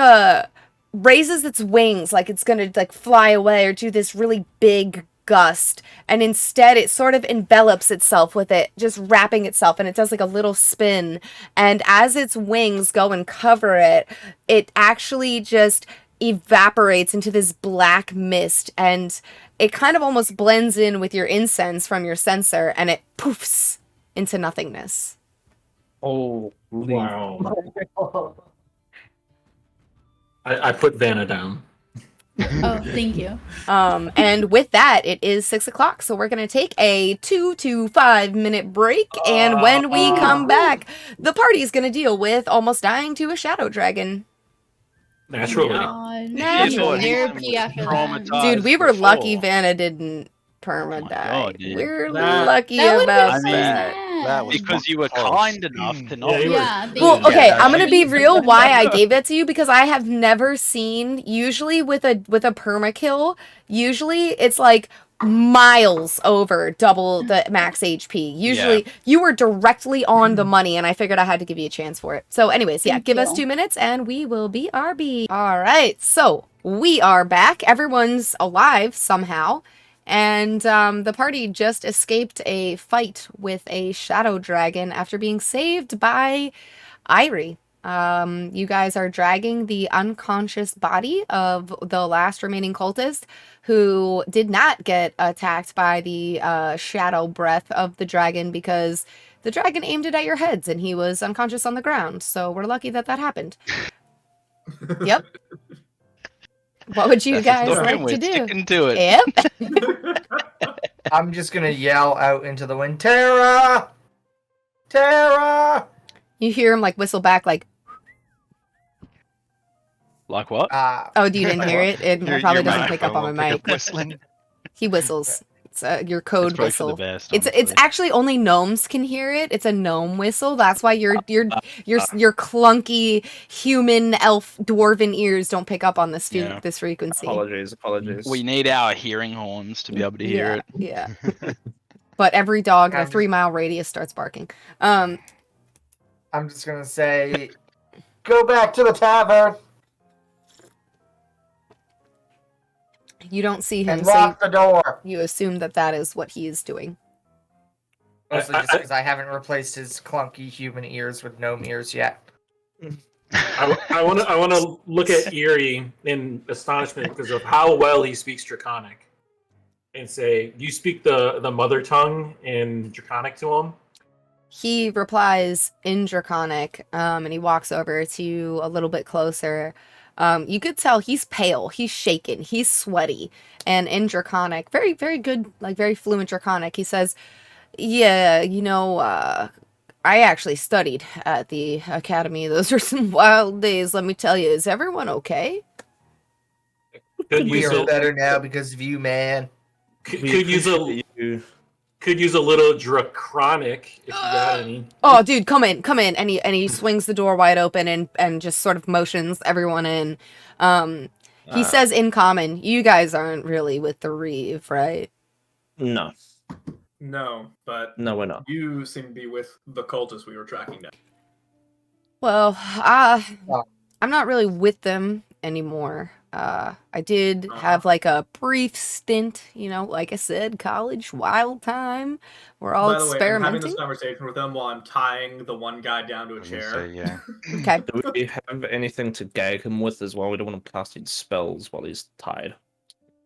raises its wings like it's gonna like fly away or do this really big gust, and instead it sort of envelops itself with it, just wrapping itself, and it does like a little spin, and as its wings go and cover it, it actually just evaporates into this black mist, and it kind of almost blends in with your incense from your censer, and it poofs into nothingness. Oh, wow. I put Vanna down. Oh, thank you. And with that, it is 6 o'clock, so we're gonna take a 2 to 5 minute break, and when we come back, the party's gonna deal with almost dying to a shadow dragon. Naturally. Natural therapy after that. Dude, we were lucky Vanna didn't perma-die. We're lucky that about that was because you were kind enough to not. Well, okay, I'm gonna be real why I gave that to you, because I have never seen, usually with a perma kill, usually it's like miles over double the max HP. Usually you were directly on the money, and I figured I had to give you a chance for it. So anyways, give us 2 minutes and we will be RB. All right, so we are back. Everyone's alive somehow. And the party just escaped a fight with a shadow dragon after being saved by Irie. You guys are dragging the unconscious body of the last remaining cultist who did not get attacked by the shadow breath of the dragon, because the dragon aimed it at your heads and he was unconscious on the ground. So we're lucky that happened. Yep. What would you guys like to do? Sticking to it. Yep. I'm just gonna yell out into the wind, Terra! Terra! You hear him like whistle back, like, Like what? oh, you didn't hear it? It probably doesn't pick up on my mic. Whistling. He whistles. It's your It's code probably for the whistle. best. It's honestly. actually only gnomes can hear it. It's a gnome whistle. That's why your clunky human elf dwarven ears don't pick up on this Yeah. this frequency. Apologies. We need our hearing horns to be able to hear it. Yeah. But every dog in a I'm 3-mile radius starts barking. I'm just gonna say, go back to the tavern You don't see him, and so lock the door. you assume that is what he is doing. Mostly just because I haven't replaced his clunky human ears with gnome ears yet. I want to look at Eerie in astonishment because of how well he speaks Draconic, and say, "You speak the mother tongue in Draconic to him." He replies in Draconic, and he walks over to you a little bit closer. You could tell he's pale, he's shaken, he's sweaty, and in Draconic, very, very good, like very fluent Draconic, he says, "Yeah, I actually studied at the academy. Those are some wild days, let me tell you. Is everyone okay?" Could We use are a, better now because of you, man. could use a little Draconic if you got any. Oh, dude, come in. And he swings the door wide open and just sort of motions everyone in. He says in common, "You guys aren't really with the Reeve, right?" No, No, but no, we're not. you seem to be with the cultists we were tracking down. Well, I'm not really with them anymore. I did have like a brief stint, like I said, college, wild time. We're all By the way, I'm having experimenting. this conversation with them while I'm tying the one guy down to a I was gonna chair. say, yeah. Okay. Do we have anything to gag him with as well? We don't want him casting spells while he's tied.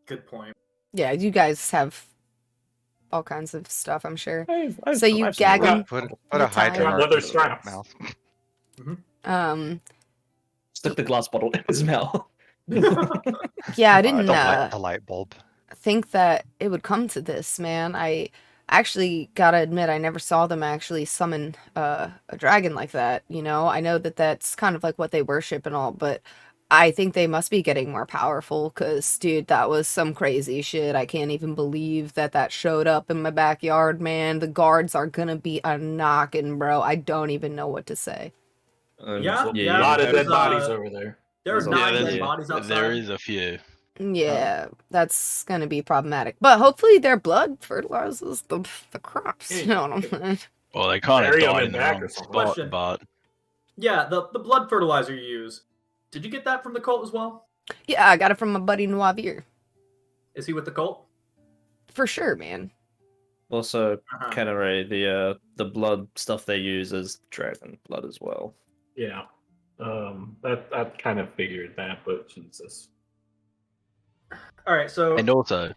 Good point. Yeah, you guys have all kinds of stuff, I'm sure. I've So you seen gag one. him? Put the a hydro time. mark Leather in his straps. mouth. Stick the glass bottle in his mouth. Yeah, I didn't The light bulb. think that it would come to this, man. I actually gotta admit, I never saw them actually summon a dragon like that. I know that that's kind of like what they worship and all, but I think they must be getting more powerful. Cause, dude, that was some crazy shit. I can't even believe that showed up in my backyard, man. The guards are gonna be a knocking, bro. I don't even know what to say. Yeah, A yeah. lot of there's, dead bodies over there. There are There's a- 9 yeah, dead bodies outside. There is a few. Yeah, that's gonna be problematic. But hopefully their blood fertilizes the crops. Hey, You know what I'm saying? Well, they kind of Bury 'em died in in the back wrong or something. spot, Question. but Yeah, the blood fertilizer you use. Did you get that from the cult as well? Yeah, I got it from my buddy Noivir. Is he with the cult? For sure, man. Also, Uh-huh. Canary, the blood stuff they use is dragon blood as well. Yeah. That kind of figured that, but Jesus. All right, so and also,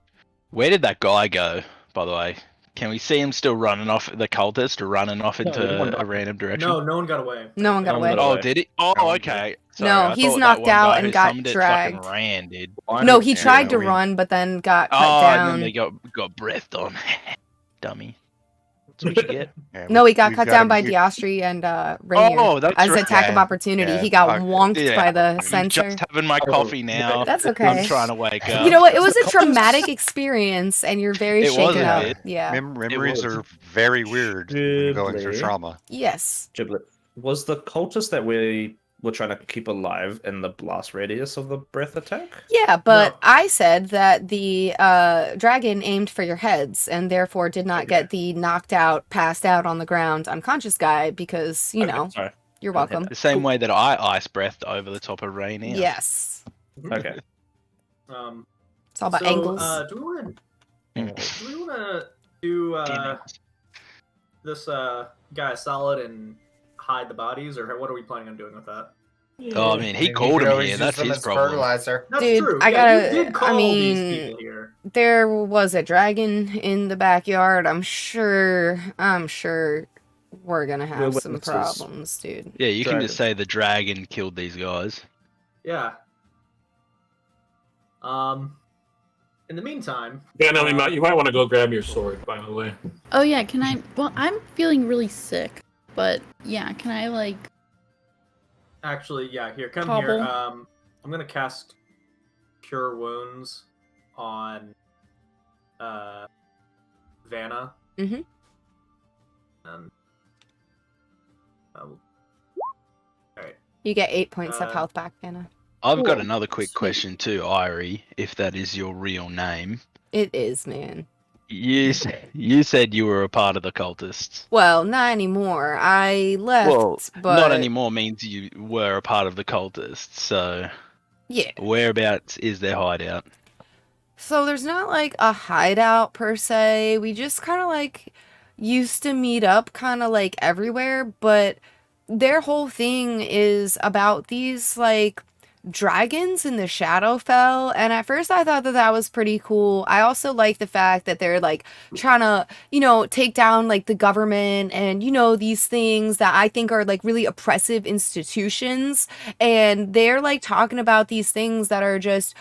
where did that guy go? By the way, can we see him still running off the cultist or running off No, he went into a back. random direction? no one got away. No one got No one away. got away. Oh, did he? Oh, okay. Sorry, No, I he's thought knocked that one out guy and who got summoned it dragged. fucking ran, dude. No, he tried to we- run, but then got cut Oh, down. and then they got breathed on. Dummy. That's what you get. Yeah, No, he got we've cut got down him- by we- Diostri and Rainier. Oh, that's As an right. attack of Yeah, opportunity, yeah. he got Okay. wonked Yeah, by the I'm sensor. just having my coffee now. That's okay. I'm trying to wake up. You know what? It was a traumatic experience, and you're very It was shaken a up. bit. Yeah. Memories was. are very weird when you're going through Ghibli. trauma. Yes. Giblet. Was the cultist that we were trying to keep alive in the blast radius of the breath attack? Yeah, but No. I said that the dragon aimed for your heads and therefore did not get the knocked out, passed out on the ground, unconscious guy because, Okay, sorry. you're welcome. The same way that I ice breathed over the top of rain. Yes. Okay. It's all about so, angles. do we want to do this guy solid and hide the bodies, or what are we planning on doing with that? Oh, I mean, he You called could him always here. use That's them his as problem. fertilizer. That's Dude, true. I Yeah, gotta- you did call I these mean- people here. There was a dragon in the backyard. I'm sure we're gonna We're have some witnesses. problems, dude. Yeah, you can just Dragon. say the dragon killed these guys. Yeah. In the meantime, Yeah, no, you might want to go grab your sword, by the way. Oh yeah, can I? Well, I'm feeling really sick, but yeah, can I like? actually, yeah, here, come Hobble. here. I'm gonna cast Cure Wounds on Vanna. Mm-hmm. All right. You get 8 points of health back, Vanna. I've got Cool. another quick Sweet. question too, Irie, if that is your real name. It is, man. You said you were a part of the cultists. Well, not anymore. I left, Well, but not anymore means you were a part of the cultists. So yeah. whereabouts is their hideout? So there's not like a hideout per se. We just kind of like used to meet up kind of like everywhere, but their whole thing is about these like dragons in the Shadowfell, and at first I thought that was pretty cool. I also like the fact that they're like trying to, take down like the government and these things that I think are like really oppressive institutions, and they're like talking about these things that are just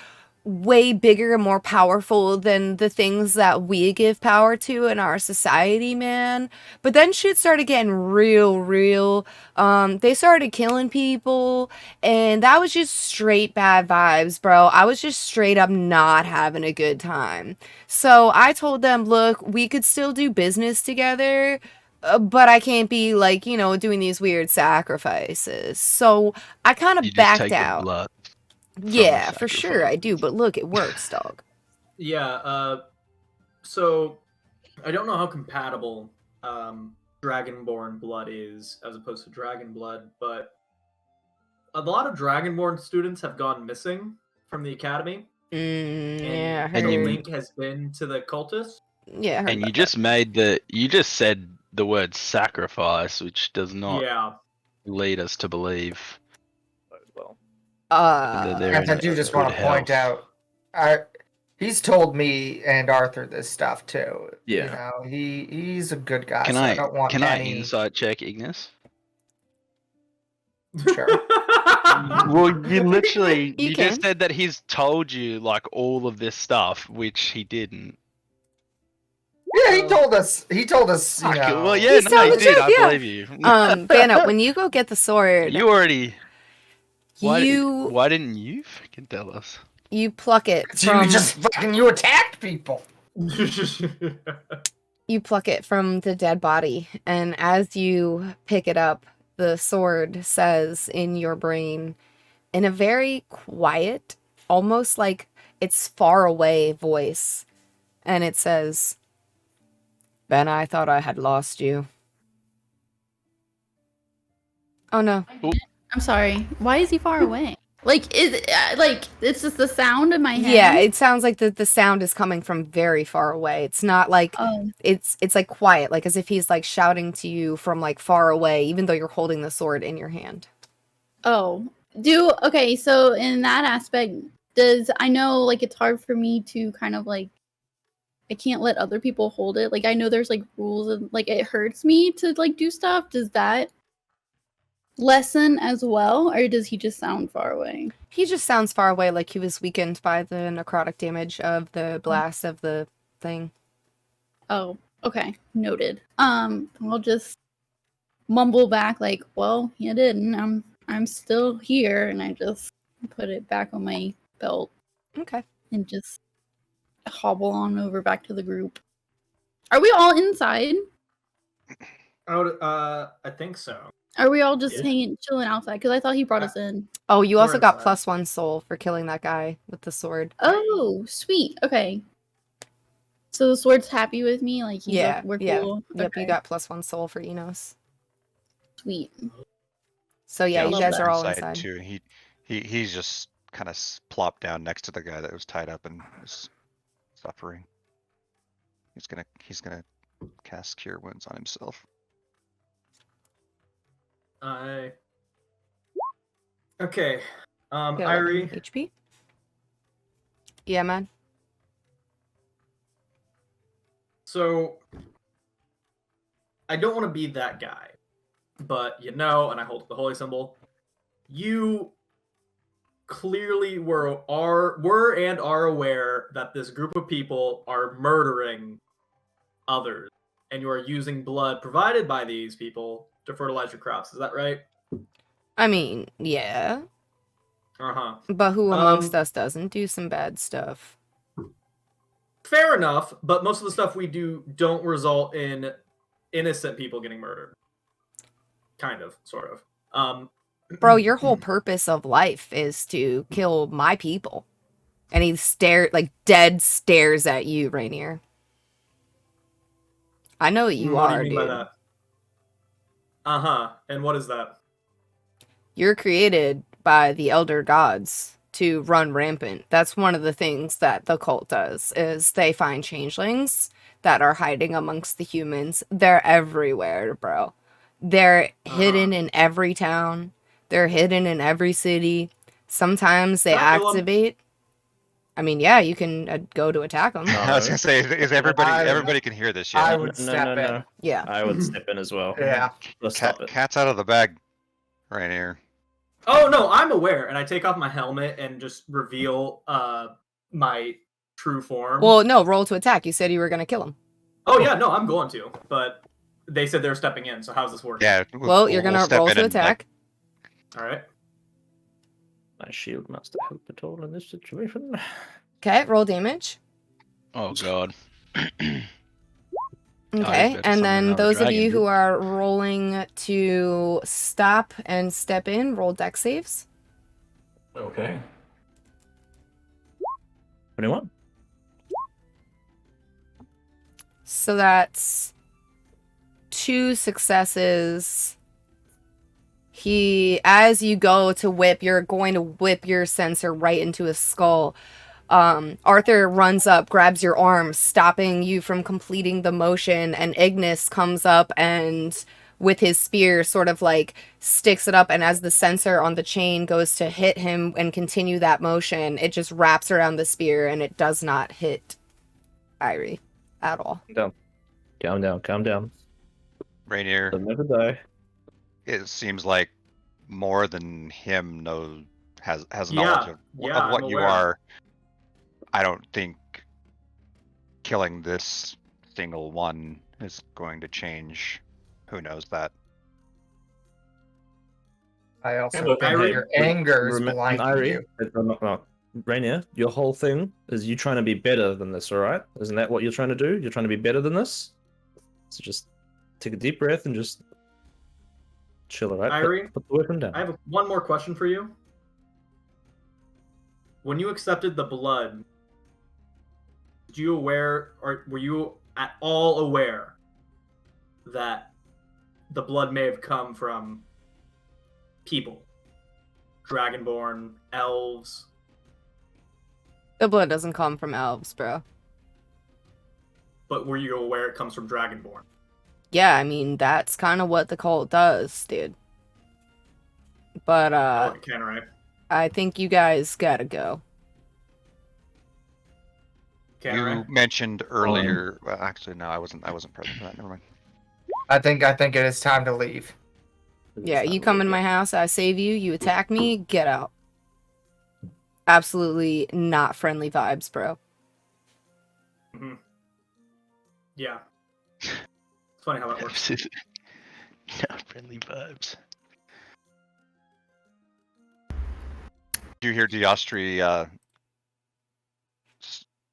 way bigger and more powerful than the things that we give power to in our society, man. But then shit started getting real. They started killing people, and that was just straight bad vibes, bro. I was just straight up not having a good time. So I told them, look, we could still do business together, but I can't be like, doing these weird sacrifices. So I kind You of just backed take the out. blood. from the Yeah, for sure I sacrifice. do. But look, it works, dog. Yeah, so I don't know how compatible Dragonborn blood is as opposed to Dragon blood, but a lot of Dragonborn students have gone missing from the academy, Yeah, I and And the you- link has been to the cultists. Yeah, I heard And you about just you just said the word sacrifice, which does not Yeah, lead us to believe Well, that they're And in I do just good want to point health. out, he's told me and Arthur this stuff too. Yeah. You know, he's a good guy. Can so I I don't want I any. insight check Ignis? Sure. Well, you literally You just can. said that he's told you like all of this stuff, which he didn't. Yeah, he told us. He told us. You Fuck, know. well, yeah, He's no, telling he the did. truth, I yeah. believe you. Vanna, when you go get the sword, You already. Why you didn't you fucking tell us? pluck it from You attacked people. you pluck it from the dead body, and as you pick it up, the sword says in your brain, in a very quiet, almost like it's far away voice, and it says, "Ben, I thought I had lost you." Oh no. I'm sorry. Why is he far away? Like, is it, like it's just the sound in my head? Yeah, it sounds like the sound is coming from very far away. It's not like Oh, it's like quiet, like as if he's like shouting to you from like far away, even though you're holding the sword in your hand. oh. Okay, so in that aspect, I know like it's hard for me to kind of like, I can't let other people hold it. Like I know there's like rules and like it hurts me to like do stuff. Does that lessen as well, or does he just sound far away? He just sounds far away, like he was weakened by the necrotic damage of the blast of the thing. Oh, okay, noted. I'll just mumble back like, well, you didn't. I'm still here, and I just put it back on my belt Okay. and just hobble on over back to the group. Are we all inside? I think so. Are we all just Yeah. chilling outside? Because I thought he brought us in. Oh, you also We're got inside. +1 soul for killing that guy with the sword. Oh, sweet. Okay. So the sword's happy with me. Like he's Yeah, like, we're yeah. cool. Yep, Okay, you got +1 soul for Enos. sweet. So yeah, Yeah, you love guys that. are all Inside, inside. too. He's just kind of plopped down next to the guy that was tied up and was suffering. He's gonna cast Cure Wounds on himself. Okay. Get 11 Irie, HP. Yeah, man. so I don't want to be that guy, but and I hold the holy symbol. You clearly were and are aware that this group of people are murdering others, and you are using blood provided by these people to fertilize your crops. Is that right? I mean, yeah. Uh-huh. But who amongst us doesn't do some bad stuff? Fair enough, but most of the stuff we do don't result in innocent people getting murdered. Kind of, sort of. Bro, your whole purpose of life is to kill my people. And he dead stares at you, Rainier. I know what you What are, do you mean dude. by that? Uh-huh. And what is that? You're created by the elder gods to run rampant. That's one of the things that the cult does, is they find changelings that are hiding amongst the humans. They're everywhere, bro. They're hidden in every town. They're hidden in every city. Sometimes they activate. I mean, yeah, you can go to attack them. I was gonna say, is everybody can hear this? Yeah. I would step in. Yeah. I would step in as well. Yeah. Let's stop it. Cat's out of the bag, right here. Oh no, I'm aware, and I take off my helmet and just reveal my true form. Well, no, roll to attack. You said you were gonna kill him. Oh yeah, no, I'm going to, but they said they're stepping in. So how's this working? Yeah. Well, you're gonna roll to attack. All right. My shield must help at all in this situation. Okay, roll damage. Oh god. Okay, better and summon then another those of dragon, you dude. who are rolling to stop and step in, roll dex saves. Okay. 21. So that's 2 successes. As you go to whip, you're going to whip your sensor right into his skull. Arthur runs up, grabs your arm, stopping you from completing the motion, and Ignis comes up and with his spear sort of like sticks it up, and as the sensor on the chain goes to hit him and continue that motion, it just wraps around the spear and it does not hit Irie at all. Calm down. Rainier, They'll never die. it seems like more than him has Yeah, knowledge of yeah, what I'm you aware. are. I don't think killing this single one is going to change. Who knows that? I also look, think that your anger is blinding you. Rainier, your whole thing is you trying to be better than this, alright? Isn't that what you're trying to do? You're trying to be better than this? So just take a deep breath and just chill, alright? Irie, Put the weapon down. I have one more question for you. When you accepted the blood, were you at all aware that the blood may have come from people? Dragonborn, elves? The blood doesn't come from elves, bro. But were you aware it comes from Dragonborn? Yeah, I mean, that's kind of what the cult does, dude. But, I think you guys gotta go. You mentioned earlier. Well, actually, no, I wasn't present for that. Never mind. I think it is time to leave. Yeah, you come in my house, I save you, you attack me, get out. Absolutely not friendly vibes, bro. Mm-hmm. Yeah. It's funny how that works. Not friendly vibes. Did you hear Diostri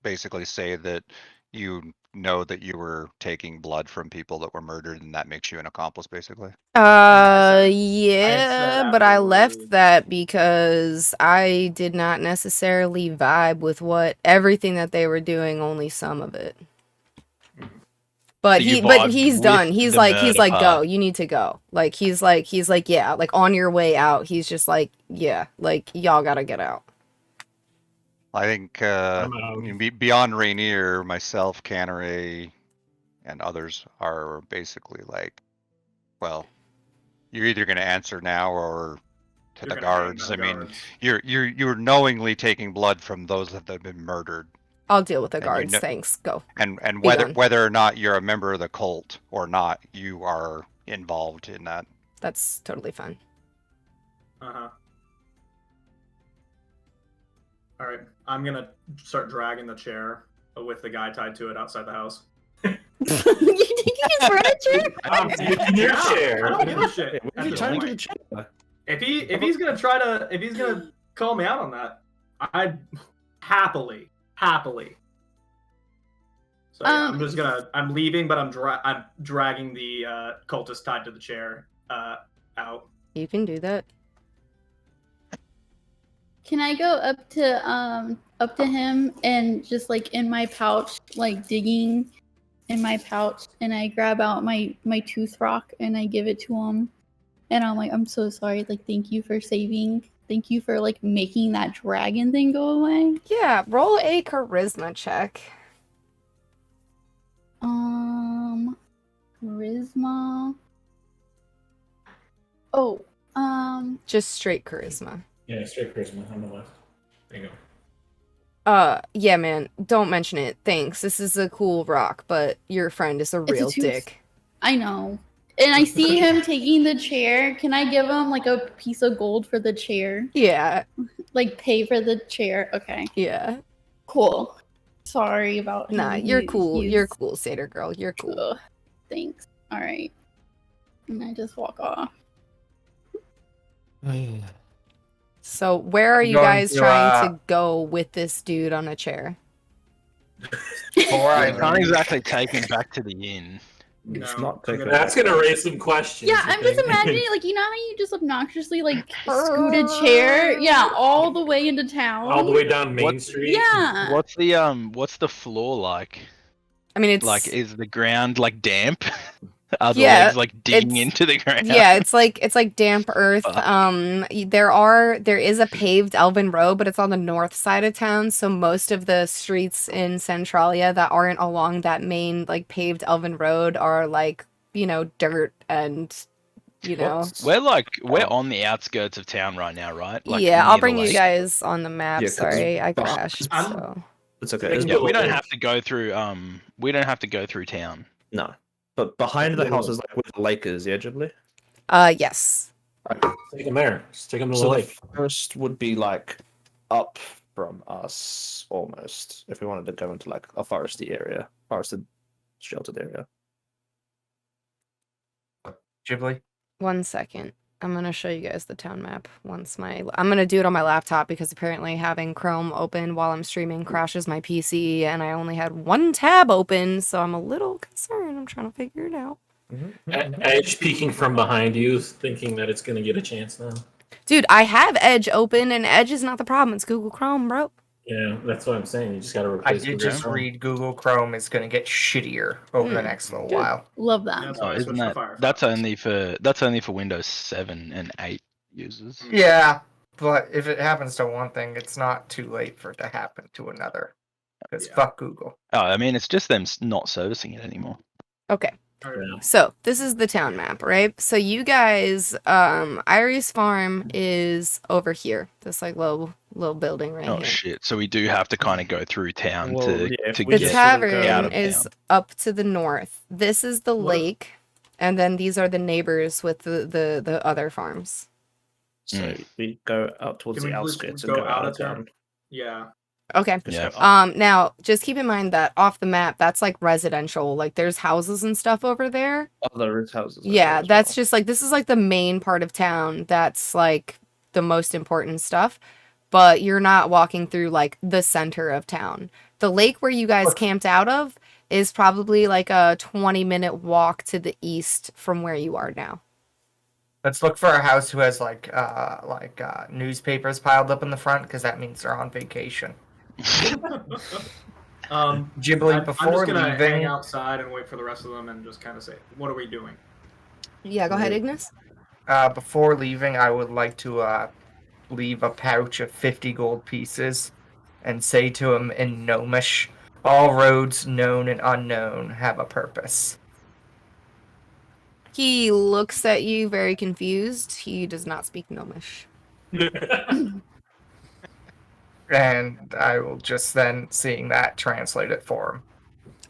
basically say that you know that you were taking blood from people that were murdered and that makes you an accomplice, basically? Yeah, but I left that because I did not necessarily vibe with everything that they were doing, only some of it. But So he's done. He's the like, murder go, part. you need to go. Like, he's like, yeah, like on your way out. He's just like, yeah, like y'all gotta get out. I think beyond Rainier, myself, Canneray, and others are basically like, well, you're either going to answer now or to the guards. I mean, you're knowingly taking blood from those that have been murdered. I'll deal with the guards. Thanks. Go. And Be done. whether or not you're a member of the cult or not, you are involved in that. That's totally fine. Uh-huh. All right, I'm gonna start dragging the chair with the guy tied to it outside the house. You think you can furniture? I'm taking your Yeah, chair. I don't give a shit. What at are you this trying to point. the chair? If he's gonna call me out on that, I'd happily. So yeah, I'm leaving, but I'm dragging the cultist tied to the chair out. You can do that. Can I go up to him and just like in my pouch, like digging in my pouch, and I grab out my tooth rock and I give it to him, and I'm like, I'm so sorry, like thank you for like making that dragon thing go away. Yeah, roll a charisma check. Charisma. Oh, Just straight charisma. Yeah, straight charisma on the left. There you go. Yeah, man, don't mention it. Thanks. This is a cool rock, but your friend is a It's a real tooth. dick. I know. And I see him taking the chair. Can I give him like a piece of gold for the chair? Yeah, Like pay for the chair? Okay. yeah. Cool. Sorry about Nah, him. you're cool. You're cool, Satyr girl. You're cool. Ugh, thanks. All right. And I just walk off. So, where are you Going guys to, trying to go with this dude on a chair? Before I I can't leave, exactly take him back to the inn. It's No, not I'm taking. That's gonna raise some questions. Yeah, I I'm just think. imagining, like, you know how you just obnoxiously, like, scoot a chair? Yeah, all the way into town. all the way down Main What- Street. Yeah. What's the floor like? I mean, it's Like, is the ground like damp? Are the Yeah, legs like digging it's- into the ground? yeah, it's like damp earth. Fuck. There is a paved elven road, but it's on the north side of town. So most of the streets in Centralia that aren't along that main like paved elven road are like, you know, dirt and you know. We're on the outskirts of town right now, right? Like, Yeah, near I'll the bring you lake. guys on the map. Yeah, 'cause Sorry, I beh- crashed. I'm- So It's okay. It's Yeah, we don't Little- have to go through. We don't have to go through town. No, but behind the Little- house is like where the lake is. Yeah, Ghibli. yes. Take him there. Just take him to the So the lake. first would be like up from us almost. If we wanted to go into like a forested sheltered area. Ghibli. 1 second. I'm gonna show you guys the town map I'm gonna do it on my laptop because apparently having Chrome open while I'm streaming crashes my PC and I only had one tab open, so I'm a little concerned. I'm trying to figure it out. Edge peeking from behind you, thinking that it's gonna get a chance now. Dude, I have Edge open and Edge is not the problem. It's Google Chrome, bro. Yeah, that's what I'm saying. You just gotta I replace. did Google just Chrome. read Google Chrome is going to get shittier over the next little good. while. Love that. That's Oh, why I isn't switched to that? Firefox. That's only for Windows 7 and 8 users. Yeah, but if it happens to one thing, it's not too late for it to happen to another. Because Yeah. fuck Google. Oh, I mean, it's just them not servicing it anymore. Okay. All right. Yeah. So this is the town map, right? So you guys, Iris Farm is over here. This like little building right Oh here. shit! So we do have to kind of go through town Well, to yeah, if to we The just get sort of tavern go out of is town. up to the north. This is the What if- lake, and then these are the neighbors with the other farms. So we go out towards Can we the please outskirts go and go out of town. Yeah. Okay. Just Yeah. go up. Now just keep in mind that off the map, that's like residential. Like there's houses and stuff over there. Oh, there is houses. over Yeah, there as that's well. just like this is like the main part of town. That's like the most important stuff. But you're not walking through like the center of town. The lake where you guys camped out of is probably like a 20-minute walk to the east from where you are now. Let's look for a house who has newspapers piled up in the front because that means they're on vacation. Ghibli, I'm before just gonna hang leaving, outside and wait for the rest of them and just kind of say, "What are we doing?" Yeah, go ahead, Ignis. before leaving, I would like to leave a pouch of 50 gold pieces and say to him in Gnomish, all roads known and unknown have a purpose. He looks at you very confused. He does not speak Gnomish. And I will just then, seeing that, translate it for him.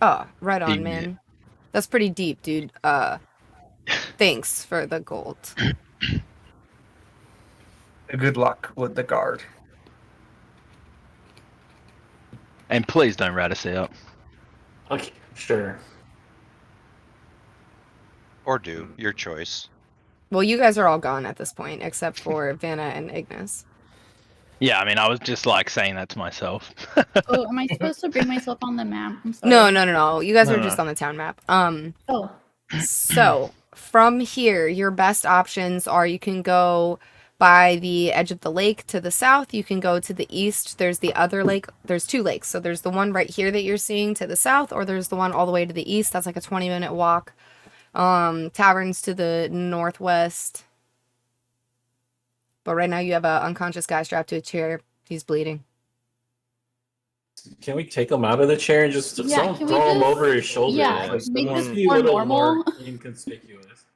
Oh, right on, Deep. man. That's pretty deep, dude. Thanks for the gold. Good luck with the guard. And please don't rat us out. Okay, sure. Or do your choice. Well, you guys are all gone at this point, except for Vanna and Ignis. Yeah, I mean, I was just like saying that to myself. Oh, am I supposed to bring myself on the map? I'm sorry. No. You guys No, are no. just on the town map. Oh, So from here, your best options are you can go by the edge of the lake to the south. You can go to the east. There's the other lake. There's two lakes. So there's the one right here that you're seeing to the south, or there's the one all the way to the east. That's like a 20-minute walk. Taverns to the northwest. But right now you have a unconscious guy strapped to a chair. He's bleeding. Can we take him out of the chair and just Yeah, someone can we throw him just- over his shoulder? yeah, Like, make someone this be a more little normal. more inconspicuous.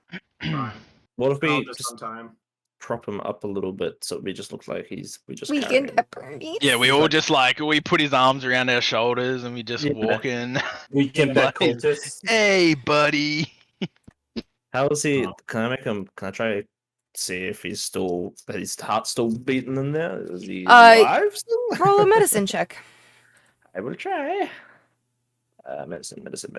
Fine. What if I'll we just just on time. prop him up a little bit so we just look like we just Weekend carry him? at Bernie's. Yeah, we all just like, we put his arms around our shoulders and we just Yeah. walk in. Weekend at Like, cultists. Hey, buddy. How is he? Oh. Can I make him? Can I try to see if his heart's still beating in there? Is he Uh, alive still? Roll a medicine check. I will try. Medicine. 11.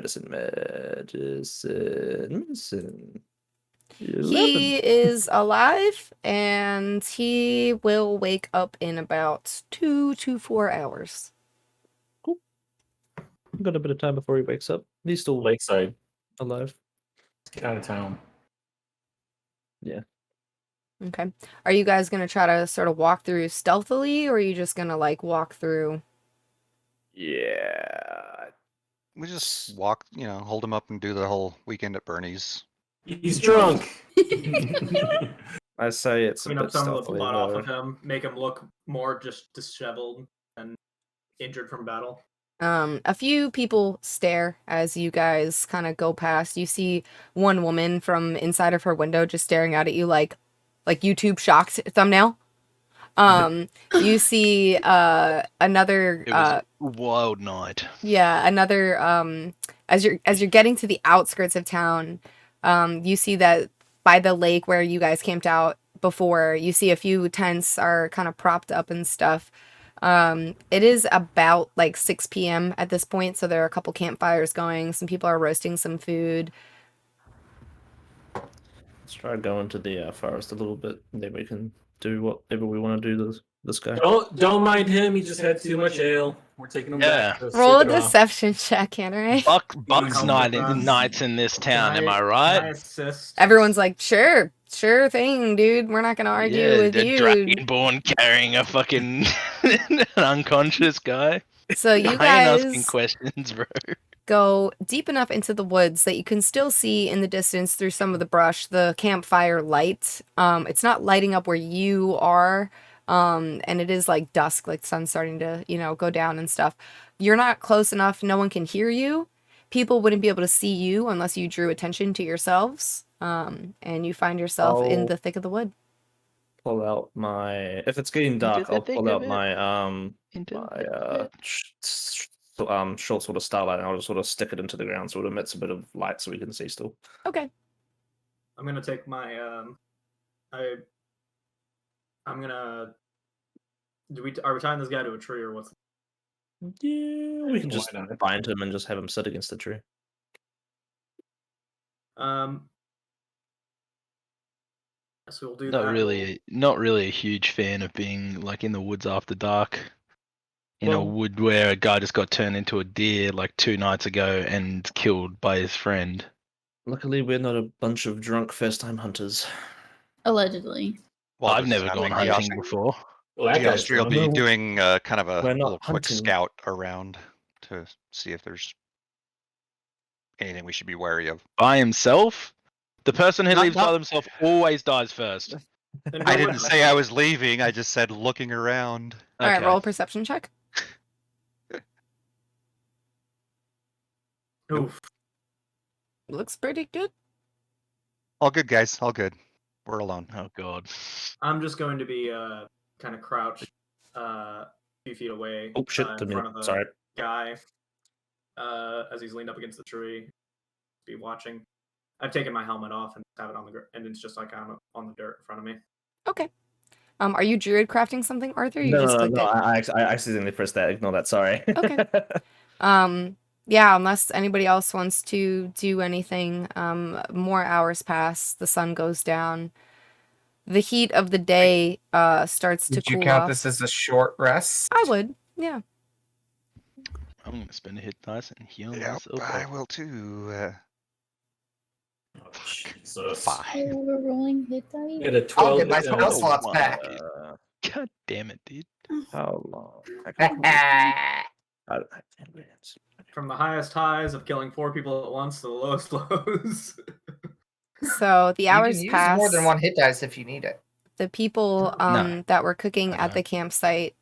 He is alive, and he will wake up in about 2 to 4 hours. Got a bit of time before he wakes up. He's still Lakeside. alive. Get out of town. Okay. Are you guys going to try to sort of walk through stealthily, or are you just going to, like, walk through? Yeah. We just walk, hold him up and do the whole weekend at Bernie's. He's drunk. I say it's Clean a up bit some of the stealthily. blood off though. of him, make him look more just disheveled and injured from battle. A few people stare as you guys kind of go past. You see one woman from inside of her window just staring out at you like YouTube shocked thumbnail. You see another It was a wild night. yeah, another as you're getting to the outskirts of town, you see that by the lake where you guys camped out before, you see a few tents are kind of propped up and stuff. It is about like 6 p.m. at this point, so there are a couple campfires going. Some people are roasting some food. Let's try going to the forest a little bit, and then we can do whatever we want to do. This guy. Don't mind him. He just had too much ale. We're taking him back. to Roll a sleep it off. deception check, Henry. Buck's nights in this town, am I right? Can I assist? Everyone's like, sure thing, dude. We're not gonna argue with the you. Dragonborn carrying a fucking an unconscious guy. So you I ain't asking guys questions, bro. go deep enough into the woods that you can still see in the distance through some of the brush the campfire light. It's not lighting up where you are, and it is like dusk, like the sun's starting to, go down and stuff. You're not close enough, no one can hear you. People wouldn't be able to see you unless you drew attention to yourselves. And you find yourself in the thick of the wood. Pull out my. If it's getting dark, I'll pull out my short sort of starlight, and I'll just sort of stick it into the ground so it emits a bit of light so we can see still. Okay. I'm gonna take my I'm gonna. Are we tying this guy to a tree or what's? Yeah, we can Why just not? bind him and just have him sit against the tree. So we'll do Not that. really a huge fan of being like in the woods after dark. In a Well- wood where a guy just got turned into a deer like 2 nights ago and killed by his friend. Luckily, we're not a bunch of drunk first-time hunters. allegedly. Well, I've does never that gone make hunting Austihr- before. Well, that guy's Austihr will drunk. be doing kind of a We're not little quick hunting. scout around to see if there's anything we should be wary of. By himself? The person who Not- leaves by not- themselves always dies first. Then I go didn't with say I was leaving. I just said looking around. All right, Okay. roll a perception check. Oof. Looks pretty good. All good, guys. All good. We're alone. Oh god. I'm just going to be kind of crouched a few feet away Oh shit! in didn't front mean- of the Sorry. guy as he's leaned up against the tree, be watching. I've taken my helmet off and have it on the and it's just like on the dirt in front of me. Okay. Are you druid crafting something, Arthur? You No, just no, clicked no. it. I accidentally pressed that. Ignore that. Sorry. Okay. Yeah, unless anybody else wants to do anything, more hours pass, the sun goes down. The heat of the day starts to Would you cool count off. this as a short rest? I would, yeah. I'm gonna spend a hit dice and heal Yep, myself. I up. will too. Oh, Jesus. 5. So we're rolling hit We dice. had a I'll 12. get my and a spell Oh, slots wow. back. God damn it, dude. How long? From the highest highs of killing 4 people at once to the lowest lows. So the You hours can use pass. more than one hit dice if you need it. The people No. that were cooking I at the know. campsite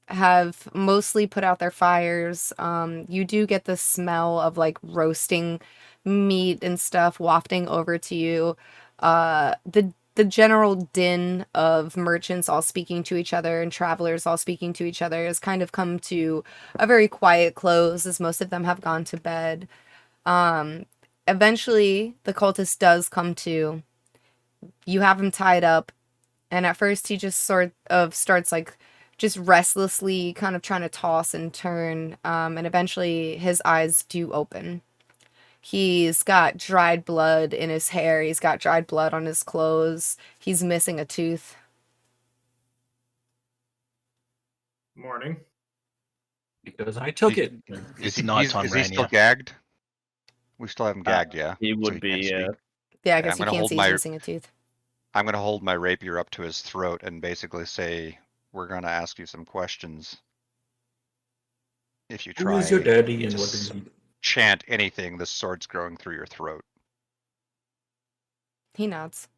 have mostly put out their fires. You do get the smell of like roasting meat and stuff wafting over to you. The general din of merchants all speaking to each other and travelers all speaking to each other has kind of come to a very quiet close as most of them have gone to bed. Eventually the cultist does come to. You have him tied up, and at first he just sort of starts like just restlessly kind of trying to toss and turn, and eventually his eyes do open. He's got dried blood in his hair, he's got dried blood on his clothes, he's missing a tooth. Morning. Because I took it. It's nighttime, Is he still Rainier. gagged? We still have him gagged, yeah. He So would can't be. speak. Yeah, I Yeah, guess I'm you gonna can't hold see my- he's missing a tooth. I'm gonna hold my rapier up to his throat and basically say, "We're gonna ask you some questions. If you Who try is your daddy and to what did he do? chant anything, this sword's growing through your throat." He nods.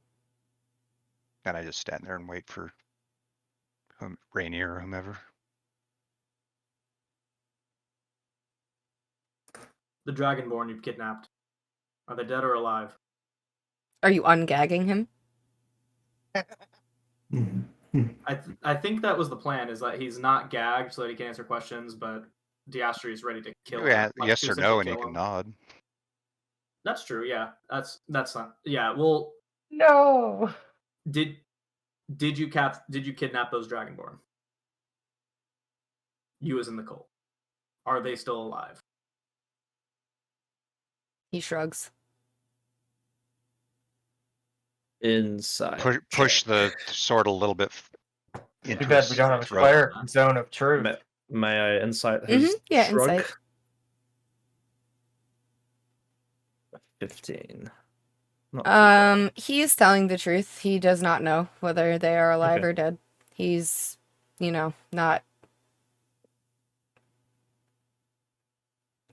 And I just stand there and wait for Rainier or whomever. The Dragonborn you've kidnapped. Are they dead or alive? Are you ungagging him? I think that was the plan, is that he's not gagged so that he can answer questions, but Diastri is ready to kill Yeah, him. like, yes to or essentially no, and he kill can him. nod. That's true, yeah. That's not yeah, well No. did you kidnap those Dragonborn? You as in the cult. Are they still alive? He shrugs. Inside. Push check. the sword a little bit into Too bad his we don't have a throat. cleric zone of truth. May I insight his Yeah, shrug? insight. 15. Not too bad. He is telling the truth. He does not know whether they are alive Okay. or dead. He's, not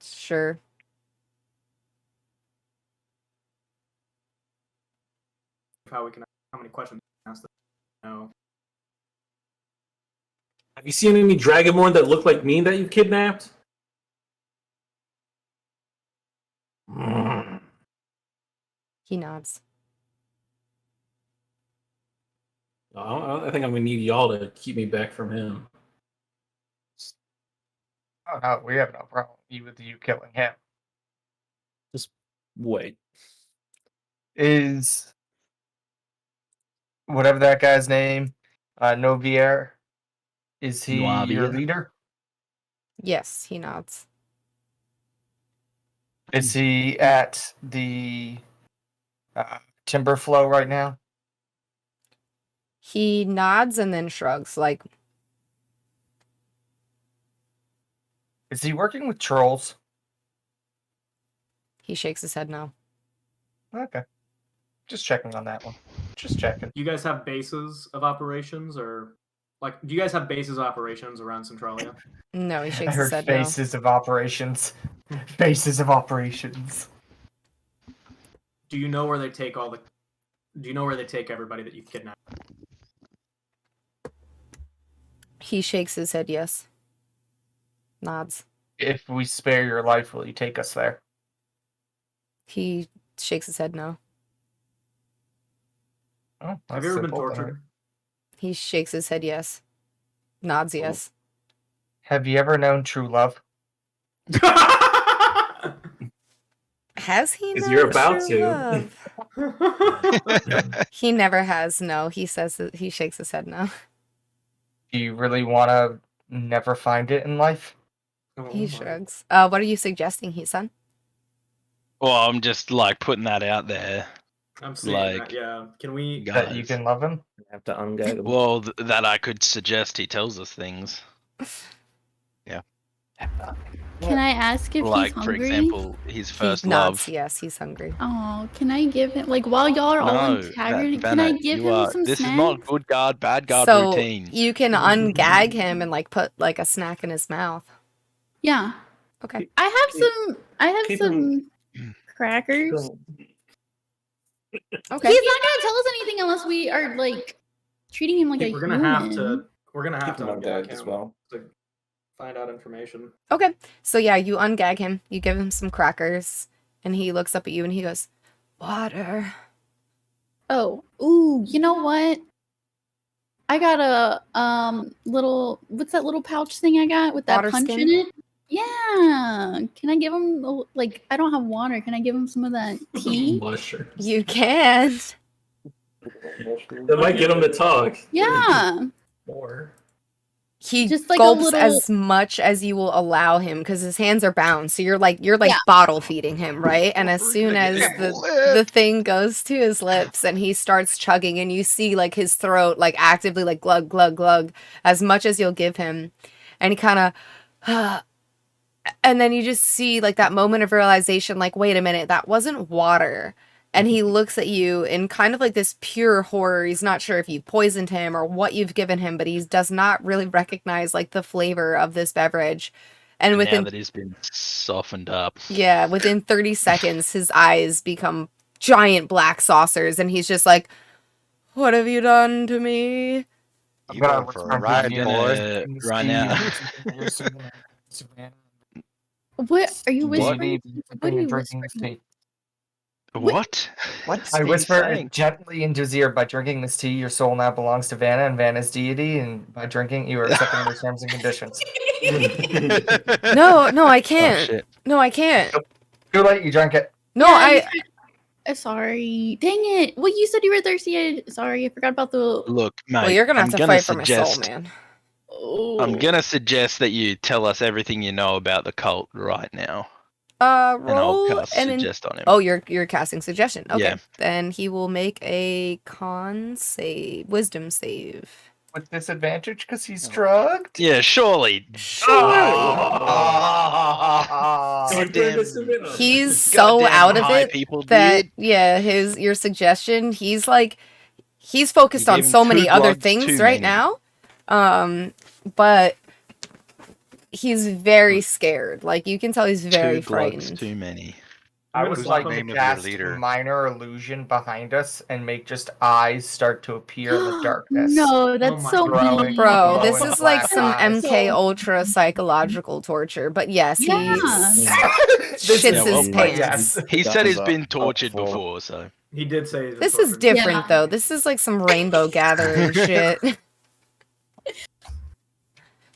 sure. How many questions we can ask them? No. Have you seen any Dragonborn that look like me that you kidnapped? He nods. I think I'm gonna need y'all to keep me back from him. Oh no, we have no problem with you killing him. Just wait. Is whatever that guy's name, Novier, is he your Novier? leader? Yes, he nods. Is he at the timber flow right now? He nods and then shrugs, like, Is he working with trolls? he shakes his head no. Okay. Just checking on that one. Just checking. You guys have bases of operations, or do you guys have bases of operations around Centralia? No, he I shakes his heard head no. faces of operations. Faces of operations. Do you know where they take everybody that you've kidnapped? He shakes his head yes. Nods. If we spare your life, will you take us there? He shakes his head no. Oh, Have that's you ever been simple, then. tortured? He shakes his head yes. Nods yes. Have you ever known true love? Has he? 'Cause known you're about true to. love? He never has. No, he says that he shakes his head no. Do you really want to never find it in life? He shrugs. What are you suggesting, Hisan? Well, I'm just like putting that out there. I'm seeing Like, that. Yeah. Can we? That you Guys. can love him? Have to ungag him. Well, that I could suggest he tells us things. Can I ask if Like, he's for hungry? example, his first He nods. love. Yes, he's hungry. Oh, can I give him like while y'all are all No, in Taggart? Can Vanna, I give you him are, some this snacks? is not good guard, bad guard So routine. you can ungag him and like put like a snack in his mouth. Yeah. Okay. I have keep some crackers. Okay. He's not gonna tell us anything unless we are like treating him like a We're gonna human. have to. We're gonna have Keep to him ungag ungagged as him well. to find out information. Okay. So yeah, you ungag him. You give him some crackers, and he looks up at you and he goes, "Water." Oh, ooh, you know what? I got a little what's that little pouch thing I got with that Water punch skin? in it? Yeah. Can I give him like I don't have water. Can I give him some of that tea? Mushrooms. You can. That might get him to talk. Yeah. More. He Just like a gulps little- as much as you will allow him because his hands are bound. So you're like Yeah. bottle feeding him, right? And as We're soon gonna as get him the lit. thing goes to his lips and he starts chugging, and you see like his throat like actively like glug glug glug as much as you'll give him, and he kind of, and then you just see like that moment of realization, like wait a minute, that wasn't water. And he looks at you in kind of like this pure horror. He's not sure if you poisoned him or what you've given him, but he does not really recognize like the flavor of this beverage. And Now within that he's been softened up. yeah, within 30 seconds, his eyes become giant black saucers, and he's just like, "What have you done to me?" I'm You gonna going for a whisper ride, into boy? your ear, Right now. Savannah, What are you what? whispering? What are you drinking this whispering? tea. What? What's I he whisper saying? gently into his ear, by drinking this tea, your soul now belongs to Vanna and Vanna's deity, and by drinking, you are accepting the terms and conditions. No, I Oh, can't. shit. No, I can't. Too late, you drank it. No, Yeah, sorry. Dang it. Well, you said you were thirsty. Sorry, I forgot about the. Look, mate. Well, you're gonna have I'm to gonna fight for my soul, suggest, man. Oh. I'm gonna suggest that you tell us everything you know about the cult right now, and I'll Roll cast and suggest on him. oh, you're casting suggestion. Okay, Yeah. then he will make a wisdom save. With disadvantage because he's drugged? Yeah, surely. He's so Goddamn out of high it people that did. yeah, your suggestion. He's focused You on gave him so 2 many other drugs things too right many. now. But he's very scared. Like you can tell he's very 2 drugs frightened. too many. I I'm would gonna like slap to him. Name of your cast leader. minor illusion behind us and make just eyes start to appear in the darkness. No, that's my so God. mean. Bro, Glowing this is like black some eyes. MK Ultra psychological torture. But yes, Yeah. he This shits is- his well, pants. yes. He said he's Guys been are tortured helpful. before, so. He did say. he's This is tortured. different Yeah. though. This is like some rainbow gathering shit.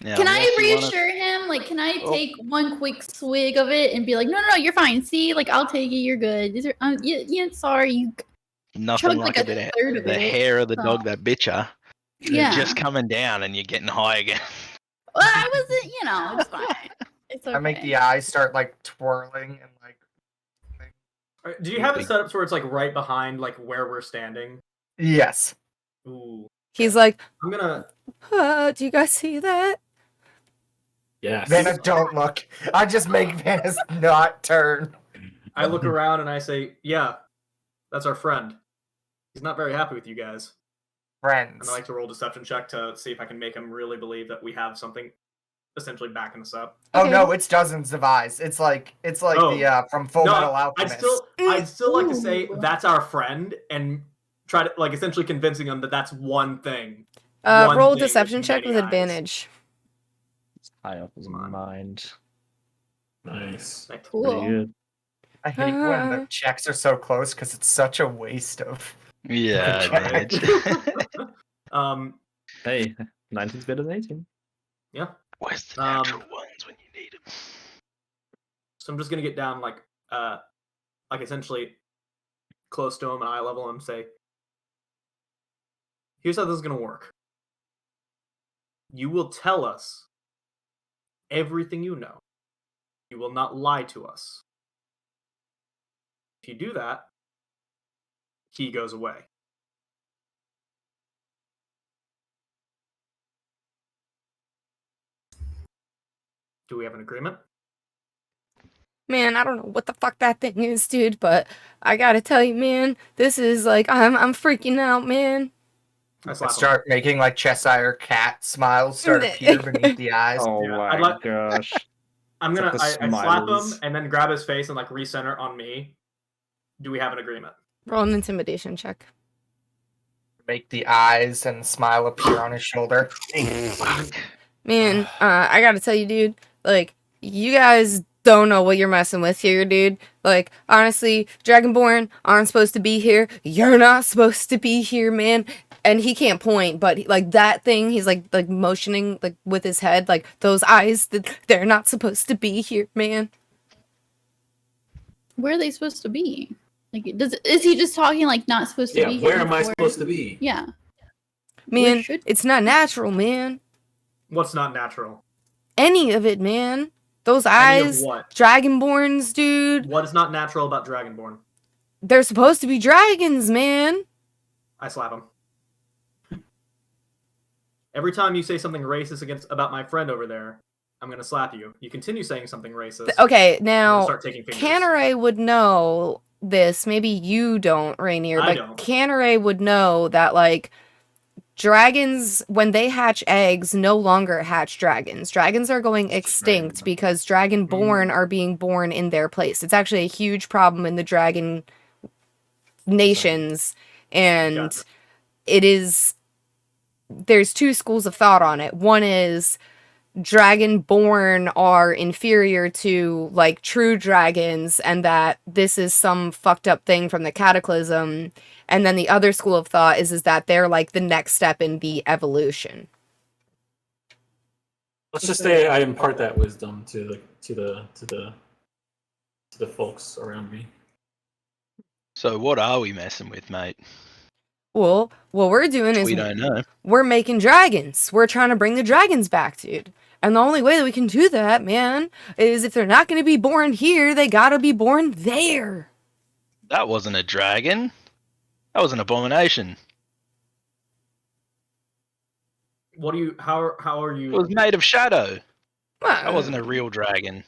Now, Can I unless you wanna- reassure him? Like, can I Oh. take one quick swig of it and be like, no, you're fine. See, like, I'll take it. You're good. These are, sorry, you Nothing chugged like like a bit a of third of the it. hair of the so- dog that bit ya. Yeah. Just coming down and you're getting high again. Well, I wasn't, it's fine. It's okay. I make the eyes start like twirling and like. Do you have it set up so it's like right behind like where we're standing? Yes. Ooh. He's like, I'm gonna. do you guys see that? Yes. Vanna, don't look. I just make Vanna not turn. I look around and I say, "Yeah, that's our friend. He's not very happy with you guys." Friends. And I like to roll a deception check to see if I can make him really believe that we have something essentially backing us up. Oh Okay. no, it's dozens of eyes. It's like Oh. the from Full Metal No, Alchemist. I'd still like to say Ooh. that's our friend and try to like essentially convincing him that that's one thing. One Roll a thing deception with check many with eyes. advantage. High up his mind. Nice. Pretty Cool. good. I hate when the Uh. checks are so close because it's such a waste of. Yeah, Okay. dude. Hey, 19's better than 18. Yeah. Where's the Um, natural ones when you need them? So I'm just gonna get down like essentially close to him and eye level him and say, here's how this is going to work. You will tell us everything you know. You will not lie to us. If you do that, he goes away. Do we have an agreement? Man, I don't know what the fuck that thing is, dude, but I gotta tell you, man, this is like, I'm freaking out, man. I slap him. Start making like Cheshire cat smiles start appear beneath the eyes. Oh Yeah, my I'd like- gosh. I'm gonna It's like I the slap him smiles. and then grab his face and like recenter on me. Do we have an agreement? Roll an intimidation check. Make the eyes and smile appear on his shoulder. Man, I gotta tell you, dude, like, you guys don't know what you're messing with here, dude. Like, honestly, Dragonborn aren't supposed to be here. You're not supposed to be here, man. And he can't point, but like that thing, he's like motioning like with his head, like those eyes, they're not supposed to be here, man. Where are they supposed to be? Like, is he just talking like not supposed to Yeah, be? where here am I before? supposed to be? Yeah. Man, should- it's not natural, man. What's not natural? Any of it, man. Those Any of eyes, what? Dragonborns, dude. What is not natural about Dragonborn? They're supposed to be dragons, man. I slap him. Every time you say something racist about my friend over there, I'm gonna slap you. You continue saying something racist. Okay, I'm gonna now start taking fingers. Canneray would know this. Maybe you don't, Rainier, I but don't. Canneray would know that, like, dragons, when they hatch eggs, no longer hatch dragons. Dragons are going extinct Right. because dragonborn are being born in their place. It's actually a huge problem in the dragon nations, and Gotcha. it is. There's two schools of thought on it. One is dragonborn are inferior to like true dragons and that this is some fucked up thing from the cataclysm, and then the other school of thought is that they're like the next step in the evolution. Let's just say I impart that wisdom to the folks around me. So what are we messing with, mate? Well, what we're doing is We don't know. we're making dragons. We're trying to bring the dragons back, dude. And the only way that we can do that, man, is if they're not going to be born here, they gotta be born there. That wasn't a dragon. That was an abomination. What do you? How are It you? was made of shadow. Well, That wasn't a real dragon.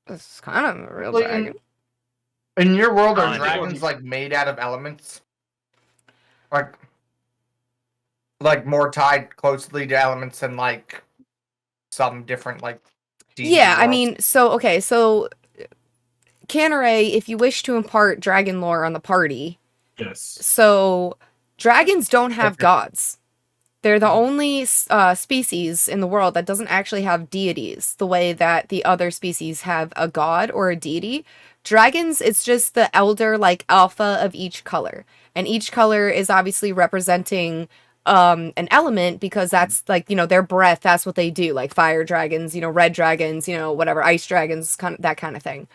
It's kind of a real Well, dragon. In your world, are Kinda. dragons like made out of elements? Like more tied closely to elements than like some different like. D&D Yeah, I worlds? mean, so Canneray, if you wish to impart dragon lore on the party, Yes. so dragons don't have Okay. gods. They're the only species in the world that doesn't actually have deities the way that the other species have a god or a deity. Dragons, it's just the elder, like, alpha of each color. And each color is obviously representing an element because that's, like, their breath, that's what they do. Like, fire dragons, red dragons, whatever, ice dragons, that kind of thing.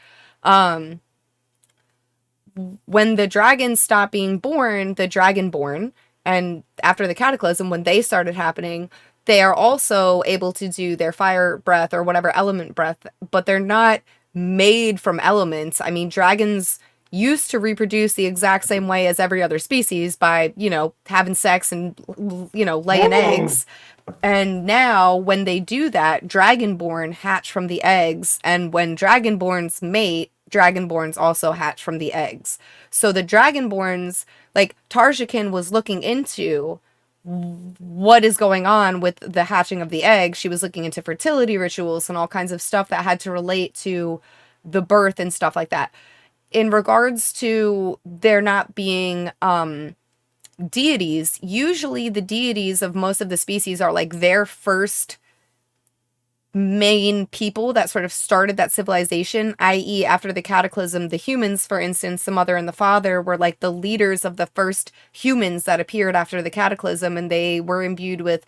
When the dragons stopped being born, the dragonborn, and after the cataclysm, when they started happening, they are also able to do their fire breath or whatever element breath, but they're not made from elements. I mean, dragons used to reproduce the exact same way as every other species by, having sex and, laying eggs. And now when they do that, dragonborn hatch from the eggs. And when dragonborns mate, dragonborns also hatch from the eggs. So the dragonborns, like Tarshikin was looking into what is going on with the hatching of the egg. She was looking into fertility rituals and all kinds of stuff that had to relate to the birth and stuff like that. In regards to there not being deities, usually the deities of most of the species are like their first main people that sort of started that civilization, i.e. after the cataclysm, the humans, for instance, the mother and the father were like the leaders of the first humans that appeared after the cataclysm, and they were imbued with,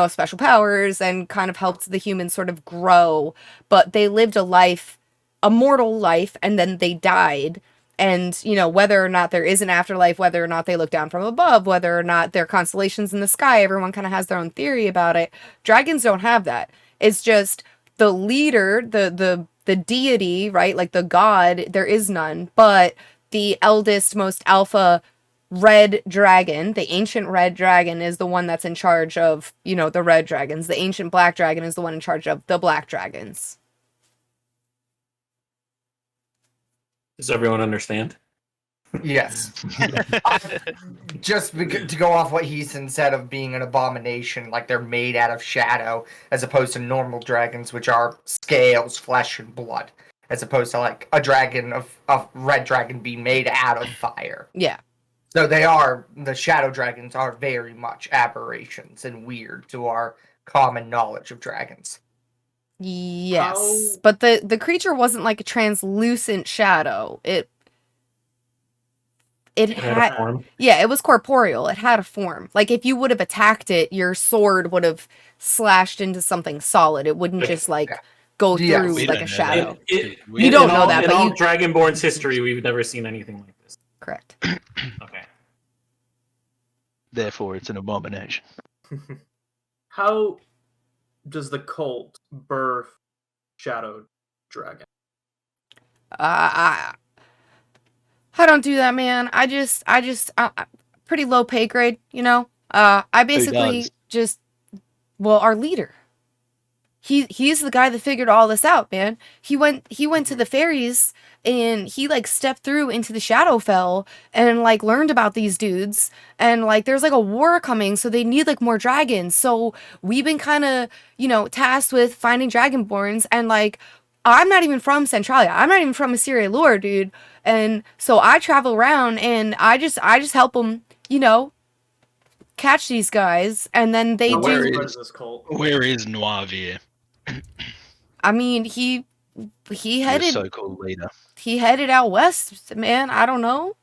special powers and kind of helped the humans sort of grow, but they lived a mortal life, and then they died. And, you know, whether or not there is an afterlife, whether or not they look down from above, whether or not there are constellations in the sky, everyone kind of has their own theory about it. Dragons don't have that. It's just the leader, the deity, right? Like the god, there is none, but the eldest, most alpha red dragon, the ancient red dragon, is the one that's in charge of, you know, the red dragons. The ancient black dragon is the one in charge of the black dragons. Does everyone understand? Yes. Just to go off what Heaton said of being an abomination, like they're made out of shadow, as opposed to normal dragons, which are scales, flesh, and blood, as opposed to like a dragon of red dragon being made out of fire. Yeah. So the shadow dragons are very much aberrations and weird to our common knowledge of dragons. Yes. But the creature wasn't like a translucent shadow. It had a form. Yeah, it was corporeal. It had a form. Like if you would have attacked it, your sword would have slashed into something solid. It wouldn't just like go through we like don't a know shadow. You don't know that, in but all you- Dragonborn's history, we've never seen anything like this. Correct. Okay. Therefore, it's an abomination. How does the cult birth Shadow Dragon? I don't do that, man. I just pretty low pay grade, you know. I basically does? just, well, our leader. He's the guy that figured all this out, man. He went to the fairies and he like stepped through into the Shadowfell and like learned about these dudes, and like there's like a war coming, so they need like more dragons. So we've been kind of, you know, tasked with finding dragonborns, and like I'm not even from Centralia. I'm not even from Assyria lore, dude. And so I travel around and I just help them, you know, catch these guys, and then they How do. widespread is this cult? Where is Noirvier, I mean, he your headed so-called leader? he headed out west, man. I don't know.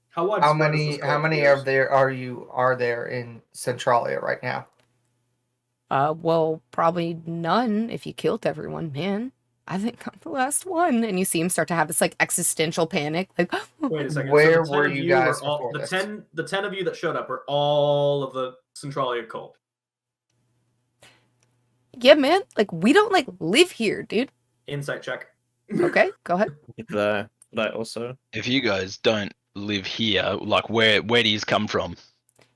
How widespread is this How cult, many Piers? are there in Centralia right now? Well, probably none if you killed everyone, man. I think I'm the last one. And you see him start to have this like existential panic, like Wait a second. Where the 10 were of you were guys all, before the this? 10 of you that showed up are all of the Centralia cult. yeah, man. Like we don't like live here, dude. Insight check. Okay, go ahead. Could I also? If you guys don't live here, like where do you come from?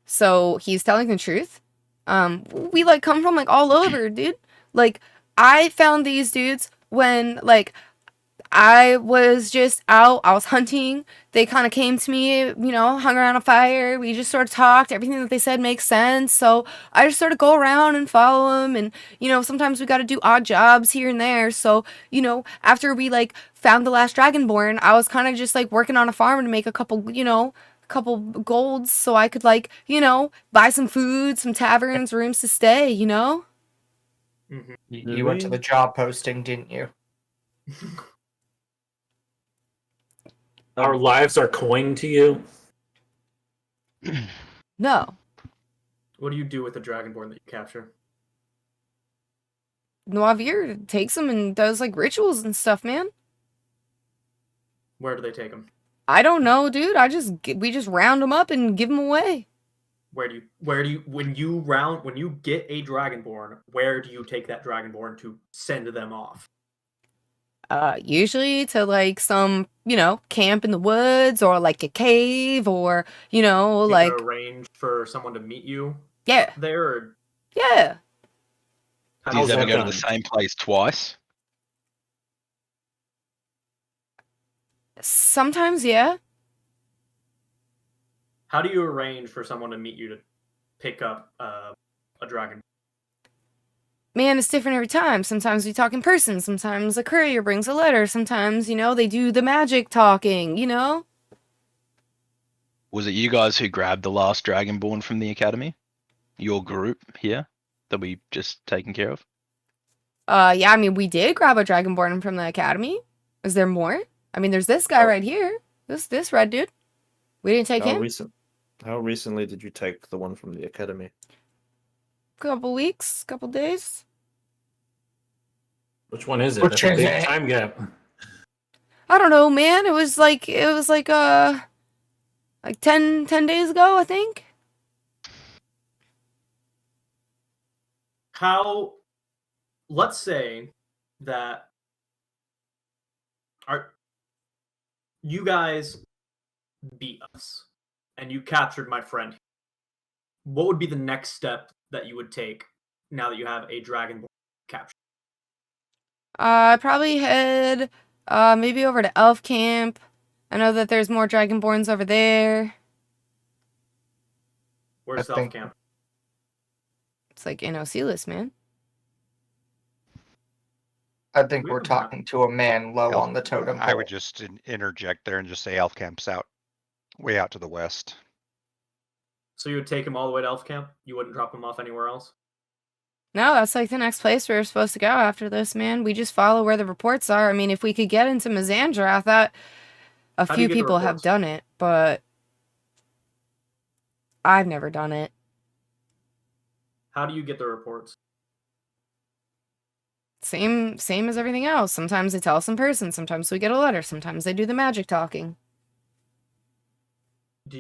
So he's telling the truth. We like come from like all over, dude. Like I found these dudes when like I was just out, I was hunting. They kind of came to me, you know, hung around a fire. We just sort of talked. Everything that they said makes sense. So I just sort of go around and follow them. And, you know, sometimes we got to do odd jobs here and there. So, you know, after we like found the last Dragonborn, I was kind of just like working on a farm to make a couple, you know, couple golds so I could like, you know, buy some food, some taverns, rooms to stay, you know? Mm-hmm. You went to the job posting, didn't you? Our lives are coined to you. No. What do you do with the Dragonborn that you capture? Noirvier takes them and does like rituals and stuff, man. Where do they take them? I don't know, dude. We just round them up and give them away. When you get a Dragonborn, where do you take that Dragonborn to send them off? Usually to like some, you know, camp in the woods or like a cave or, you know, You like could arrange for someone to meet you yeah, there. Or yeah. Do you How's ever that go to done? the same place twice? Sometimes, yeah. how do you arrange for someone to meet you to pick up a Dragon? Man, it's different every time. Sometimes we talk in person. Sometimes a courier brings a letter. Sometimes, you know, they do the magic talking, you know? Was it you guys who grabbed the last Dragonborn from the academy? Your group here that we just taken care of? Yeah, I mean, we did grab a Dragonborn from the academy. Is there more? I mean, there's this guy right here. This red dude. We didn't take him. How recently did you take the one from the academy? Couple weeks, couple days. Which one is it? Which That's a is big it? time gap. I don't know, man. It was like 10 days ago, I think. How? Let's say that you guys beat us and you captured my friend. What would be the next step that you would take now that you have a dragonborn captured? I'd probably head maybe over to Elf Camp. I know that there's more Dragonborns over there. Where's I Elf think- Camp? It's like in Ocelis, man. I think We we're don't have- talking to a man low Elf- on the totem I pole. would just interject there and just say Elf Camp's out, way out to the west. So you would take him all the way to Elf Camp? You wouldn't drop him off anywhere else? No, that's like the next place we were supposed to go after this, man. We just follow where the reports are. I mean, if we could get into Mizandra, I thought a How do you few get the people have reports? done it, but I've never done it. How do you get the reports? Same as everything else. Sometimes they tell us in person, sometimes we get a letter, sometimes they do the magic talking. If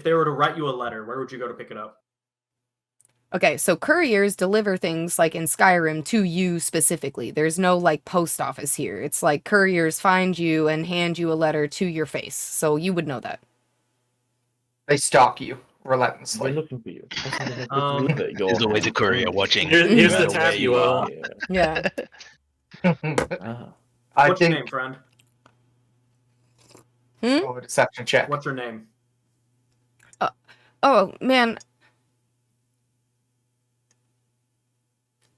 they were to write you a letter, where would you go to pick it up? Okay, so couriers deliver things like in Skyrim to you specifically. There's no like post office here. It's like couriers find you and hand you a letter to your face. So you would know that. They stalk you We're relentlessly. looking for you. There's always a courier watching. Here's no the matter where tab, you you are. will. Yeah. Ah. I What's your think name, friend? roll a deception check. What's your name? Oh, man.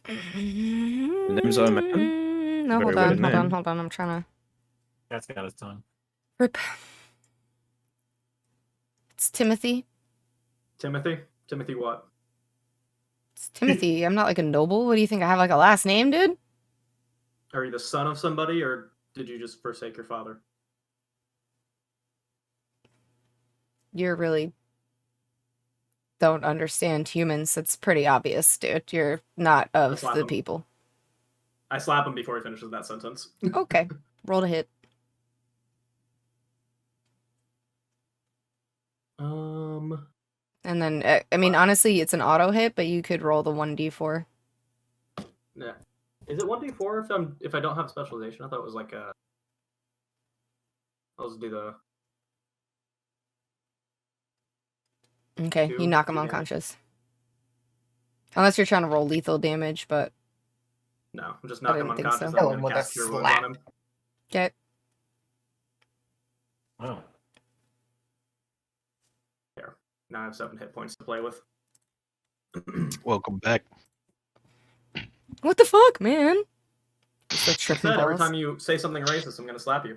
name's Owen Man? No, Very hold weird name. on. I'm trying to That's got his tongue. rip. It's Timothy. Timothy? Timothy what? It's Timothy. I'm not like a noble. What do you think? I have like a last name, dude? Are you the son of somebody, or did you just forsake your father? You're really don't understand humans. It's pretty obvious, dude. You're not of slap the him. people. I slap him before he finishes that sentence. Okay. Roll to hit. And then, I mean, honestly, it's an auto hit, but you could roll the 1d4. Yeah. Is it 1d4 if I don't have specialization? I thought it was like a. I'll just do the. Okay, Two- you knock him two damage. unconscious. Unless you're trying to roll lethal damage, but No, I'm just I knocking him didn't think unconscious. so. And Kill I'm him gonna with a cast Cure Wounds slap. on him. okay. Wow. Now I have 7 hit points to play with. Welcome back. What the fuck, man? Just like I tripping said every balls. time you say something racist, I'm gonna slap you.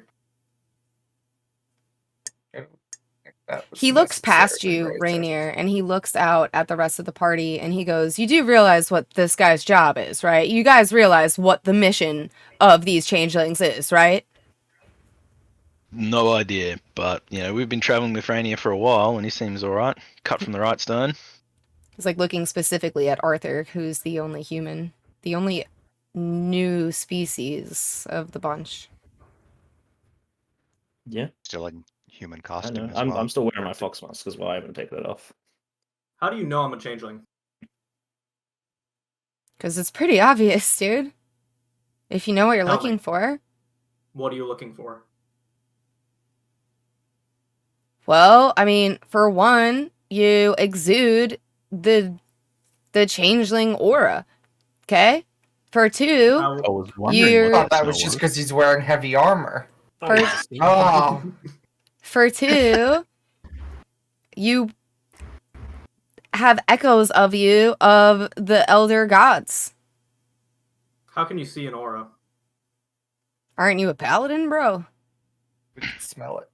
That was He looks past necessarily you, racist. Rainier, and he looks out at the rest of the party, and he goes, "You do realize what this guy's job is, right? You guys realize what the mission of these changelings is, right?" No idea, but you know we've been traveling with Rainier for a while, and he seems all right. Cut from the right stone. He's like looking specifically at Arthur, who's the only human, the only new species of the bunch. Yeah, Still in human I costume know. as I'm well. still wearing my fox mask as well. I haven't taken it off. How do you know I'm a changeling? Because it's pretty obvious, dude. If you know what you're Tell looking me. for. What are you looking for? Well, I mean, for one, you exude the changeling aura. Okay? For two, How- I was I You're- thought that was just because he's wearing heavy armor. Oh, for two, you have echoes of you of the elder gods. How can you see an aura? Aren't you a paladin, bro? we can smell it.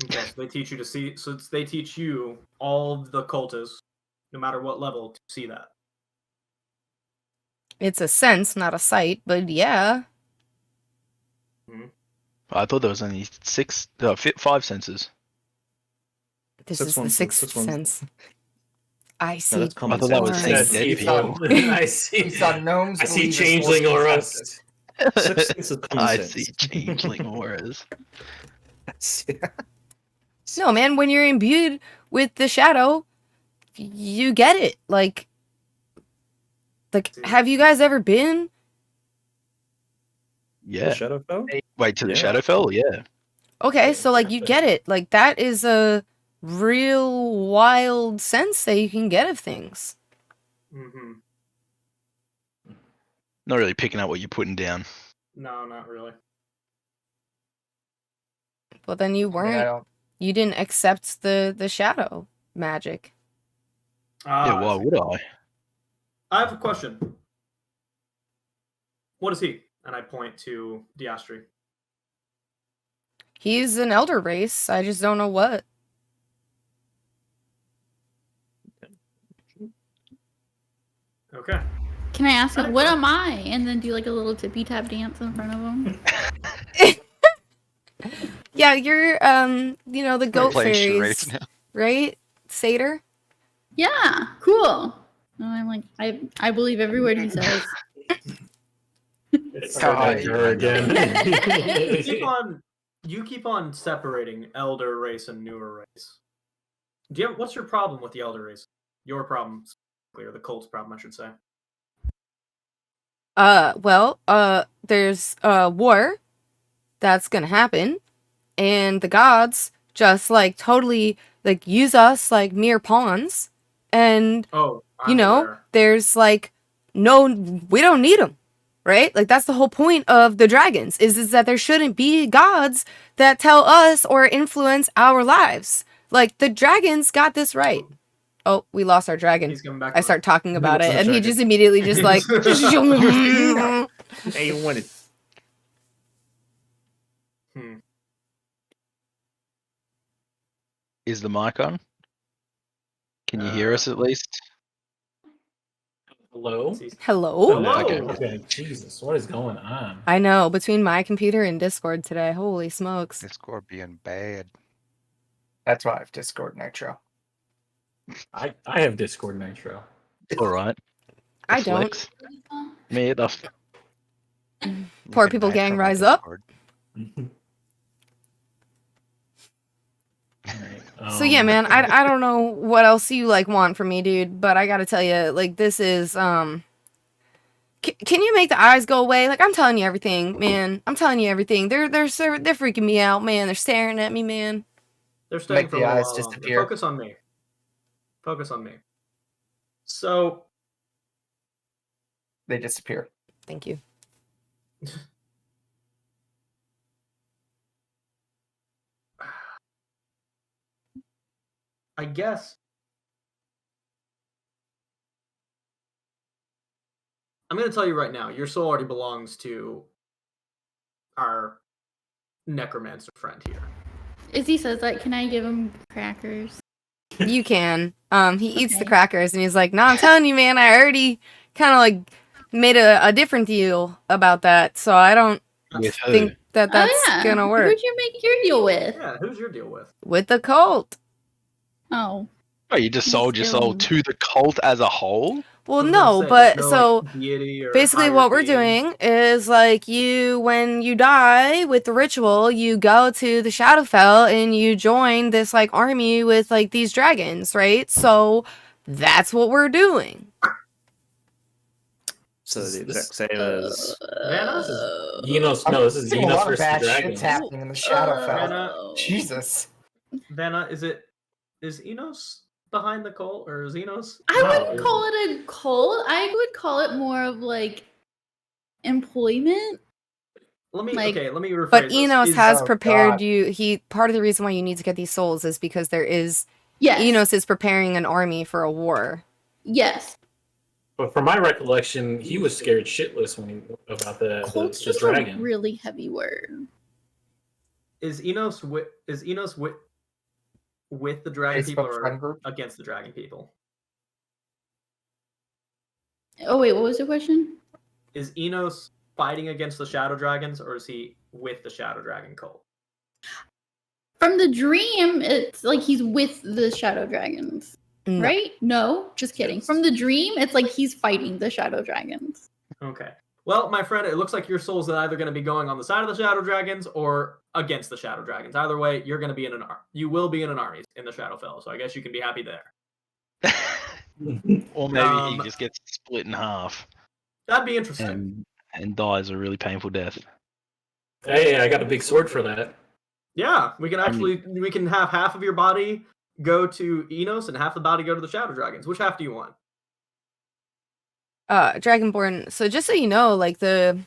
Okay, so they teach you to see. So they teach you all the cultists, no matter what level, to see that. It's a sense, not a sight, but yeah. I thought there was only 5 senses. This Six is the ones- sixth six ones. sense. I see. that's common I thought that was Mawlerz. seeing That's dead evil. people. I see. He saw gnomes. I see believe in changeling forced or consensus. rust. Sixth sense is common I sense. see changeling auras. No, man, when you're imbued with the shadow, you get it. Like, have you guys ever been? Yeah. Shadowfell? Wait, to the Yeah. Shadowfell? Yeah. Okay, so like you get it. Like that is a real wild sense that you can get of things. Mm-hmm. Not really picking up what you're putting down. No, not really. Well, then you I mean, I weren't. don't. You didn't accept the shadow magic. Yeah, I why see. would I? I have a question. What is he? And I point to Diastri. He's an elder race. I just don't know what. Okay. Can I ask him, Okay. what am I? And then do like a little tippy tap dance in front of him. Yeah, you're you know, the goat playing fairies, charades now. right? Satyr. Yeah, cool. And I'm like, I believe every word he says. It's Oh, her yeah. again. You keep on separating elder race and newer race. What's your problem with the elder race? Your problem, or the cult's problem, I should say. Well, there's a war that's gonna happen, and the gods just like totally like use us like mere pawns, and Oh, you I'm know, aware. there's like we don't need them, right? Like that's the whole point of the dragons is that there shouldn't be gods that tell us or influence our lives. Like the dragons got this right. Oh, we lost our dragon. He's coming back. I start talking about What's it, the and he dragon? just immediately just like. Hey, you wanted. Is the mic on? Can you hear us at least? Hello? Hello? Hello. Okay. Okay, Jesus, what is going on? I know, between my computer and Discord today, holy smokes. Discord being bad. That's why I have Discord Nitro. I have Discord Nitro. All right. I don't. Flex. Me either. You Poor can people nitro gang my rise up. Discord. So yeah, man, I don't know what else you like want from me, dude, but I gotta tell you, like this is can you make the eyes go away? Like I'm telling you everything, man. I'm telling you everything. They're freaking me out, man. They're staring at me, man. They're staying Make for the a little eyes while longer. disappear. Focus on me. Focus on me. So, They disappear. Thank you. I guess I'm going to tell you right now, your soul already belongs to our necromancer friend here. As he says that, can I give him crackers? You can. He eats the Okay. crackers and he's like, "No, I'm telling you, man. I already kind of like made a different deal about that, so I don't With who? think that that's Oh, yeah. gonna work Who'd you make your deal with? Yeah, who's your deal with? with the cult." Oh. Oh, you just sold your soul Still- to the cult as a whole? Well, I was gonna no, say, but there's no, so like, deity or basically what we're hierarchy. doing is like when you die with the ritual, you go to the Shadowfell and you join this like army with like these dragons, right? So that's what we're doing. So the This- exact same as. Enos, no, this is Seeing a Enos lot of versus bad Dragons. shit's happening in the Shadowfell. Vanna- Jesus. Vanna, is Enos behind the cult, or is Enos? I No, wouldn't call it a cult. I would call it more of like employment. Let me like- rephrase But this. Enos Is- has Oh, prepared God. you. Part of the reason why you need to get these souls is because there is Yes. Enos is preparing an army for a war. Yes. But from my recollection, he was scared shitless when about Cult's the just dragon. a really heavy word. Is Enos with the dragon people Facebook or friend group. against the dragon people? Oh wait, what was the question? Is Enos fighting against the shadow dragons, or is he with the shadow dragon cult? From the dream, it's like he's with the shadow dragons. No. Right? No, just kidding. From the dream, it's like he's fighting the shadow dragons. Okay. Well, my friend, it looks like your soul's either going to be going on the side of the shadow dragons or against the shadow dragons. Either way, you're going to be in you will be in an army in the Shadowfell. So I guess you can be happy there. Or maybe he just gets split in half That'd be interesting. and dies a really painful death. Hey, I got a big sword for that. Yeah, we can have half of your body go to Enos and half the body go to the shadow dragons. Which half do you want? Dragonborn. So just so you know, like the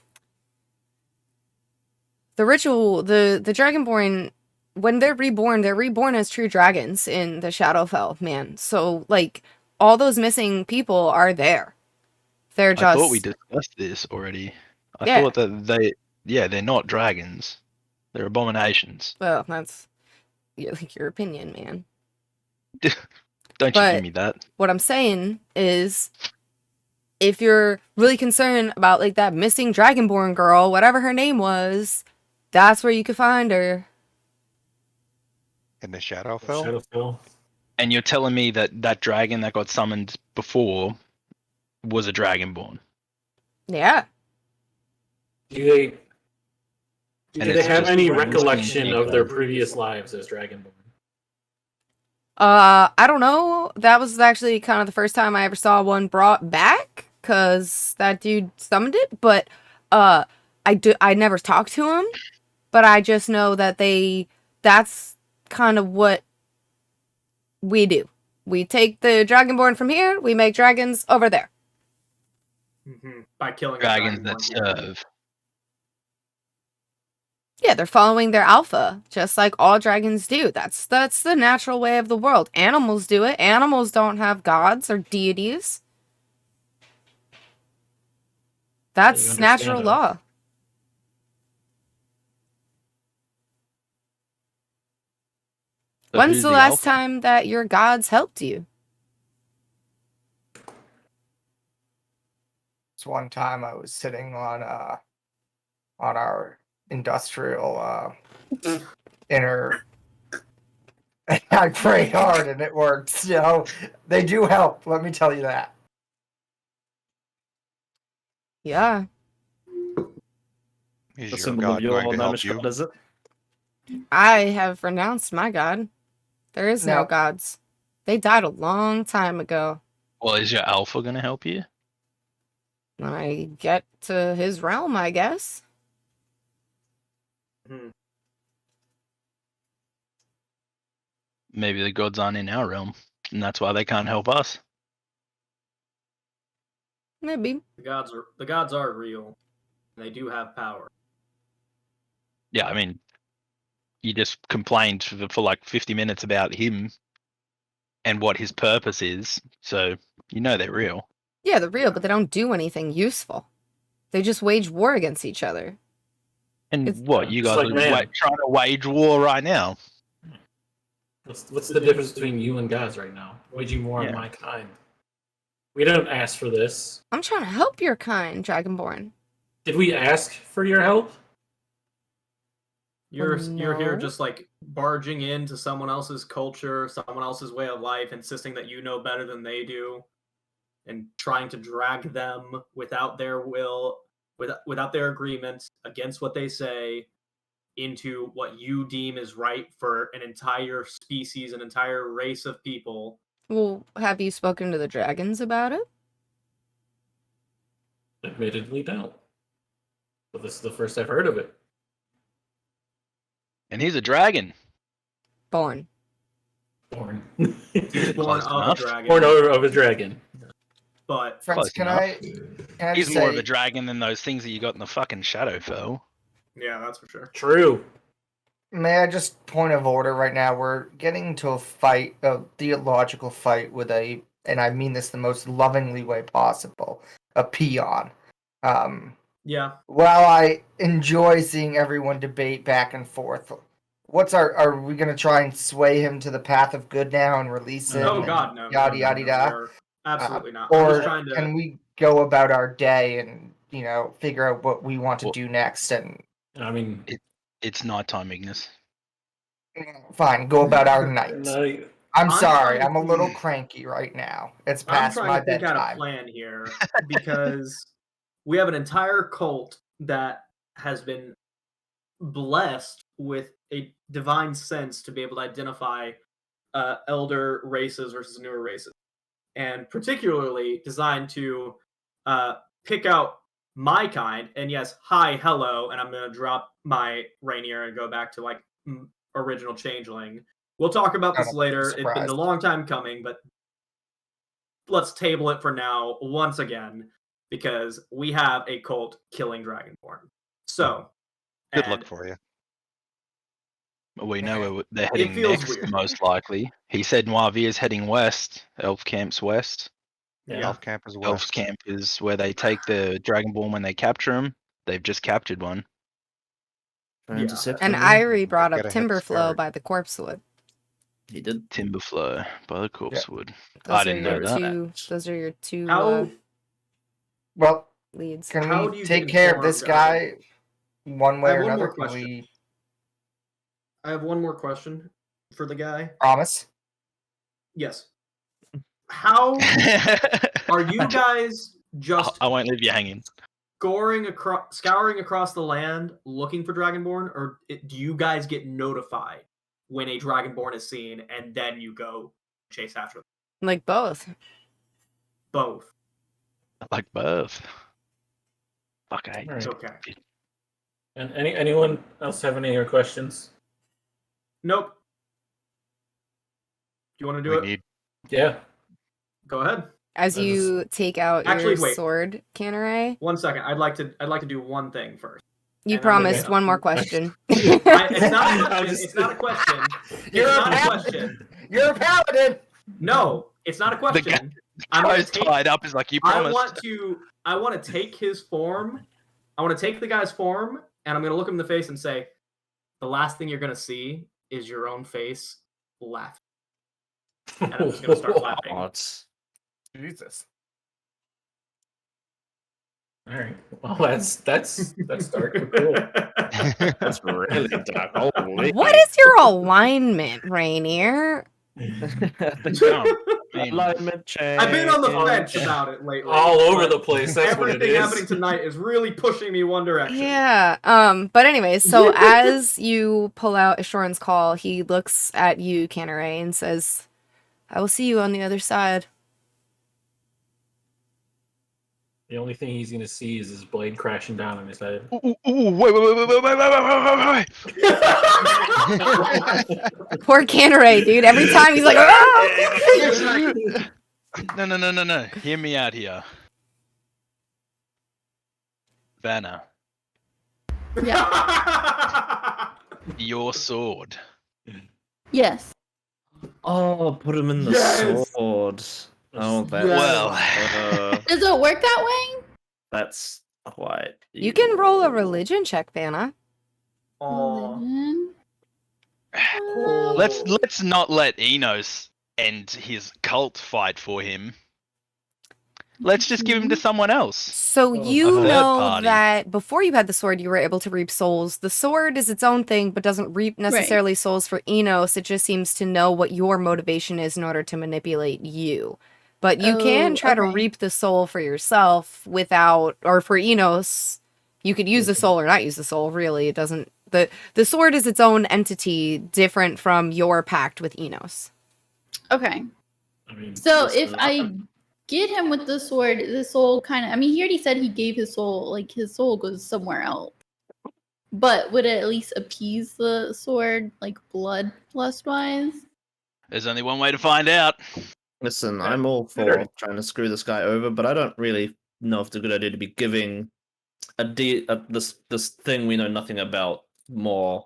ritual, the Dragonborn, when they're reborn as true dragons in the Shadowfell, man. So like all those missing people are there. They're just. I thought we discussed this already. I Yeah. thought that they're not dragons. They're abominations. Well, that's like your opinion, man. Don't you give me that. What I'm saying is, if you're really concerned about like that missing Dragonborn girl, whatever her name was, that's where you could find her. In the Shadowfell? Shadowfell. And you're telling me that dragon that got summoned before was a Dragonborn? Yeah. Do they it's have just any dragons recollection being of their naked. previous lives as Dragonborn? I don't know. That was actually kind of the first time I ever saw one brought back, because that dude summoned it. But I never talked to him, but I just know that that's kind of what we do. We take the Dragonborn from here, we make dragons over there. By killing Dragons a that Dragonborn. serve. Yeah, they're following their alpha, just like all dragons do. That's the natural way of the world. Animals do it. Animals don't have gods or deities. That's natural law. So When's who's the last alpha? time that your gods helped you? This one time I was sitting on our industrial inner. I prayed hard and it worked. So they do help. Let me tell you that. Yeah. Is The your symbol god of your going to help you? God, is it? I have renounced my god. There is no No. gods. They died a long time ago. Well, is your alpha going to help you? When I get to his realm, I guess. Maybe the gods aren't in our realm, and that's why they can't help us. Maybe. The gods are real. And they do have power. Yeah, I mean, you just complained for like 50 minutes about him and what his purpose is, so you know they're real. Yeah, they're real, but they don't do anything useful. They just wage war against each other. And It's- what, you It's guys like are man. trying to wage war right now? What's the difference between you and gods right now? Waging war Yeah. on my kind. We don't ask for this. I'm trying to help your kind, Dragonborn. Did we ask for your help? You're here No. just like barging into someone else's culture, someone else's way of life, insisting that you know better than they do, and trying to drag them without their will, without their agreement, against what they say, into what you deem is right for an entire species, an entire race of people. Well, have you spoken to the dragons about it? Admittedly, don't. But this is the first I've heard of it. And he's a dragon. Born. Born. He's born Close of enough. a dragon. Born of a dragon. But Friends, Close can enough. I He's just more say, of a dragon than those things that you got in the fucking Shadowfell. yeah, that's for sure. True. may I just point of order right now? We're getting into a fight, a theological fight with and I mean this the most lovingly way possible, a peon. Yeah. While I enjoy seeing everyone debate back and forth, are we gonna try and sway him to the path of good now and release him? Oh and God, no. Yada no, yada no, yada. we're absolutely not. I'm Or just trying to. can we go about our day and figure out what we want to Well- do next? And I mean, It's nighttime, Ignis. fine, go about our night. night. I'm sorry. trying I'm a to- little cranky right now. It's I'm past trying my to think out a bedtime. plan here because we have an entire cult that has been blessed with a divine sense to be able to identify elder races versus newer races, and particularly designed to pick out my kind. And yes, hi, hello, and I'm gonna drop my Rainier and go back to like original changeling. We'll talk about this later. It's been a long time coming, but let's table it for now once again because we have a cult killing Dragonborn. So, Good and luck for you. We know where they're heading feels next, weird. most likely. He said Noirvia is heading west. Elf Camp's west. Yeah. Elf Camp is Elf west. Camp is where they take the Dragonborn when they capture him. They've just captured one. Yeah. Intercept And him. Irie brought Get up a head Timberflow start. by the Corpsewood. He did. Timberflow by the Corpsewood. Those I are didn't your know that. two. Those are your two How Well, leads. can How do we you take get care of this informed, guy one way I have or one another? more Can question. we I have one more question for the guy. promise? Yes. How are you guys just I won't leave you hanging. scouring across the land looking for Dragonborn, or do you guys get notified when a Dragonborn is seen and then you go chase after them? Like both. Both. Like both. Fuck, I hate Alright. Okay. And anyone else have any other questions? Nope. Do you want to do We it? need Yeah. Go ahead. As I just- you take out Actually, your wait. sword, Canneray, 1 second. I'd like to do one thing first. you And I'm promised gonna- one more question. It's not a I'm question. just- It's not a question. You're It's a not a paladin. question. You're a paladin. No, it's not a The question. I'm gonna Guy's take, tied up is like you I promised. want to take his form. I want to take the guy's form, and I'm gonna look him in the face and say, "The last thing you're gonna see is your own face laughing." And I'm just gonna start laughing. What? Jesus. All right. Well, that's dark. But cool. That's really dark. Holy. What is your alignment, Rainier? Alignment change? I've been on the fence about it lately. All over but the place. That's what it Everything is. happening tonight is really pushing me one direction. Yeah. But anyways, so as you pull out Ashoran's call, he looks at you, Canneray, and says, "I will see you on the other side." The only thing he's gonna see is his blade crashing down on his head. Ooh, wait. Poor Canneray, dude. Every time he's like, "Ah!" No. Hear me out here. Vanna, your sword. Yes. Oh, put him in the Yes! sword. Oh, that. Well. Does it work that way? That's quite. You can roll a evil. religion check, Vanna. Aw. Religion? Let's not let Enos end his cult fight for him. Let's just give him to someone else. So Oh, you a third know party. that before you had the sword, you were able to reap souls. The sword is its own thing, but doesn't reap necessarily souls for Enos. It just seems to know what your motivation is in order to manipulate you. But you can try to okay. reap the soul for yourself without, or for Enos. You could use the soul or not use the soul, really. It doesn't, the sword is its own entity, different from your pact with Enos. Okay. I mean, So listen, if I get him with the sword, the soul kind of, I mean, he already said he gave his soul, like his soul goes somewhere else. But would it at least appease the sword, like bloodlust wise? There's only one way to find out. Listen, I'm all for Better. trying to screw this guy over, but I don't really know if it's a good idea to be giving this thing we know nothing about more.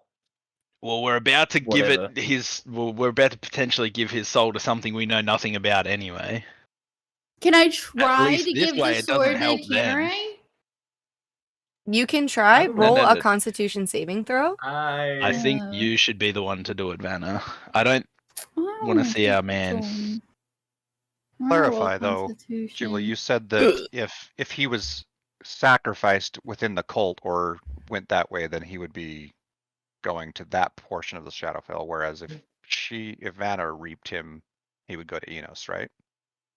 Well, we're about to give Whatever. it his. Well, we're about to potentially give his soul to something we know nothing about anyway. Can I try least to this give way the it doesn't sword to help them. Canneray? You can try, No, roll no, a no. Constitution saving throw. I think Uh, you should be the one to do it, Vanna. I don't I want to don't see know our if man. it's on- Clarify, roll though, Constitution. Ghibli, you said that if he was sacrificed within the cult or went that way, then he would be going to that portion of the Shadowfell. Whereas if if Vanna reaped him, he would go to Enos, right?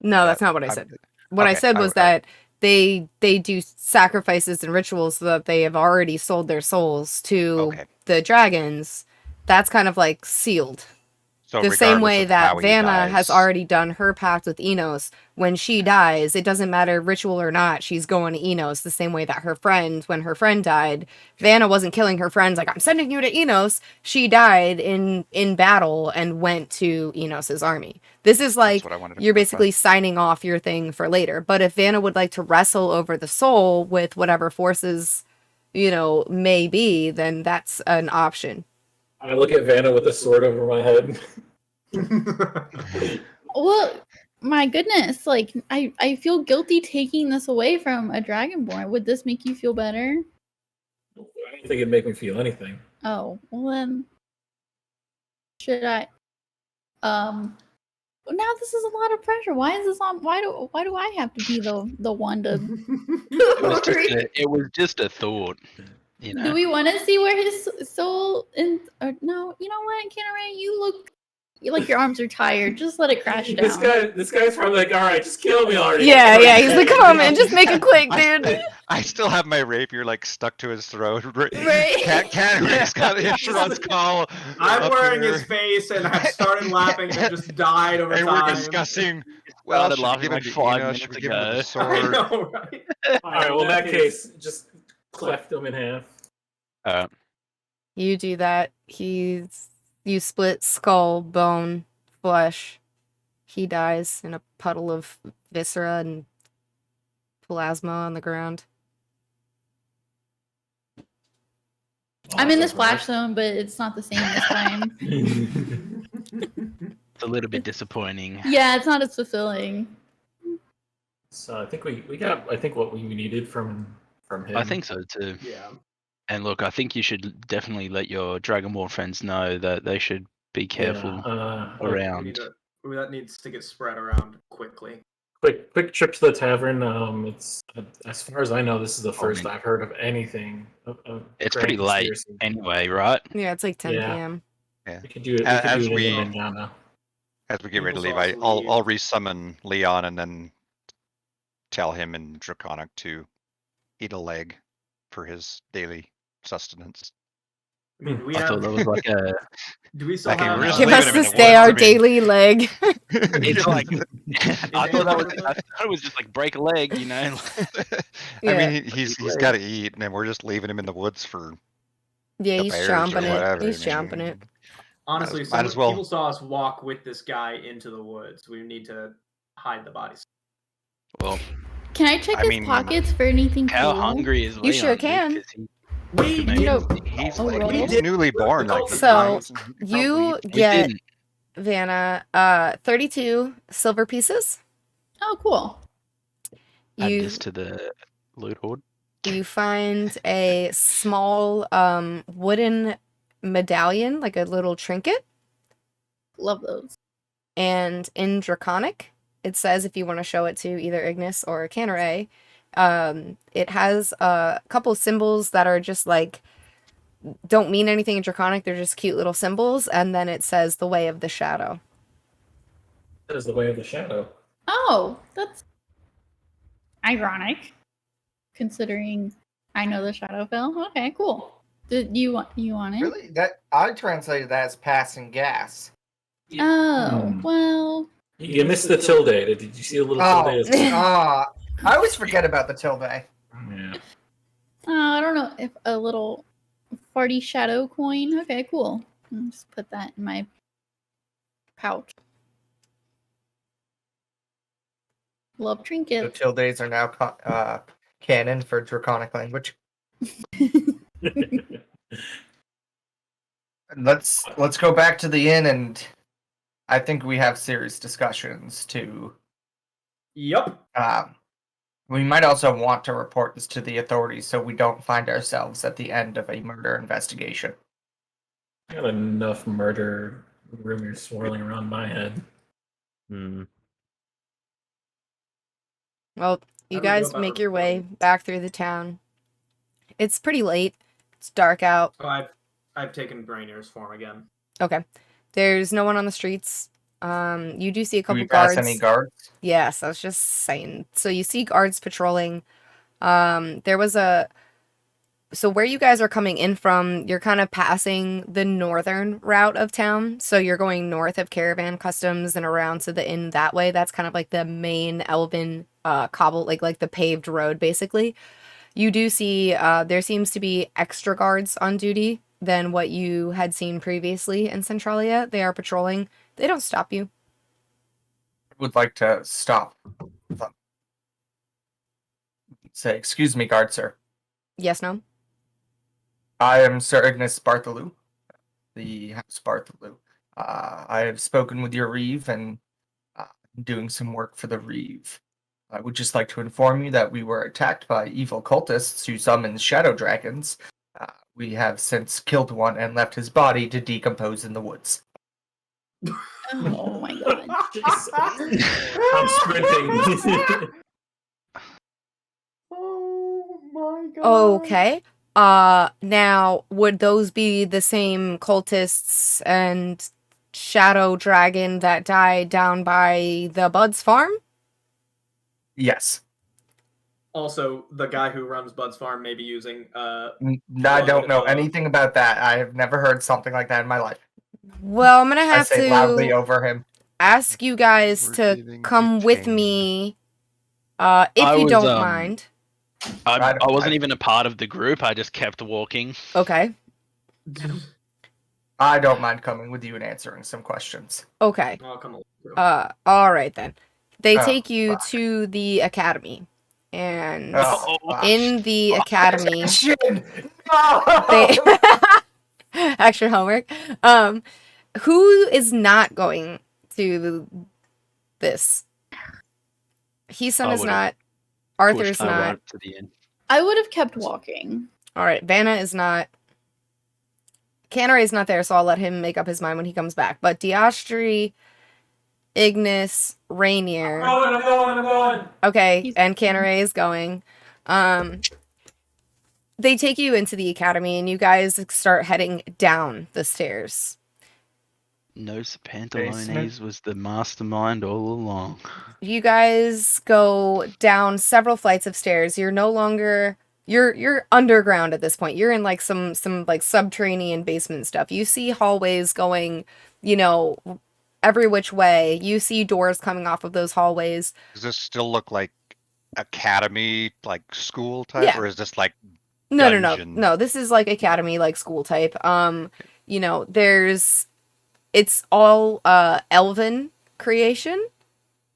No, That- that's not what I I'm- said. What I okay, said was that they do sacrifices and rituals so that they have already sold their souls to Okay. the dragons. That's kind of like sealed. So The same regardless way of that how he Vanna has dies- already done her pact with Enos. When she dies, it doesn't matter ritual or not, she's going to Enos. The same way that her friend, when her friend died, Vanna wasn't killing her friends like, I'm sending you to Enos. She died in battle and went to Enos's army. This is like, what I wanted to you're clarify. basically signing off your thing for later. But if Vanna would like to wrestle over the soul with whatever forces, may be, then that's an option. I look at Vanna with a sword over my head. Well, my goodness, like I feel guilty taking this away from a dragonborn. Would this make you feel better? I don't think it'd make me feel anything. Oh, well then, should I? Now this is a lot of pressure. Why is this on? Why do I have to be the one to? It was just a thought. You know? Do we want to see where his soul in? Or no, you know what, Kenneray, you look like your arms are tired. Just let it crash down. This guy's probably like, all right, just kill me already. Yeah, he's like, come on, man, just make it quick, dude. I still have my rapier like stuck to his throat. Right. Can't got the insurance call. I'm up wearing here. his face, and I started laughing and just died over And time. we're discussing. Well, Started should we laughing give like him 5 Enos? Should we minutes give him the ago. I sword? know, right? All right, well, in that case, just cleft him in half. You do that. You split skull, bone, flesh. He dies in a puddle of viscera and plasma on the ground. I'm in the splash zone, but it's not the same this time. It's a little bit disappointing. Yeah, it's not as fulfilling. So I think we got what we needed from him. I think so too. Yeah. And look, I think you should definitely let your Dragonborn friends know that they should be careful around. That needs to get spread around quickly. Quick trip to the tavern. It's as far as I know, this is the first I've heard of anything. It's pretty late anyway, right? Yeah, it's like 10 p.m. Yeah. We could do it. As we we could do it now. As we get ready to People leave, saw us leave. I'll resummon Leon and then tell him in Draconic to eat a leg for his daily sustenance. I mean, I thought that was like a. Do we still Okay, have? we're just Give leaving us him to in the stay woods, our I mean- daily leg. It's like I thought it it was just like break a leg, you know. Yeah. I mean, he's got to eat, and we're just leaving him in the woods for Yeah, the he's bears or chomping it. whatever. He's I mean, chomping it. Honestly, might as well. people saw us walk with this guy into the woods. We need to hide the bodies. Well, Can I check I his mean, pockets for anything how cool? hungry is Leon? You sure dude? can. 'Cause he- We Maybe know- He's, Oh, roll. he's newly born. Like, So, he You probably- we get, didn't. Vanna, 32 silver pieces. Oh, cool. Add You this to the loot hoard. you find a small wooden medallion, like a little trinket. Love those. And in Draconic, it says if you want to show it to either Ignis or Canneray, it has a couple symbols that are just like, don't mean anything in Draconic, they're just cute little symbols, and then it says the Way of the Shadow. That is the way of the shadow. Oh, that's ironic, considering I know the shadow fell. Okay, cool. Did you want it? Really? That I translated that as passing gas. Oh, well. You missed the tilde. Did you see the little Oh, tilde? I always forget about the tilde. Yeah. I don't know if a little farty shadow coin. Okay, cool. I'll just put that in my pouch. Love The trinkets. tildes are now canon for Draconic language. Let's go back to the inn, and I think we have serious discussions to. Yep. We might also want to report this to the authorities so we don't find ourselves at the end of a murder investigation. I got enough murder rumors swirling around my head. Well, you How do we go guys about make your way reporting? back through the town. It's pretty late. It's dark out. Oh, I've taken Brainier's form again. Okay. There's no one on the streets. You do see a Do couple we pass guards. any guards? Yes, I was just saying. So you see guards patrolling. There was so where you guys are coming in from, you're kind of passing the northern route of town. So you're going north of Caravan Customs and around to the inn that way. That's kind of like the main elven cobble, like the paved road, basically. You do see there seems to be extra guards on duty than what you had seen previously in Centralia. They are patrolling. They don't stop you. Would like to stop them. Say, excuse me, guard sir. Yes, no? I am Sir Ignis Bartholomew, the House Bartholomew. I have spoken with your Reeve and doing some work for the Reeve. I would just like to inform you that we were attacked by evil cultists who summoned shadow dragons. We have since killed one and left his body to decompose in the woods. Oh my god. I'm sprinting. Oh my god. Okay. Now, would those be the same cultists and shadow dragon that died down by the Bud's farm? Yes. Also, the guy who runs Bud's farm may be using I don't know anything about that. I have never heard something like that in my life. Well, I'm gonna I have say loudly to over him. ask you guys We're to getting come with detained. me, if I you was, don't mind. I wasn't even a part of the group. I just kept walking. Okay. I don't mind coming with you and answering some questions. Okay. Oh, come on. All right then. They Oh, take you fuck. to the academy, and Oh, fuck. in the academy, Shit. they No! extra homework. Who is not going to this? Heason I is would've not. Arthur's Pushed my not. right to the end. I would have kept walking. All right, Vanna is not. Canary is not there, so I'll let him make up his mind when he comes back. But Diastri, Ignis, Rainier. I'm going. Okay, and Canary is going. They take you into the academy, and you guys start heading down the stairs. No, Pantalones was the mastermind all along. You guys go down several flights of stairs. You're no longer you're underground at this point. You're in like some like subterranean basement stuff. You see hallways going, every which way. You see doors coming off of those hallways. Does this still look like academy, like school type, Yeah. or is this like No. dungeon? This is like academy, like school type. It's all elven creation.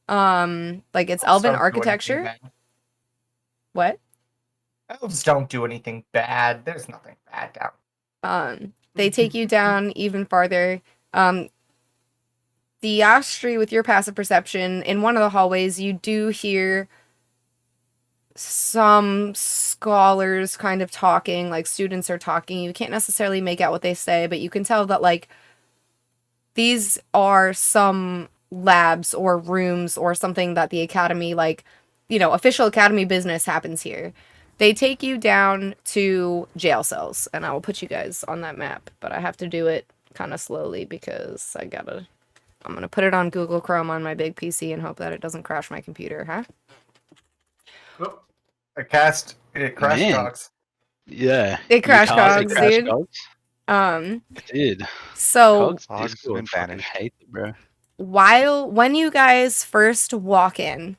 Like it's elven Elves don't do architecture. anything bad. What? Elves don't do anything bad. There's nothing bad down. They take you down even farther. The Austihr, with your passive perception, in one of the hallways, you do hear some scholars kind of talking, like students are talking. You can't necessarily make out what they say, but you can tell that, like, these are some labs or rooms or something that the academy, like, official academy business happens here. They take you down to jail cells, and I will put you guys on that map, but I have to do it kind of slowly because I'm going to put it on Google Chrome on my big PC and hope that it doesn't crash my computer, huh? Oh, It crash Man. dogs. Yeah. It crashed Cars, cogs, crashed dude. cogs. It It did. So Cogs Cogs have Discord been fucking banished. hate it, bro. when you guys first walk in,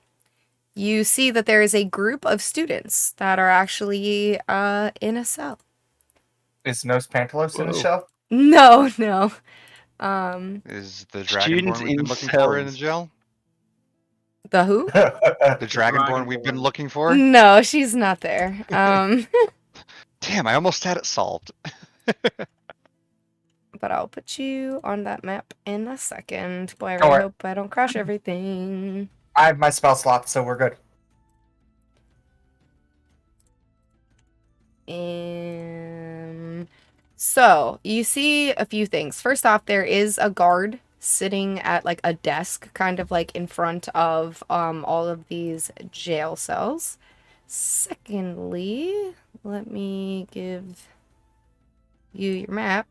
you see that there is a group of students that are actually in a cell. Is Nos Pantalos in the Whoa. show? No. Is the Students dragonborn we've been in looking for in cells. jail? The who? The dragonborn we've been Dragonborn. looking for? No, she's not there. Damn, I almost had it solved. But I'll put you on that map in a second. Boy, I Don't really worry. hope I don't crash everything. I have my spell slot, so we're good. So you see a few things. First off, there is a guard sitting at like a desk, kind of like in front of all of these jail cells. Secondly, let me give you your map.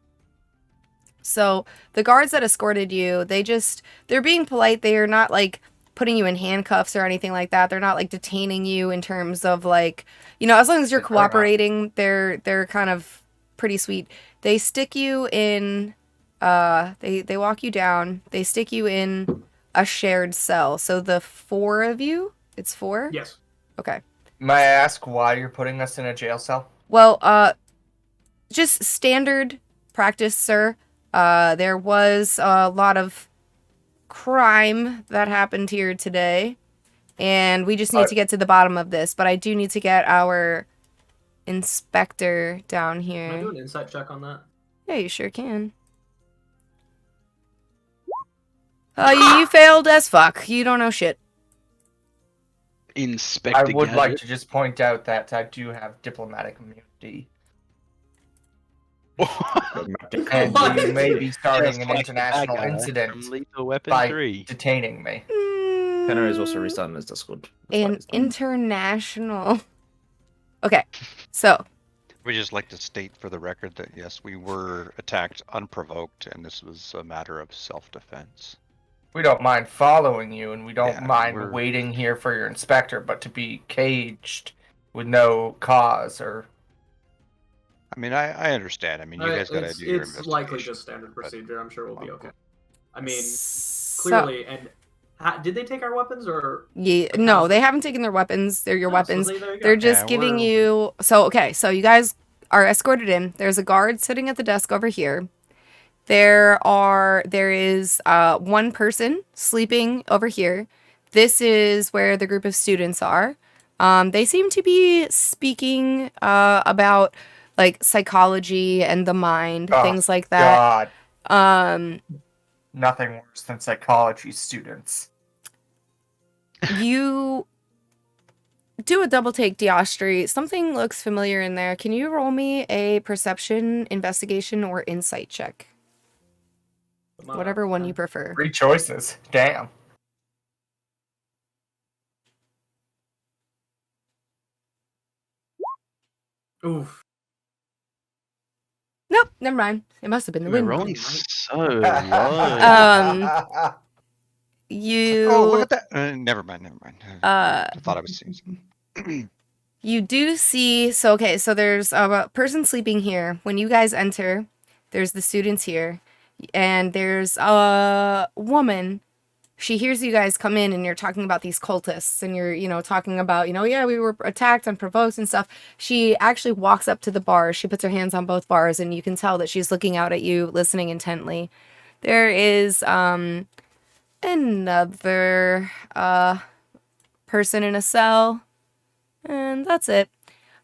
So the guards that escorted you, they're being polite. They are not like putting you in handcuffs or anything like that. They're not like detaining you in terms of like, as long as you're Fair enough. cooperating, they're kind of pretty sweet. They stick you in they walk you down. They stick you in a shared cell. So the four of you, it's four? Yes. Okay. May I ask why you're putting us in a jail cell? Well, just standard practice, sir. There was a lot of crime that happened here today, and we just need to get to the bottom of this. But I do need to get our inspector down Can I do here. an insight check on that? Yeah, you sure can. You failed as fuck. You don't know shit. Inspector I would like Gadget. to just point out that I do have diplomatic immunity. And What? you may be starting Just an like international Baca incident from Lethal Weapon by 3. detaining me. Kenner is also restarting his Discord. That's why An he's not- international. Okay, so We just like to state for the record that yes, we were attacked unprovoked, and this was a matter of self-defense. We don't mind following you, and we don't Yeah, mind we're- waiting here for your inspector, but to be caged with no cause or... I mean, I understand. I mean, you guys got to do your It's investigation. likely just standard but- procedure. I'm sure we'll be okay. I mean, so- clearly, and did they take our weapons or? Yeah, no, they haven't taken their weapons. They're your No, so weapons. there you go. They're just Yeah, giving we're- you. So, okay, so you guys are escorted in. There's a guard sitting at the desk over here. There is one person sleeping over here. This is where the group of students are. They seem to be speaking about like psychology and the mind, Oh, things like that. God, nothing worse than psychology students. You do a double take, Diostri. Something looks familiar in there. Can you roll me a perception, investigation, or insight check? Whatever one you prefer. 3 choices. Damn. Oof. Nope, never mind. It must have been the We're wind. rolling so low. You Oh, look at that! Never mind. Uh, I thought I was seeing something. you do see, so okay, so there's a person sleeping here. When you guys enter, there's the students here, and there's a woman. She hears you guys come in and you're talking about these cultists and you're, talking about, yeah, we were attacked, unprovoked and stuff. She actually walks up to the bars. She puts her hands on both bars and you can tell that she's looking out at you, listening intently. There is another person in a cell, and that's it.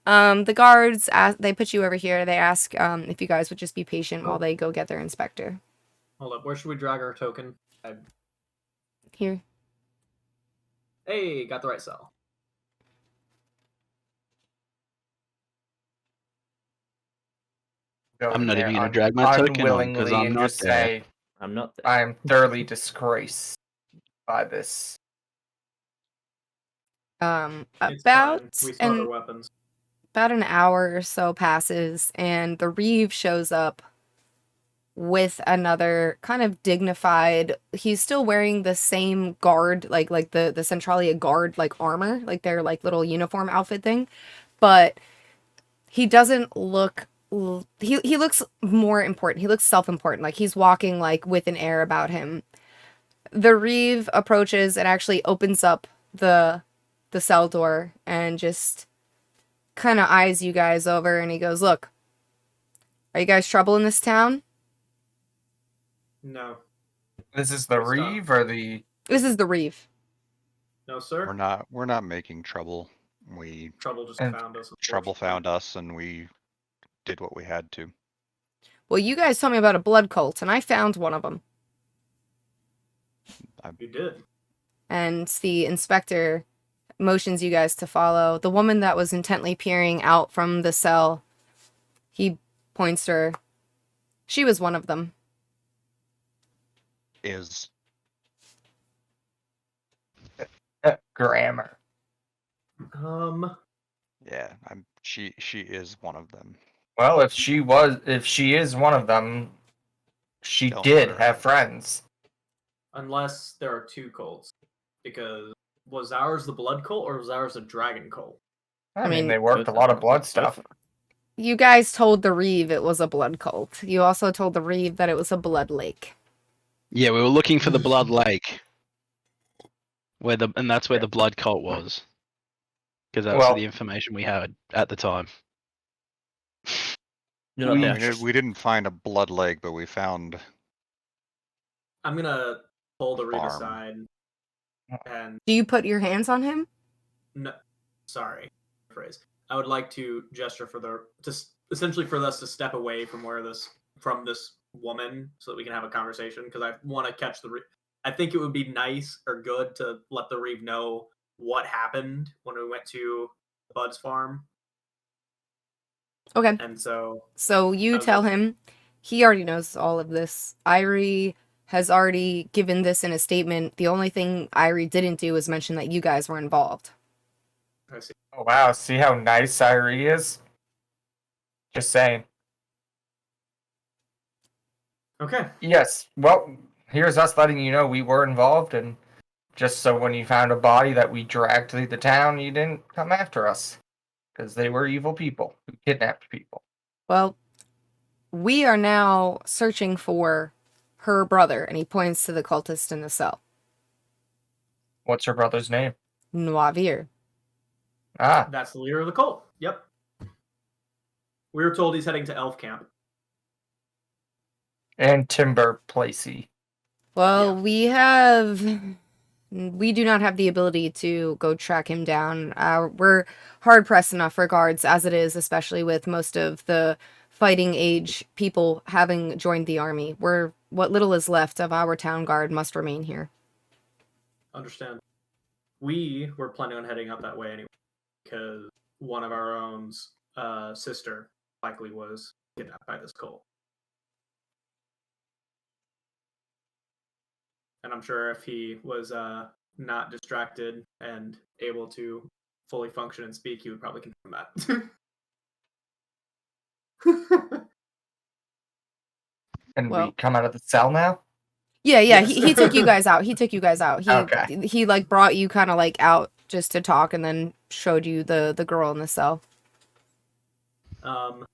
The guards, they put you over here. They ask if you guys would just be patient while they go get their inspector. Hold up. Where should we drag our token? Here. Hey, got the right cell. Go I'm in not there even gonna drag my token on, 'cause unwillingly I'm and not just there. say, I'm not there. I am thoroughly disgraced by this. It's About fine. We saw their an weapons. about an hour or so passes, and the Reeve shows up with another kind of dignified. He's still wearing the same guard, like the Centralia guard like armor, like their like little uniform outfit thing, but he doesn't look. He looks more important. He looks self-important. Like he's walking like with an air about him. The Reeve approaches and actually opens up the cell door and just kind of eyes you guys over, and he goes, "Look, are you guys trouble in this town?" No. This is the Stop. Reeve or the... This is the Reeve. No, sir. We're not making trouble. Trouble just And found us. Trouble unfortunately. found us, and we did what we had to. Well, you guys told me about a blood cult, and I found one of them. You did. And the inspector motions you guys to follow. The woman that was intently peering out from the cell, he points to her. She was one of them. Is grammar. yeah, she is one of them. Well, if she is one of them, she Don't did worry. have friends. Unless there are two cults. Because was ours the blood cult or was ours a dragon cult? I mean, mean, they worked a lot of blood stuff. You guys told the Reeve it was a blood cult. You also told the Reeve that it was a blood lake. Yeah, we were looking for the blood lake, and that's where the blood cult was, because that's Well- the information we had at the time. You're not We- there. We didn't find a blood lake, but we found. I'm gonna pull the Reeve Farm. aside and Do you put your hands on him? no, sorry, phrase. I would like to gesture essentially for us to step away from this woman so that we can have a conversation because I want to catch the. I think it would be nice or good to let the Reeve know what happened when we went to Bud's farm, Okay. and so So you Okay. tell him he already knows all of this. Irie has already given this in a statement. The only thing Irie didn't do was mention that you guys were involved. I see. Oh, wow, see how nice Irie is? Just saying. Okay. Yes, well, here's us letting you know we were involved, and just so when you found a body that we dragged through the town, you didn't come after us. Because they were evil people who kidnapped people. Well, we are now searching for her brother, and he points to the cultist in the cell. What's her brother's name? Noivir. Ah, That's the leader of the cult. Yep. We were told he's heading to Elf Camp. and Timber Placey. Well, we do not have the ability to go track him down. We're hard pressed enough for guards as it is, especially with most of the fighting age people having joined the army. What little is left of our town guard must remain here. Understand. We were planning on heading out that way anyway, because one of our own's sister likely was kidnapped by this cult. And I'm sure if he was not distracted and able to fully function and speak, he would probably confirm that. And Well- we come out of the cell now? Yeah, Yes. he took you guys out. He took you guys out. Okay. He like brought you kind of like out just to talk and then showed you the girl in the cell. Do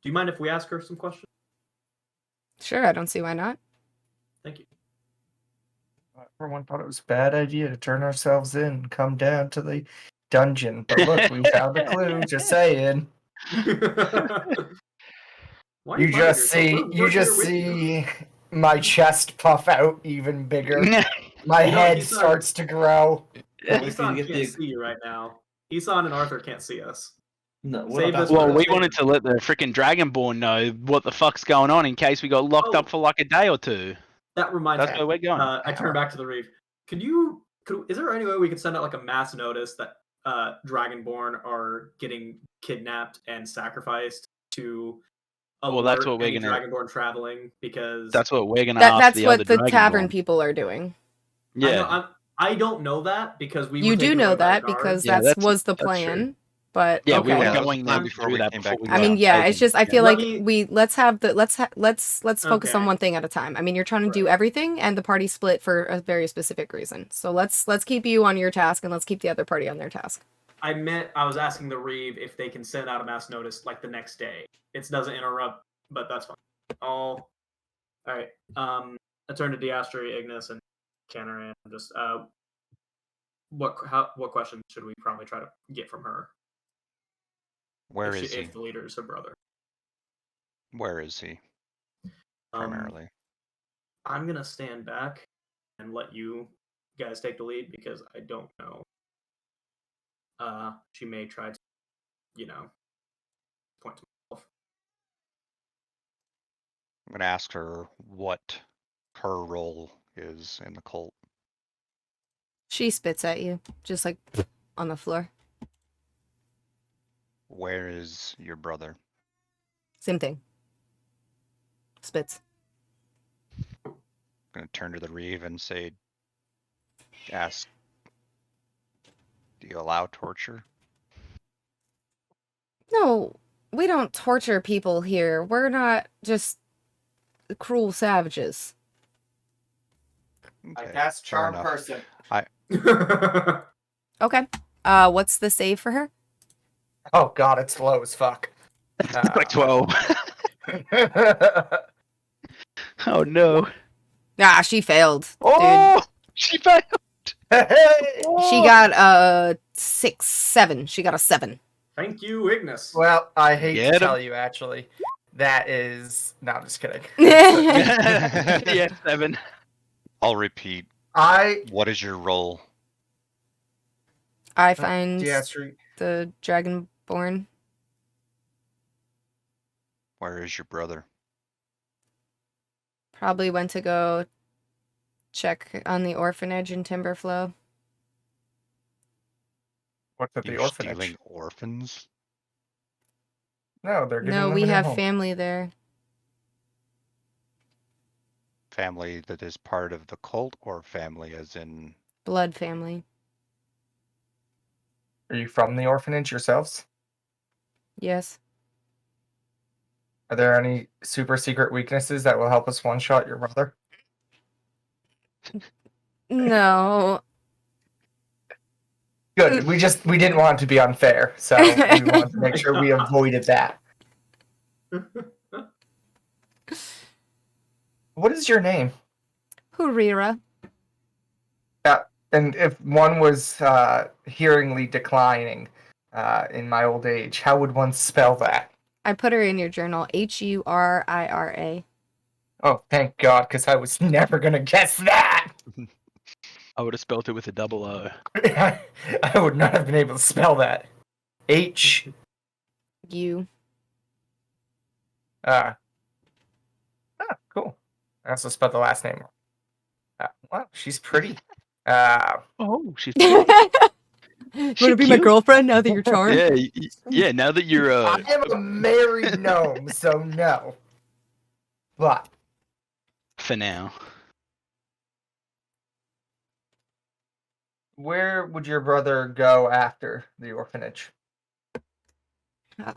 you mind if we ask her some questions? Sure, I don't see why not. Thank you. Everyone thought it was a bad idea to turn ourselves in and come down to the dungeon. But look, we found a clue, just saying. Why are You biting just yourself? see We're you just here with you. see my chest puff out even bigger. My You know, head he's not- starts to grow. Isan get can't the- see you right now. Isan and Arthur can't see us. No, what Save about this Well, for we the wanted to let the freaking Dragonborn know what the fuck's going on in case we got locked Oh. up for like a day or two. That reminds That's me. where we're going. I turn back to the Reeve. Is there any way we could send out like a mass notice that Dragonborn are getting kidnapped and sacrificed to Well, that's alert what we're any gonna- Dragonborn traveling? Because That's what we're gonna ask That's the what other the tavern Dragonborn. people are doing. Yeah, I don't know that because we You were do taken know away by that the guards. because Yeah, that that's- was the that's true. plan. But yeah, okay. we were Yeah, that was going the plan in before through we that came before back we to I got mean, yeah, it's taken. just I feel Let like me- let's focus on Okay. one thing at a time. I mean, you're trying to do Right. everything, and the party split for a very specific reason. So let's keep you on your task, and let's keep the other party on their task. I was asking the Reeve if they can send out a mass notice like the next day. It doesn't interrupt, but that's fine. All right. I turn to Diastri, Ignis, and Kenner, and just what question should we probably try to get from her? Where is he? If the leader is her brother. Where is he? Um, Primarily. I'm gonna stand back and let you guys take the lead because I don't know. She may try to, point to myself. I'm gonna ask her what her role is in the cult. She spits at you, just like on the floor. Where is your brother? Same thing. Spits. I'm gonna turn to the Reeve and ask, do you allow torture? No, we don't torture people here. We're not just cruel savages. I Okay, cast fair Charm enough. Person. Okay. What's the save for her? Oh god, it's low as fuck. Like 12. Oh no. Ah, she failed. Oh, she failed. She got 6, 7. She got a 7. Thank you, Ignis. Well, I hate Get to 'em. tell you, actually, that is. No, I'm just kidding. Yeah, 7. I'll repeat. I What is your role? I find Diastri, the Dragonborn. Where is your brother? Probably went to go check on the orphanage in Timberflow. what's at the You're orphanage? stealing orphans? No, they're giving No, them we a new have home. family there. Family that is part of the cult, or family as in... Blood family. Are you from the orphanage yourselves? Yes. Are there any super secret weaknesses that will help us one-shot your brother? No. Good. We didn't want it to be unfair, so we wanted to make sure we avoided that. What is your name? Hurira. And if one was hearingly declining in my old age, how would one spell that? I put her in your journal. Hurira. Oh, thank God, because I was never going to guess that! I would have spelt it with a double O. I would not have been able to spell that. H. You. Cool. I also spelled the last name wrong. Wow, she's pretty. Oh, she's Want to be my cute? girlfriend now that you're charmed? Yeah, yeah. Now that you're I am a married gnome, so no. But for now. where would your brother go after the orphanage?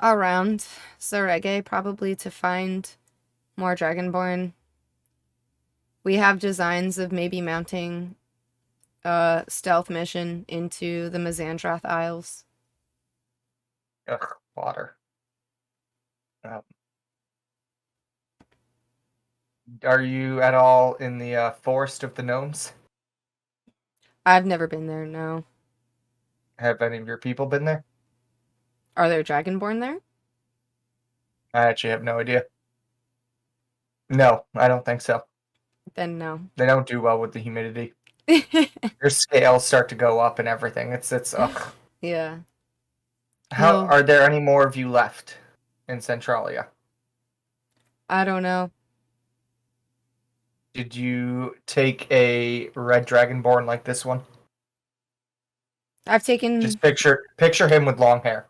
Around Zarege, probably to find more Dragonborn. We have designs of maybe mounting a stealth mission into the Mazandrath Isles. Ugh, water. Are you at all in the forest of the gnomes? I've never been there, no. Have any of your people been there? Are there Dragonborn there? I actually have no idea. No, I don't think so. Then no. They don't do well with the humidity. Your scales start to go up and everything. It's ugh. Yeah. How No. are there any more of you left in Centralia? I don't know. Did you take a red dragonborn like this one? I've taken Just picture him with long hair.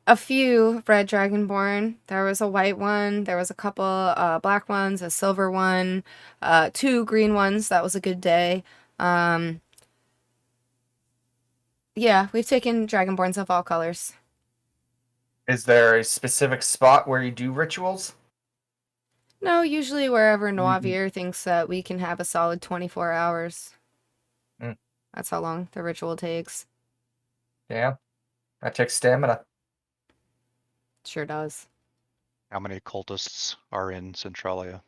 a few red Dragonborn. There was a white one. There was a couple black ones, a silver one, 2 green ones. That was a good day. Yeah, we've taken Dragonborns of all colors. Is there a specific spot where you do rituals? No, usually wherever Noivir thinks that we can have a solid 24 hours. Mm. That's how long the ritual takes. Yeah. That takes stamina. Sure does. How many cultists are in Centralia?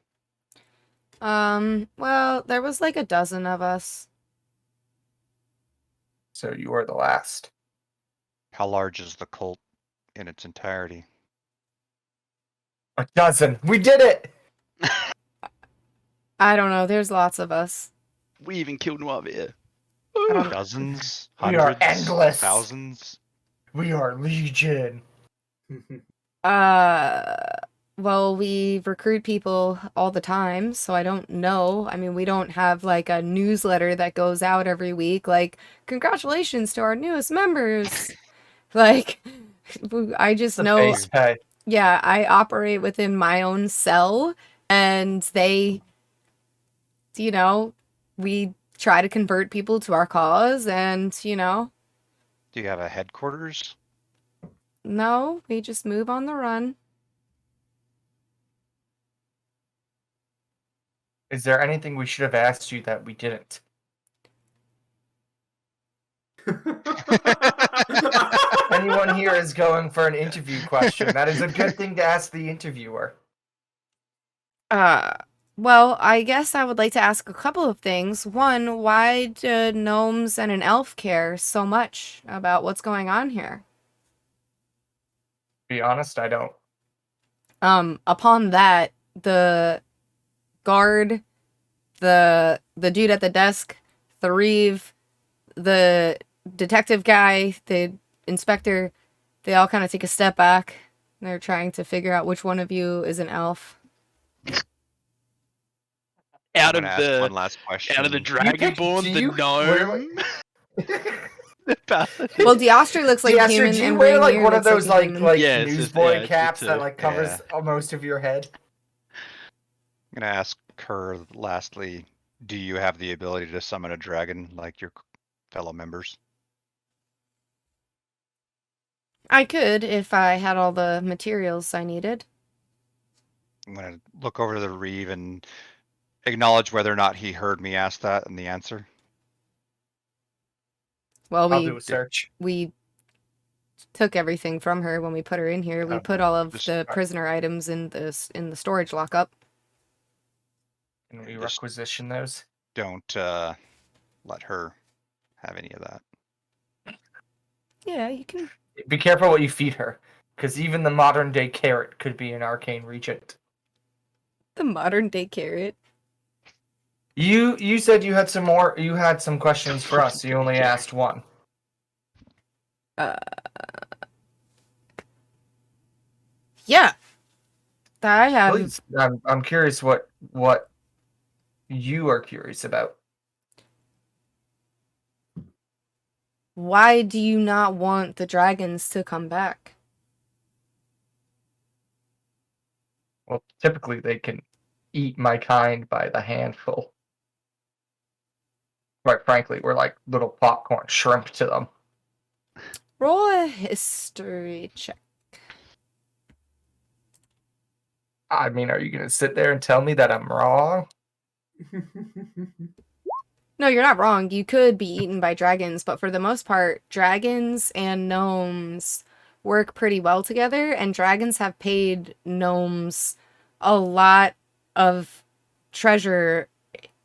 Well, there was like a dozen of us. So you are the last. How large is the cult in its entirety? A dozen. We did it! I don't know. There's lots of us. We even killed Noivir. Dozens? We are Hundreds? endless. Thousands? We are legion. Well, we recruit people all the time, so I don't know. I mean, we don't have like a newsletter that goes out every week, like, congratulations to our newest members. Like, I just The know, base pay. yeah, I operate within my own cell, and they, you know, we try to convert people to our cause, and, you know, Do you have a headquarters? no, we just move on the run. Is there anything we should have asked you that we didn't? Anyone here is going for an interview question. That is a good thing to ask the interviewer. Well, I guess I would like to ask a couple of things. One, why do gnomes and an elf care so much about what's going on here? To be honest, I don't. Upon that, the guard, the dude at the desk, the reeve, the detective guy, the inspector, they all kind of take a step back. They're trying to figure out which one of you is an elf. Out I'm of gonna ask one the last question. Dragonborn, do the you- gnome. The paladin. Well, Diostri looks like Diastri, human, do you and wear like Rainier one of looks those like a like human. Yeah, it's newsboy it's caps a- that like covers yeah. most of your head? I'm gonna ask her lastly, do you have the ability to summon a dragon like your fellow members? I could if I had all the materials I needed. I'm gonna look over to the reeve and acknowledge whether or not he heard me ask that and the answer. Well, I'll do a search. we took everything from her when we put her in here. We put all of Just- the prisoner items in the storage lockup. Can we Just- requisition those? Don't let her have any of that. Yeah, you can. Be careful what you feed her, because even the modern day carrot could be an arcane regent. The modern day carrot. You said you had some more. You had some questions for us. You only asked one. Yeah. I have. Please, I'm curious what you are curious about. Why do you not want the dragons to come back? Well, typically they can eat my kind by the handful. Quite frankly, we're like little popcorn shrimp to them. Roll a history check. I mean, are you going to sit there and tell me that I'm wrong? No, you're not wrong. You could be eaten by dragons, but for the most part, dragons and gnomes work pretty well together, and dragons have paid gnomes a lot of treasure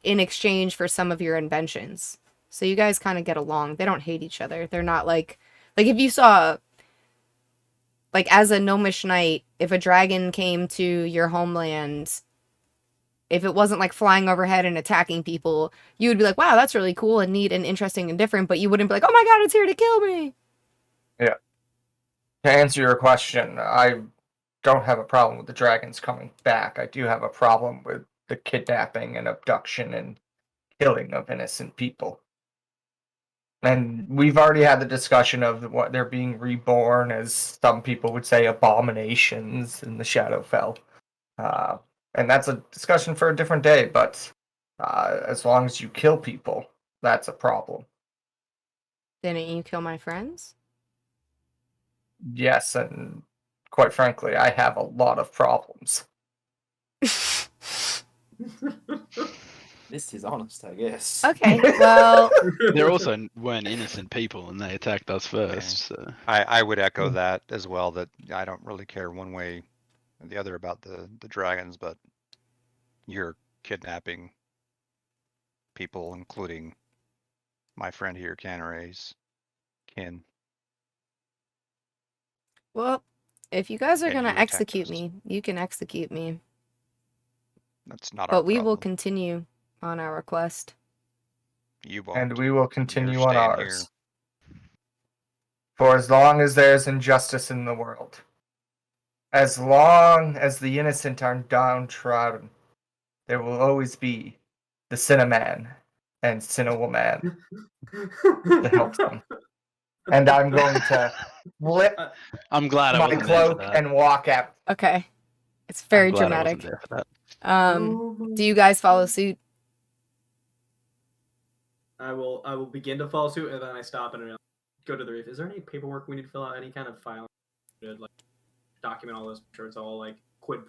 in exchange for some of your inventions. So you guys kind of get along. They don't hate each other. They're not like if you saw, like, as a gnomish knight, if a dragon came to your homeland, if it wasn't like flying overhead and attacking people, you would be like, wow, that's really cool and neat and interesting and different, but you wouldn't be like, oh my god, it's here to kill me. Yeah. To answer your question, I don't have a problem with the dragons coming back. I do have a problem with the kidnapping and abduction and killing of innocent people. And we've already had the discussion of what they're being reborn as, some people would say, abominations in the Shadowfell. And that's a discussion for a different day, but as long as you kill people, that's a problem. Didn't you kill my friends? Yes, and quite frankly, I have a lot of problems. This is honest, I guess. Okay, well, There also weren't innocent people, and they attacked us first. So. I would echo that as well, that I don't really care one way or the other about the dragons, but you're kidnapping people, including my friend here, Canaray's kin. well, if you guys are And going you to attacked execute us. me, you can execute me. That's not our But we will problem. continue on our quest. You won't. And we will continue You're on staying ours. For as long as there's injustice in the world, as long as the innocent are downtrodden, there will always be the Cinnamon and Cinnawoman to help them. And I'm going to flip I'm glad I my wasn't there for cloak that. and walk out. Okay. It's very I'm glad I dramatic. wasn't there for that. Do you guys follow suit? I will begin to follow suit, and then I stop and go to the reef. Is there any paperwork we need to fill out? Any kind of filing? Like document all this? I'm sure it's all like quid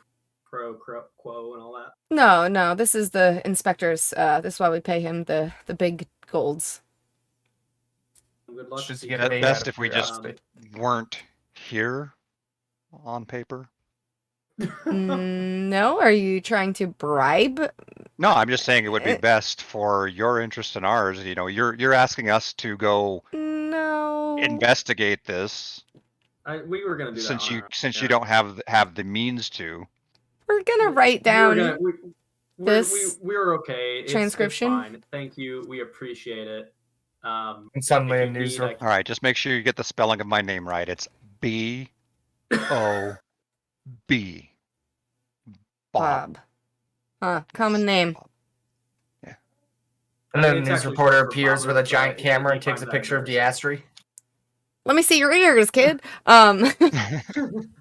quo and all that. No, this is the inspector's. This is why we pay him the big golds. Good luck. Just to get you. paid Best out of if we just curiosity. weren't here on paper. No, are you trying to bribe? No, I'm just saying it would be best for your interest and ours. You know, you're asking us to go No. investigate this We were gonna do that. since on you our- since yeah. you don't have the means to. We're gonna write We were down. gonna- this we're okay. transcription. It's fine. Thank you. We appreciate it. And suddenly if a you news need, report. All right, just make sure you get the spelling of my name right. It's B-O-B. Bob. Common name. And then It's the news actually reporter short for appears Bob, with a but giant he camera and finds takes a that picture of embarrassing. Diastri. Let me see your ears, kid. All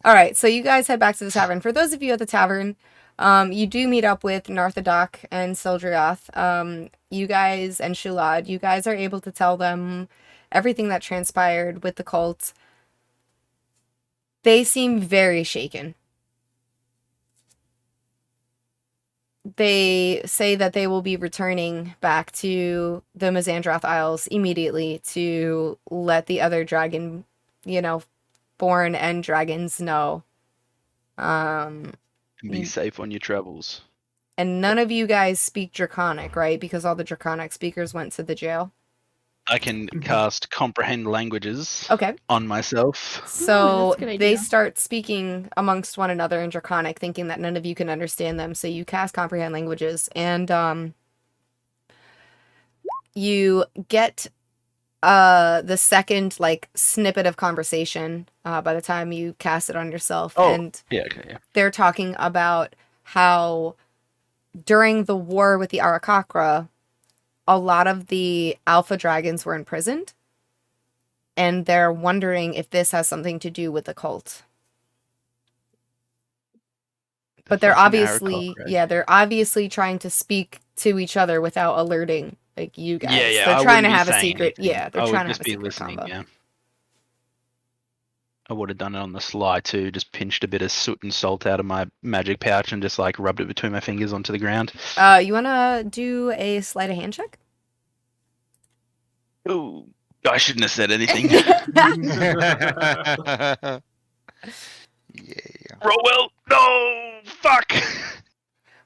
right, so you guys head back to the tavern. For those of you at the tavern, you do meet up with Narthadoc and Sildrioth. You guys and Shulad, you guys are able to tell them everything that transpired with the cult. They seem very shaken. They say that they will be returning back to the Mizandrath Isles immediately to let the other dragon, born and dragons know. And be safe on your travels. And none of you guys speak Draconic, right? Because all the Draconic speakers went to the jail. I can cast comprehend languages Okay. on myself. So that's a good they idea. start speaking amongst one another in Draconic, thinking that none of you can understand them. So you cast comprehend languages, and you get the second snippet of conversation by the time you cast it on yourself. Oh, and yeah, okay, yeah. they're talking about how during the war with the Arakakra, a lot of the alpha dragons were imprisoned, and they're wondering if this has something to do with the cult. But they're fucking obviously, Arakakra. they're obviously trying to speak to each other without alerting you guys. Yeah, They're I trying to wouldn't be have a saying secret. anything. Yeah, they're I trying would to have just a be secret listening, combo. yeah. I would have done it on the sly too, just pinched a bit of soot and salt out of my magic pouch and just rubbed it between my fingers onto the ground. You wanna do a sleight of hand check? Oh, I shouldn't have said anything. Yeah. Roll well. No, fuck.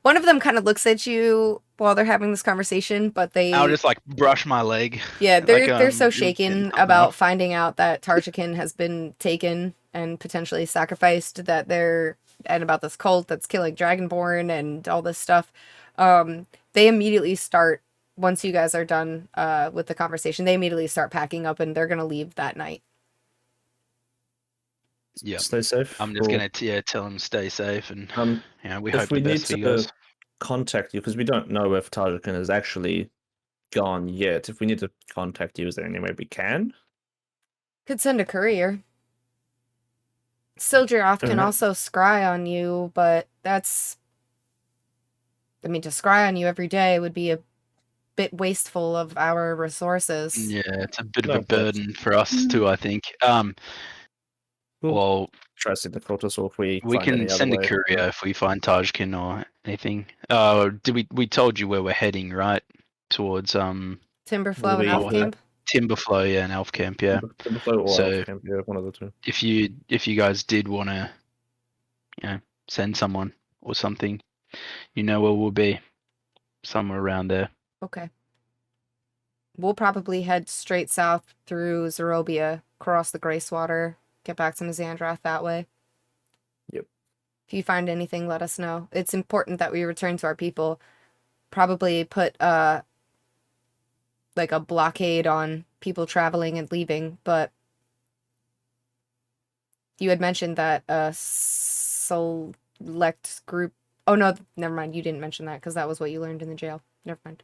One of them kind of looks at you while they're having this conversation, but they I'll just brush my leg. they're so you're shaken getting something about off. finding out that Tarjakin has been taken and potentially sacrificed, and about this cult that's killing Dragonborn and all this stuff. They immediately start, once you guys are done with the conversation, they immediately start packing up and they're gonna leave that night. Yeah, Stay safe. I'm just Or, gonna tell him stay safe and we if hope we the need best for you to guys. contact you, because we don't know if Tajikin is actually gone yet. If we need to contact you, is there any way we can? Could send a courier. Sildrioth can Alright. also scry on you, but to scry on you every day would be a bit wasteful of our resources. Yeah, it's a bit of No, a of course. burden for us too, I think. Cool. Well, Try to see the filters, or if we we find can any other send a way. courier if we find Tajkin or anything. We told you where we're heading, right? Towards Timberflow and We- Elf Camp. Timberflow, yeah, and Elf Camp, yeah. Timberflow or So- Elf Camp, yeah, one of the two. If you guys did want to, send someone or something, you know where we'll be, somewhere around there. Okay. We'll probably head straight south through Zorobia, cross the Gracewater, get back to Mizandrath that way. Yep. If you find anything, let us know. It's important that we return to our people. Probably put a blockade on people traveling and leaving, but you had mentioned that a select group. Oh no, never mind. You didn't mention that because that was what you learned in the jail. Never mind.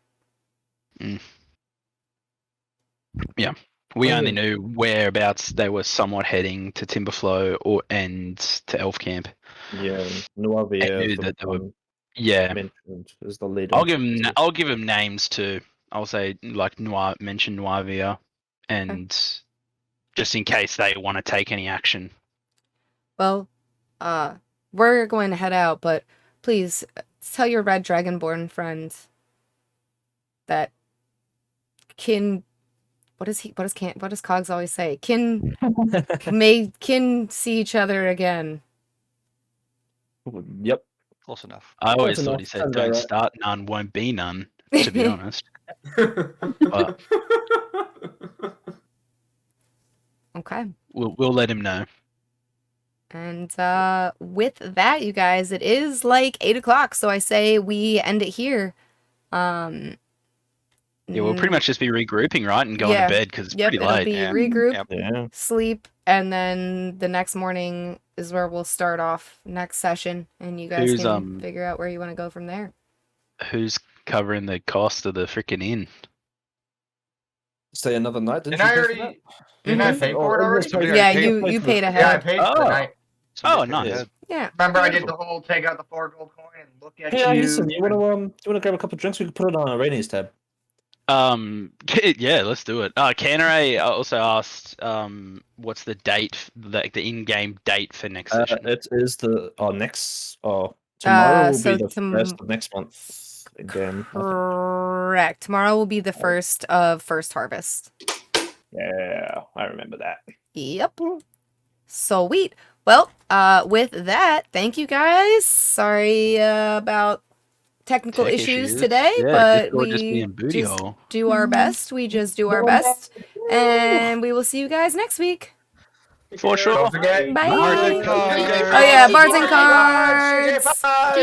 We Oh, only yeah. knew whereabouts they were somewhat heading to Timberflow and to Elf Camp. Yeah, Nuavia I knew is the that they were- one Yeah, mentioned is the leader. I'll give him names too. I'll say mention Nuavia, and just in case they want to take any action. Well, we're going to head out, but please tell your red dragonborn friend that what does Cogs always say? Kin see each other again. Yep. Close enough. I always Close thought enough. he said, Sounds "Don't about right. start none, won't be none." To be honest. Okay. We'll let him know. And with that, you guys, it is like 8 o'clock, so I say we end it here. Yeah, we'll pretty much just be regrouping, right, and going Yeah. to bed because it's Yep, pretty it'll late. be Yeah. regroup, Yep. Yeah. sleep, and then the next morning is where we'll start off next session, and you guys Who's, can figure out where you want to go from there. Who's covering the cost of the freaking inn? Stay another night. Didn't I already? Didn't I pay for it already? Somebody Yeah, already paid. you paid Yeah, I ahead. paid for the Oh. night. Somebody Oh, paid nice. ahead. Yeah. Remember, I did the whole take out the 4 gold coin and look at Yeah, you. listen, you wanna grab a couple of drinks? We can put it on our Rainey's tab. Yeah, let's do it. Canare also asked, what's the date, the in-game date for next session? It is next. Tomorrow will so be the first of next month. Again, Correct. Tomorrow will be the first of First Harvest. yeah, I remember that. Yep. Sweet. Well, with that, thank you guys. Sorry about technical Tech issues today, Yeah, but Discord just we being booty just hole. do our best. We just do our best. And we will see you guys next week. For sure. Don't forget. Bye. Bards and JJ5. cards. Oh yeah, Bards and JJ5. Cards.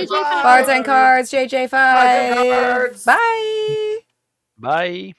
JJ5. Bards and Cards, JJ5. Bards and Cards. Bye. Bye.